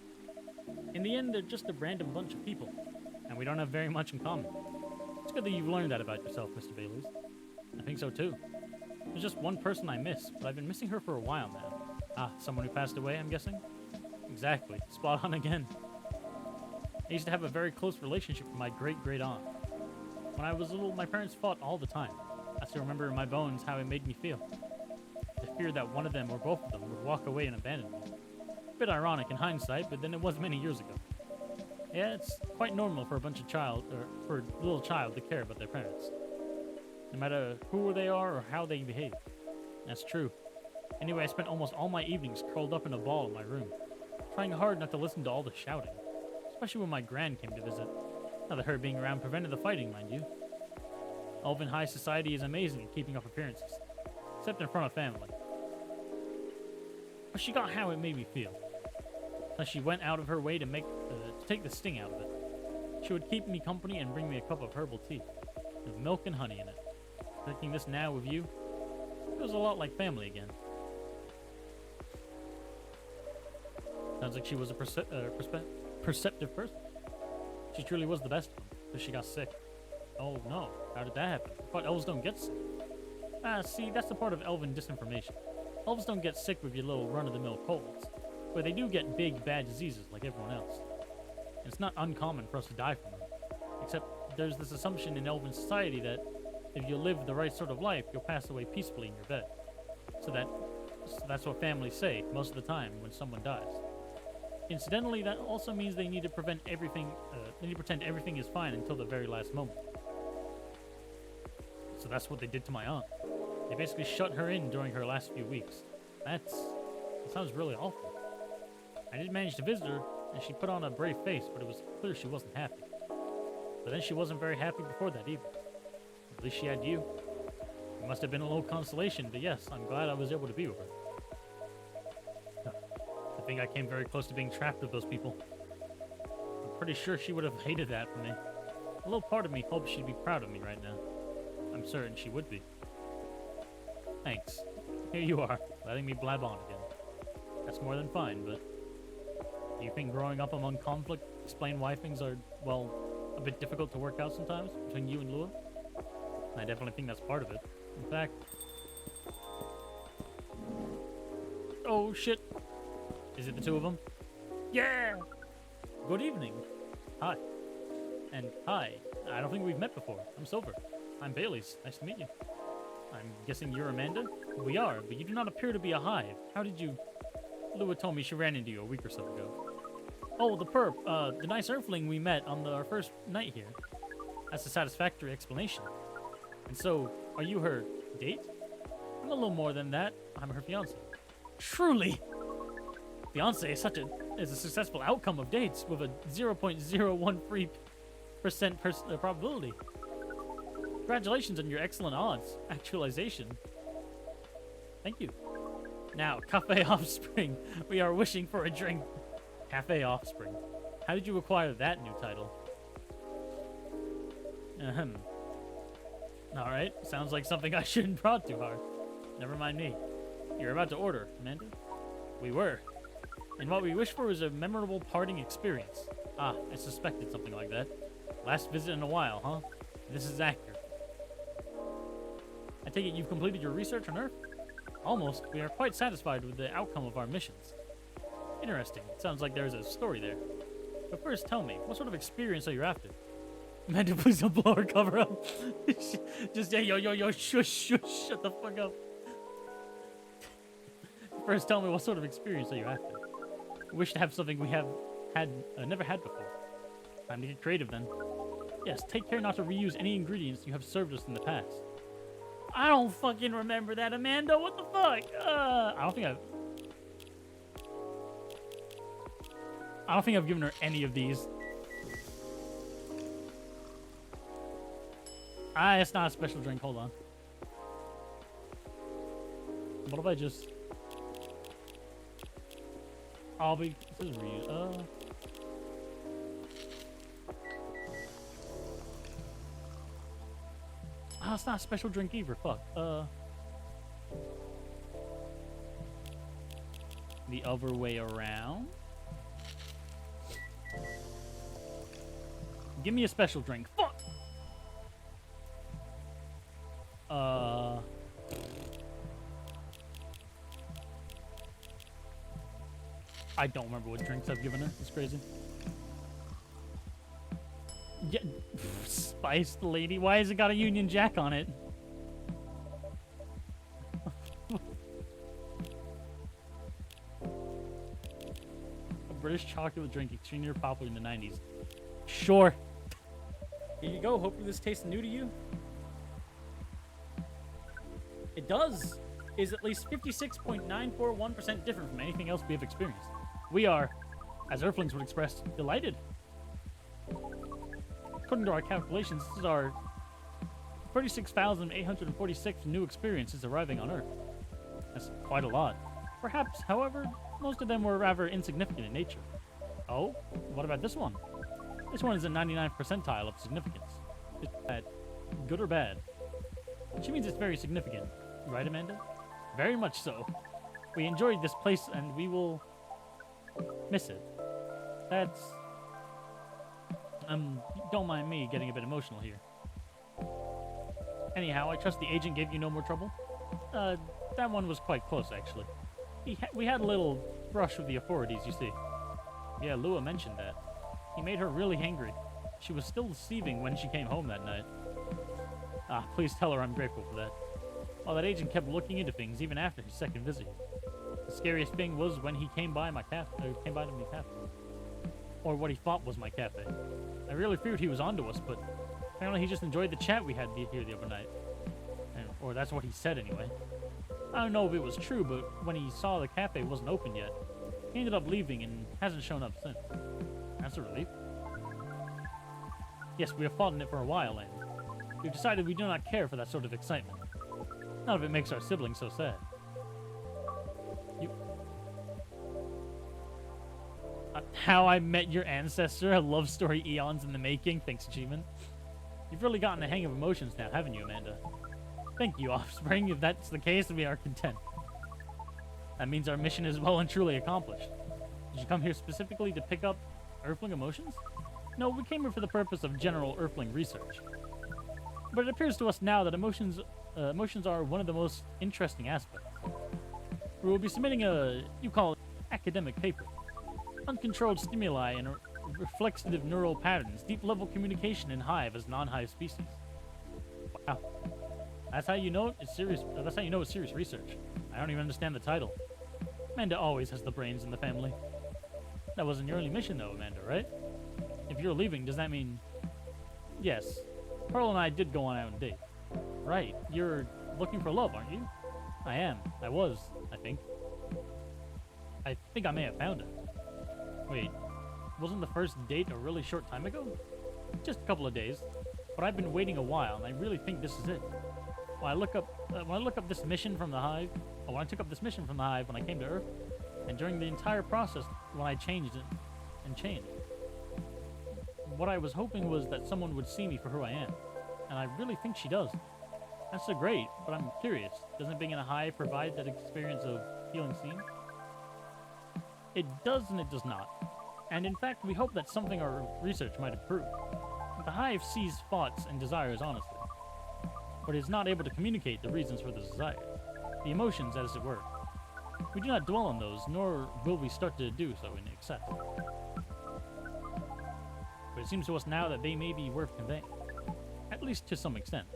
In the end, they're just a random bunch of people, and we don't have very much in common. It's good that you've learned that about yourself, Mr. Bailey's. I think so too. There's just one person I miss, but I've been missing her for a while now. Ah, someone who passed away, I'm guessing? Exactly. Spot on again. I used to have a very close relationship with my great-great-aunt. When I was little, my parents fought all the time. I still remember in my bones how it made me feel. The fear that one of them or both of them would walk away and abandon me. A bit ironic in hindsight, but then it was many years ago. Yeah, it's quite normal for for a little child to care about their parents. No matter who they are or how they behave. That's true. Anyway, I spent almost all my evenings curled up in a ball in my room, trying hard not to listen to all the shouting, especially when my gran came to visit. Not that her being around prevented the fighting, mind you. Elven high society is amazing at keeping up appearances, except in front of family. But she got how it made me feel. As she went out of her way to take the sting out of it. She would keep me company and bring me a cup of herbal tea, with milk and honey in it. Drinking this now with you feels a lot like family again. Sounds like she was a perceptive person. She truly was the best one, but she got sick. Oh no, how did that happen? I thought elves don't get sick. Ah, see, that's the part of elven disinformation. Elves don't get sick with your little run-of-the-mill colds, but they do get big, bad diseases like everyone else. And it's not uncommon for us to die from them. Except there's this assumption in elven society that if you live the right sort of life, you'll pass away peacefully in your bed. So that's what families say most of the time when someone dies. Incidentally, that also means they need to pretend everything is fine until the very last moment. So that's what they did to my aunt. They basically shut her in during her last few weeks. That sounds really awful. I did manage to visit her, and she put on a brave face, but it was clear she wasn't happy. But then she wasn't very happy before that either. At least she had you. It must have been a little consolation, but yes, I'm glad I was able to be with her. I think I came very close to being trapped with those people. I'm pretty sure she would have hated that for me. A little part of me hopes she'd be proud of me right now. I'm certain she would be. Thanks. Here you are, letting me blab on again. That's more than fine, but... do you think growing up among conflict explain why things are, well, a bit difficult to work out sometimes between you and Lua? I definitely think that's part of it. In fact... oh, shit. Is it the two of them? Yeah! Good evening. Hi. And hi. I don't think we've met before. I'm Silver. I'm Bailey's. Nice to meet you. I'm guessing you're Amanda? We are, but you do not appear to be a hive. How did you... Lua told me she ran into you a week or so ago. Oh, the perp. The nice earthling we met on our first night here. That's a satisfactory explanation. And so, are you her date? I'm a little more than that. I'm her fiancé. Truly! Fiancé is is a successful outcome of dates with a 0.013% probability. Congratulations on your excellent odds. Actualization. Thank you. Now, Cafe Offspring. We are wishing for a drink. Cafe Offspring. How did you acquire that new title? Ahem. Alright, sounds like something I shouldn't prod too hard. Never mind me. You're about to order, Amanda? We were. And what we wish for is a memorable parting experience. Ah, I suspected something like that. Last visit in a while, huh? This is accurate. I take it you've completed your research on Earth? Almost. We are quite satisfied with the outcome of our missions. Interesting. It sounds like there's a story there. But first, tell me, what sort of experience are you after? Amanda, please don't blow her cover up. Just, yeah, yo, shush, shut the fuck up. First, tell me, what sort of experience are you after? We wish to have something we have never had before. Time to get creative, then. Yes, take care not to reuse any ingredients you have served us in the past. I don't fucking remember that, Amanda. What the fuck? I don't think I've given her any of these. It's not a special drink. Hold on. What if I just... this is reuse. It's not a special drink either. Fuck. The other way around. Give me a special drink. Fuck. I don't remember what drinks I've given her. It's crazy. Yeah, spiced lady. Why has it got a Union Jack on it? A British chocolate drink extremely popular in the 90s. Sure. Here you go. Hopefully this tastes new to you. It does. Is at least 56.941% different from anything else we have experienced. We are, as Earthlings would express, delighted. According to our calculations, this is our 36,846 new experiences arriving on Earth. That's quite a lot. Perhaps, however, most of them were rather insignificant in nature. Oh, what about this one? This one is a 99th percentile of significance. Is that good or bad? She means it's very significant. Right, Amanda? Very much so. We enjoyed this place and we will miss it. That's... don't mind me getting a bit emotional here. Anyhow, I trust the agent gave you no more trouble? That one was quite close, actually. We had a little brush with the authorities, you see. Yeah, Lua mentioned that. He made her really angry. She was still deceiving when she came home that night. Please tell her I'm grateful for that. Well, that agent kept looking into things even after his second visit. The scariest thing was when he came by my cafe, or what he thought was my cafe. I really feared he was onto us, but apparently he just enjoyed the chat we had here the other night. Or that's what he said anyway. I don't know if it was true, but when he saw the cafe wasn't open yet, he ended up leaving and hasn't shown up since. That's a relief. Yes, we have fought in it for a while, and we've decided we do not care for that sort of excitement. None of it makes our siblings so sad. You... How I Met Your Ancestor, a love story eons in the making. Thanks, Achievement. You've really gotten the hang of emotions now, haven't you, Amanda? Thank you, Offspring. If that's the case, we are content. That means our mission is well and truly accomplished. Did you come here specifically to pick up Earthling emotions? No, we came here for the purpose of general Earthling research. But it appears to us now that emotions are one of the most interesting aspects. We will be submitting you call it, academic paper. Uncontrolled stimuli and reflexive neural patterns, deep-level communication in Hive as non-Hive species. Wow. That's how you know it's serious. That's how you know it's serious research. I don't even understand the title. Amanda always has the brains in the family. That wasn't your only mission, though, Amanda, right? If you're leaving, does that mean... Yes. Pearl and I did go on out on a date. Right. You're looking for love, aren't you? I am. I was, I think. I think I may have found it. Wait. Wasn't the first date a really short time ago? Just a couple of days. But I've been waiting a while, and I really think this is it. When I look up this mission from the Hive... when I took up this mission from the Hive when I came to Earth, and during the entire process when I changed it, and changed. What I was hoping was that someone would see me for who I am, and I really think she does. That's so great, but I'm curious, doesn't being in a Hive provide that experience of feeling seen? It does and it does not. And in fact, we hope that's something our research might improve. The Hive sees thoughts and desires honestly, but is not able to communicate the reasons for the desires, the emotions as it were. We do not dwell on those, nor will we start to do so in excess. But it seems to us now that they may be worth conveying, at least to some extent.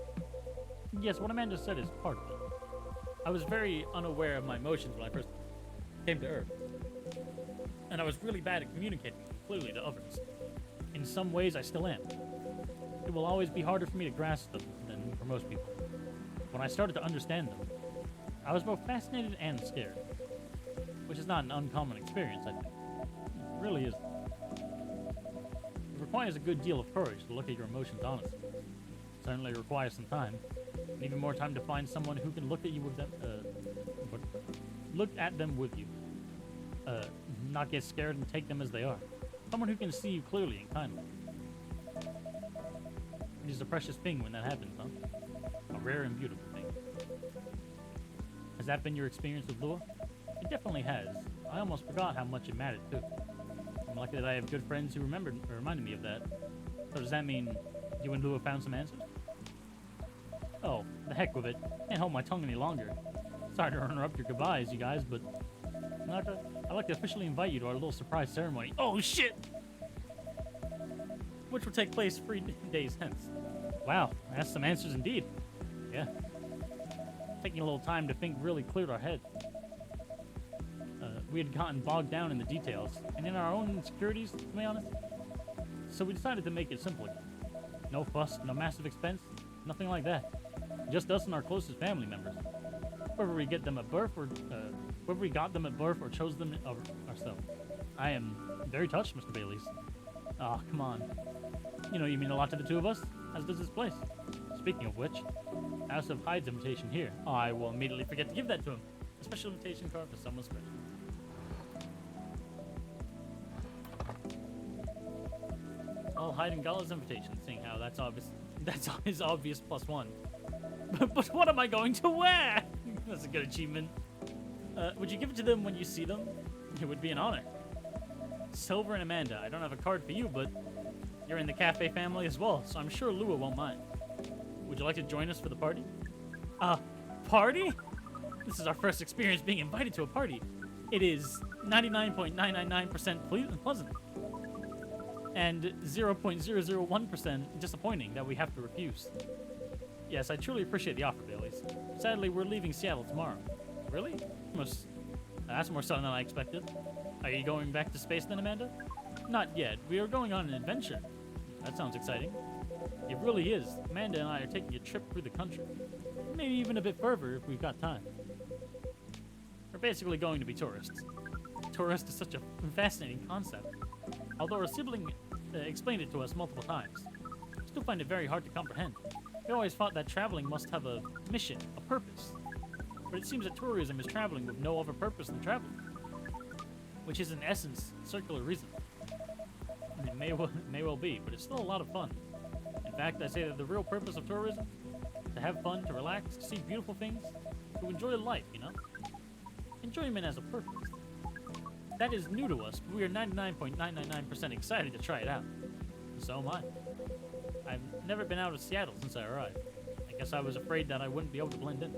Yes, what Amanda said is part of it. I was very unaware of my emotions when I first came to Earth, and I was really bad at communicating clearly to others. In some ways, I still am. It will always be harder for me to grasp them than for most people. When I started to understand them, I was both fascinated and scared, which is not an uncommon experience, I think. It really isn't. It requires a good deal of courage to look at your emotions honestly. It certainly requires some time, and even more time to find someone who can look at you with them, look at them with you, not get scared and take them as they are. Someone who can see you clearly and kindly. It is a precious thing when that happens, huh? A rare and beautiful thing. Has that been your experience with Lua? It definitely has. I almost forgot how much it mattered, too. I'm lucky that I have good friends who reminded me of that. So does that mean you and Lua found some answers? Oh, the heck with it. Can't hold my tongue any longer. Sorry to interrupt your goodbyes, you guys, but I'd like to officially invite you to our little surprise ceremony. Oh, shit! Which will take place 3 days hence. Wow, that's some answers indeed. Yeah. Taking a little time to think really cleared our heads. We had gotten bogged down in the details, and in our own insecurities, to be honest. So we decided to make it simple again. No fuss, no massive expense, nothing like that. Just us and our closest family members. Whether we get them at birth or whether we got them at birth or chose them ourselves. I am very touched, Mr. Bayliss. Oh, come on. You know you mean a lot to the two of us, as does this place. Speaking of which, I also have Hyde's invitation here. Oh, I will immediately forget to give that to him. A special invitation card for someone special. I'll Hyde and Gala's invitation, seeing how that's obvious. That's his obvious +1. But what am I going to wear? That's a good achievement. Would you give it to them when you see them? It would be an honor. Silver and Amanda, I don't have a card for you, but you're in the cafe family as well, so I'm sure Lua won't mind. Would you like to join us for the party? Party? This is our first experience being invited to a party. It is 99.999% pleasant. And 0.001% disappointing that we have to refuse. Yes, I truly appreciate the offer, Bayliss. Sadly, we're leaving Seattle tomorrow. Really? That's more sudden than I expected. Are you going back to space then, Amanda? Not yet. We are going on an adventure. That sounds exciting. It really is. Amanda and I are taking a trip through the country. Maybe even a bit further if we've got time. We're basically going to be tourists. Tourist is such a fascinating concept. Although our sibling explained it to us multiple times, we still find it very hard to comprehend. We always thought that traveling must have a mission, a purpose. But it seems that tourism is traveling with no other purpose than traveling, which is in essence circular reason. It may well be, but it's still a lot of fun. In fact, I say that the real purpose of tourism is to have fun, to relax, to see beautiful things, to enjoy life, you know? Enjoyment as a purpose. That is new to us, but we are 99.999% excited to try it out. And so am I. I've never been out of Seattle since I arrived. I guess I was afraid that I wouldn't be able to blend in.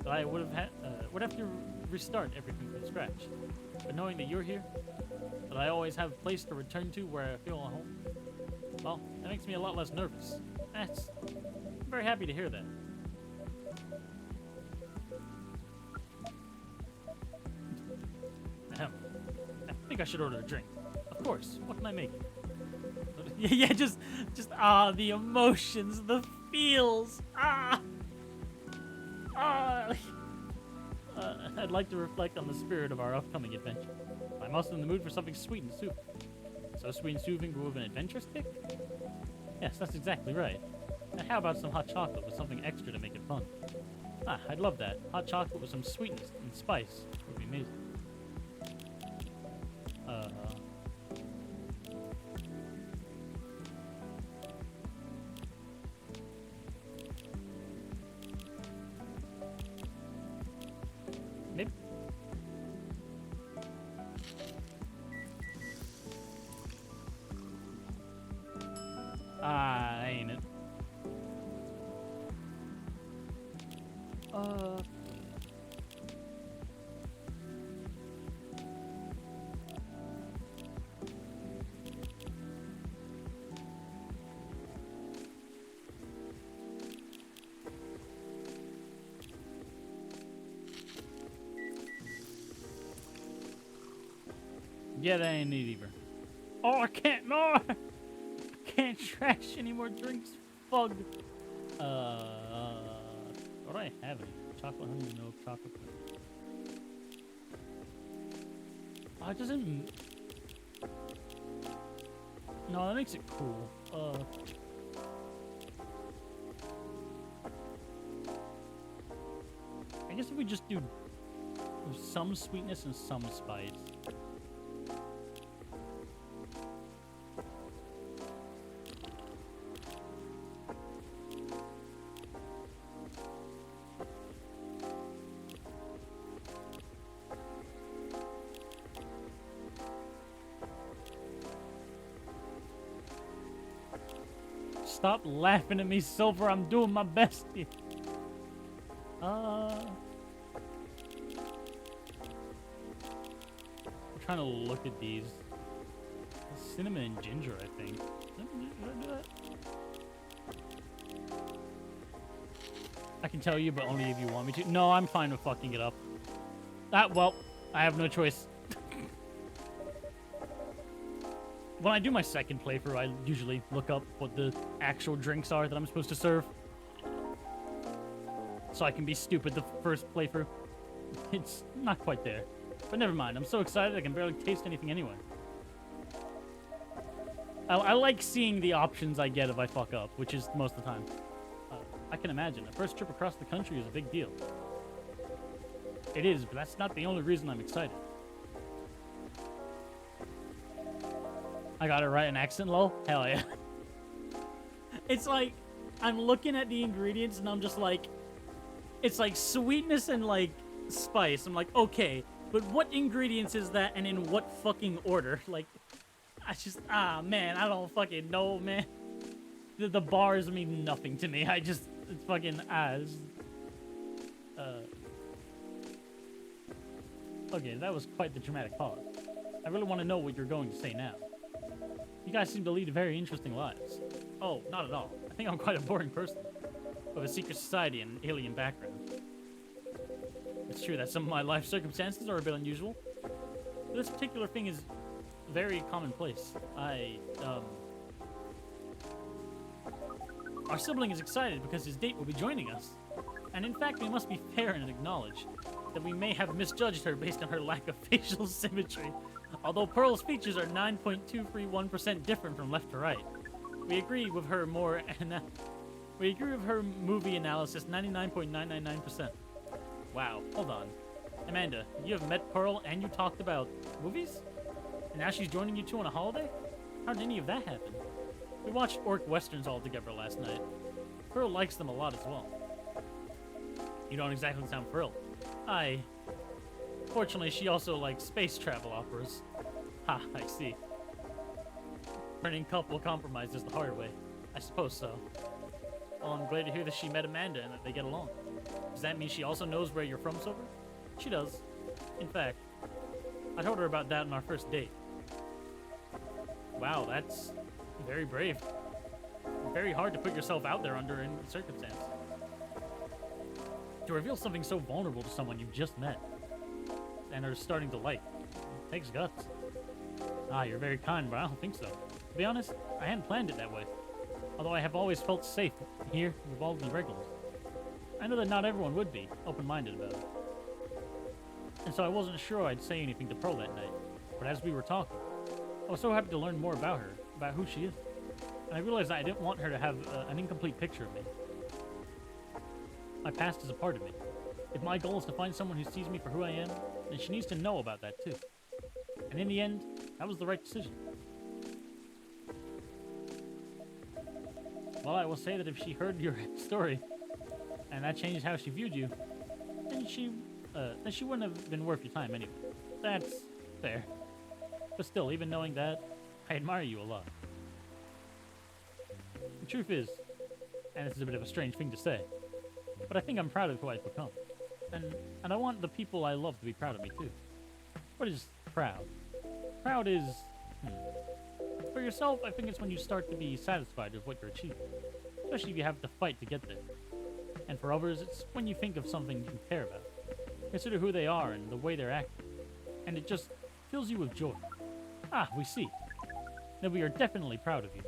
That I would have to restart everything from scratch. But knowing that you're here, that I always have a place to return to where I feel at home, well, that makes me a lot less nervous. I'm very happy to hear that. I think I should order a drink. Of course. What can I make? Yeah, just the emotions, the feels. I'd like to reflect on the spirit of our upcoming adventure. I'm also in the mood for something sweet and soothing. So sweet and soothing with an adventure stick? Yes, that's exactly right. And how about some hot chocolate with something extra to make it fun? I'd love that. Hot chocolate with some sweetness and spice would be amazing. Maybe. Ain't it? Yeah, that ain't it either. Oh, I can't, no! I can't trash any more drinks. Fug. What do I have? Chocolate, honey, milk, chocolate. Oh, it doesn't... No, that makes it cool. I guess if we just do some sweetness and some spice. Stop laughing at me, Silver. I'm doing my best here. I'm trying to look at these. Cinnamon and ginger, I think. Did I do that? I can tell you, but only if you want me to. No, I'm fine with fucking it up. Well, I have no choice. When I do my second playthrough, I usually look up what the actual drinks are that I'm supposed to serve. So I can be stupid the first playthrough. It's not quite there. But never mind, I'm so excited I can barely taste anything anyway. I like seeing the options I get if I fuck up, which is most of the time. I can imagine. A first trip across the country is a big deal. It is, but that's not the only reason I'm excited. I got it right in accent, lol. Hell yeah. It's like, I'm looking at the ingredients and I'm just like, it's like sweetness and like spice. I'm like, okay, but what ingredients is that and in what fucking order? Like, man, I don't fucking know, man. The bars mean nothing to me. It's fucking, okay, that was quite the dramatic pause. I really want to know what you're going to say now. You guys seem to lead very interesting lives. Oh, not at all. I think I'm quite a boring person with a secret society and alien background. It's true that some of my life circumstances are a bit unusual, but this particular thing is very commonplace. Our sibling is excited because his date will be joining us. And in fact, we must be fair and acknowledge that we may have misjudged her based on her lack of facial symmetry. Although Pearl's features are 9.231% different from left to right. We agree with her we agree with her movie analysis 99.999%. Wow, hold on. Amanda, you have met Pearl and you talked about movies? And now she's joining you two on a holiday? How did any of that happen? We watched Orc Westerns all together last night. Pearl likes them a lot as well. You don't exactly sound thrilled. Fortunately, she also likes space travel operas. Ha, I see. Turning couple compromises the hard way. I suppose so. Well, I'm glad to hear that she met Amanda and that they get along. Does that mean she also knows where you're from, Silver? She does. In fact, I told her about that on our first date. Wow, that's very brave. Very hard to put yourself out there under any circumstance. To reveal something so vulnerable to someone you've just met and are starting to like, it takes guts. Ah, you're very kind, but I don't think so. To be honest, I hadn't planned it that way. Although I have always felt safe here with all the regulars. I know that not everyone would be open-minded about it. And so I wasn't sure I'd say anything to Pearl that night. But as we were talking, I was so happy to learn more about her, about who she is. And I realized that I didn't want her to have an incomplete picture of me. My past is a part of me. If my goal is to find someone who sees me for who I am, then she needs to know about that too. And in the end, that was the right decision. Well, I will say that if she heard your story, and that changed how she viewed you, then she wouldn't have been worth your time anyway. That's fair. But still, even knowing that, I admire you a lot. The truth is, and this is a bit of a strange thing to say, but I think I'm proud of who I've become. And I want the people I love to be proud of me too. What is proud? Proud is... For yourself, I think it's when you start to be satisfied with what you're achieving. Especially if you have to fight to get there. And for others, it's when you think of something you care about. Consider who they are and the way they're acting. And it just fills you with joy. Ah, we see. Then we are definitely proud of you.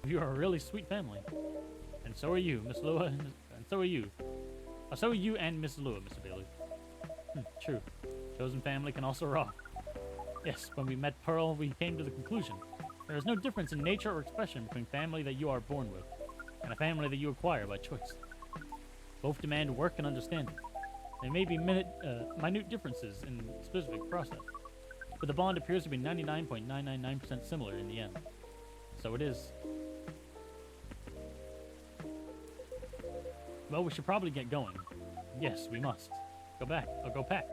You are a really sweet family. And so are you, Miss Lua, and so are you. So are you and Miss Lua, Mr. Bailey. True. Chosen family can also rock. Yes, when we met Pearl, we came to the conclusion. There is no difference in nature or expression between family that you are born with and a family that you acquire by choice. Both demand work and understanding. There may be minute differences in the specific process, but the bond appears to be 99.999% similar in the end. So it is. Well, we should probably get going. Yes, we must. Go back. I'll go pack.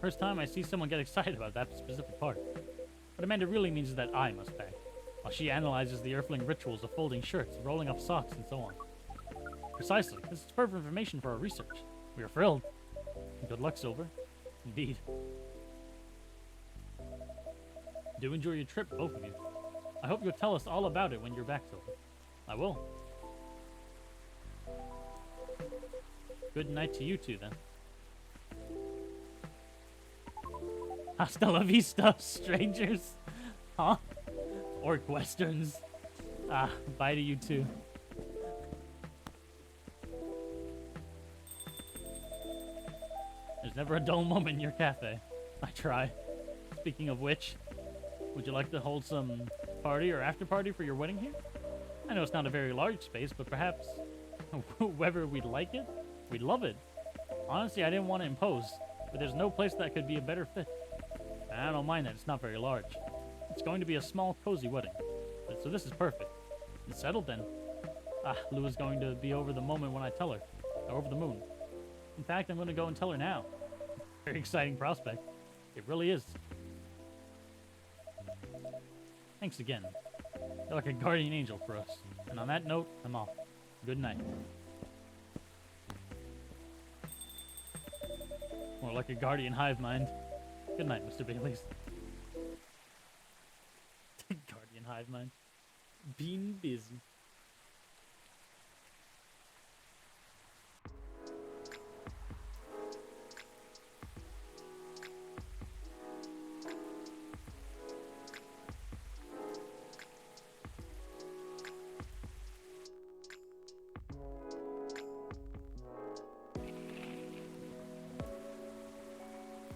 First time I see someone get excited about that specific part. What Amanda really means is that I must pack, while she analyzes the Earthling rituals of folding shirts, rolling up socks, and so on. Precisely. This is perfect information for our research. We are thrilled. Good luck, Silver. Indeed. Do enjoy your trip, both of you. I hope you'll tell us all about it when you're back, Silver. I will. Good night to you two, then. Hasta la vista, strangers. Huh? Orc Westerns. Ah, bye to you too. There's never a dull moment in your cafe. I try. Speaking of which, would you like to hold some party or after party for your wedding here? I know it's not a very large space, but perhaps whether we'd like it, we'd love it. Honestly, I didn't want to impose, but there's no place that could be a better fit. And I don't mind that it's not very large. It's going to be a small, cozy wedding. So this is perfect. It's settled then. Ah, Lou is going to be over the moment when I tell her. Or over the moon. In fact, I'm going to go and tell her now. Very exciting prospect. It really is. Thanks again. You're like a guardian angel for us. And on that note, I'm off. Good night. More like a guardian hive mind. Good night, Mr. Baileys. Guardian hive mind. Being busy.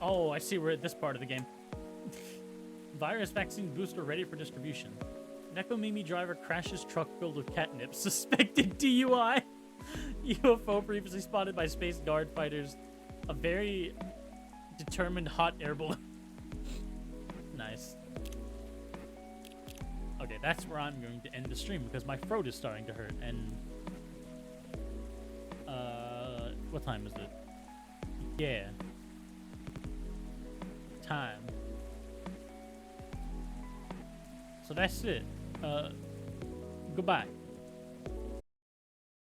Oh, I see. We're at this part of the game. Virus vaccine booster ready for distribution. Nekomimi driver crashes truck filled with catnip. Suspected DUI. UFO previously spotted by Space Guard fighters. A very determined hot air balloon. Nice. Okay, that's where I'm going to end the stream because my throat is starting to hurt. And what time is it? Yeah. Time. So that's it. Goodbye.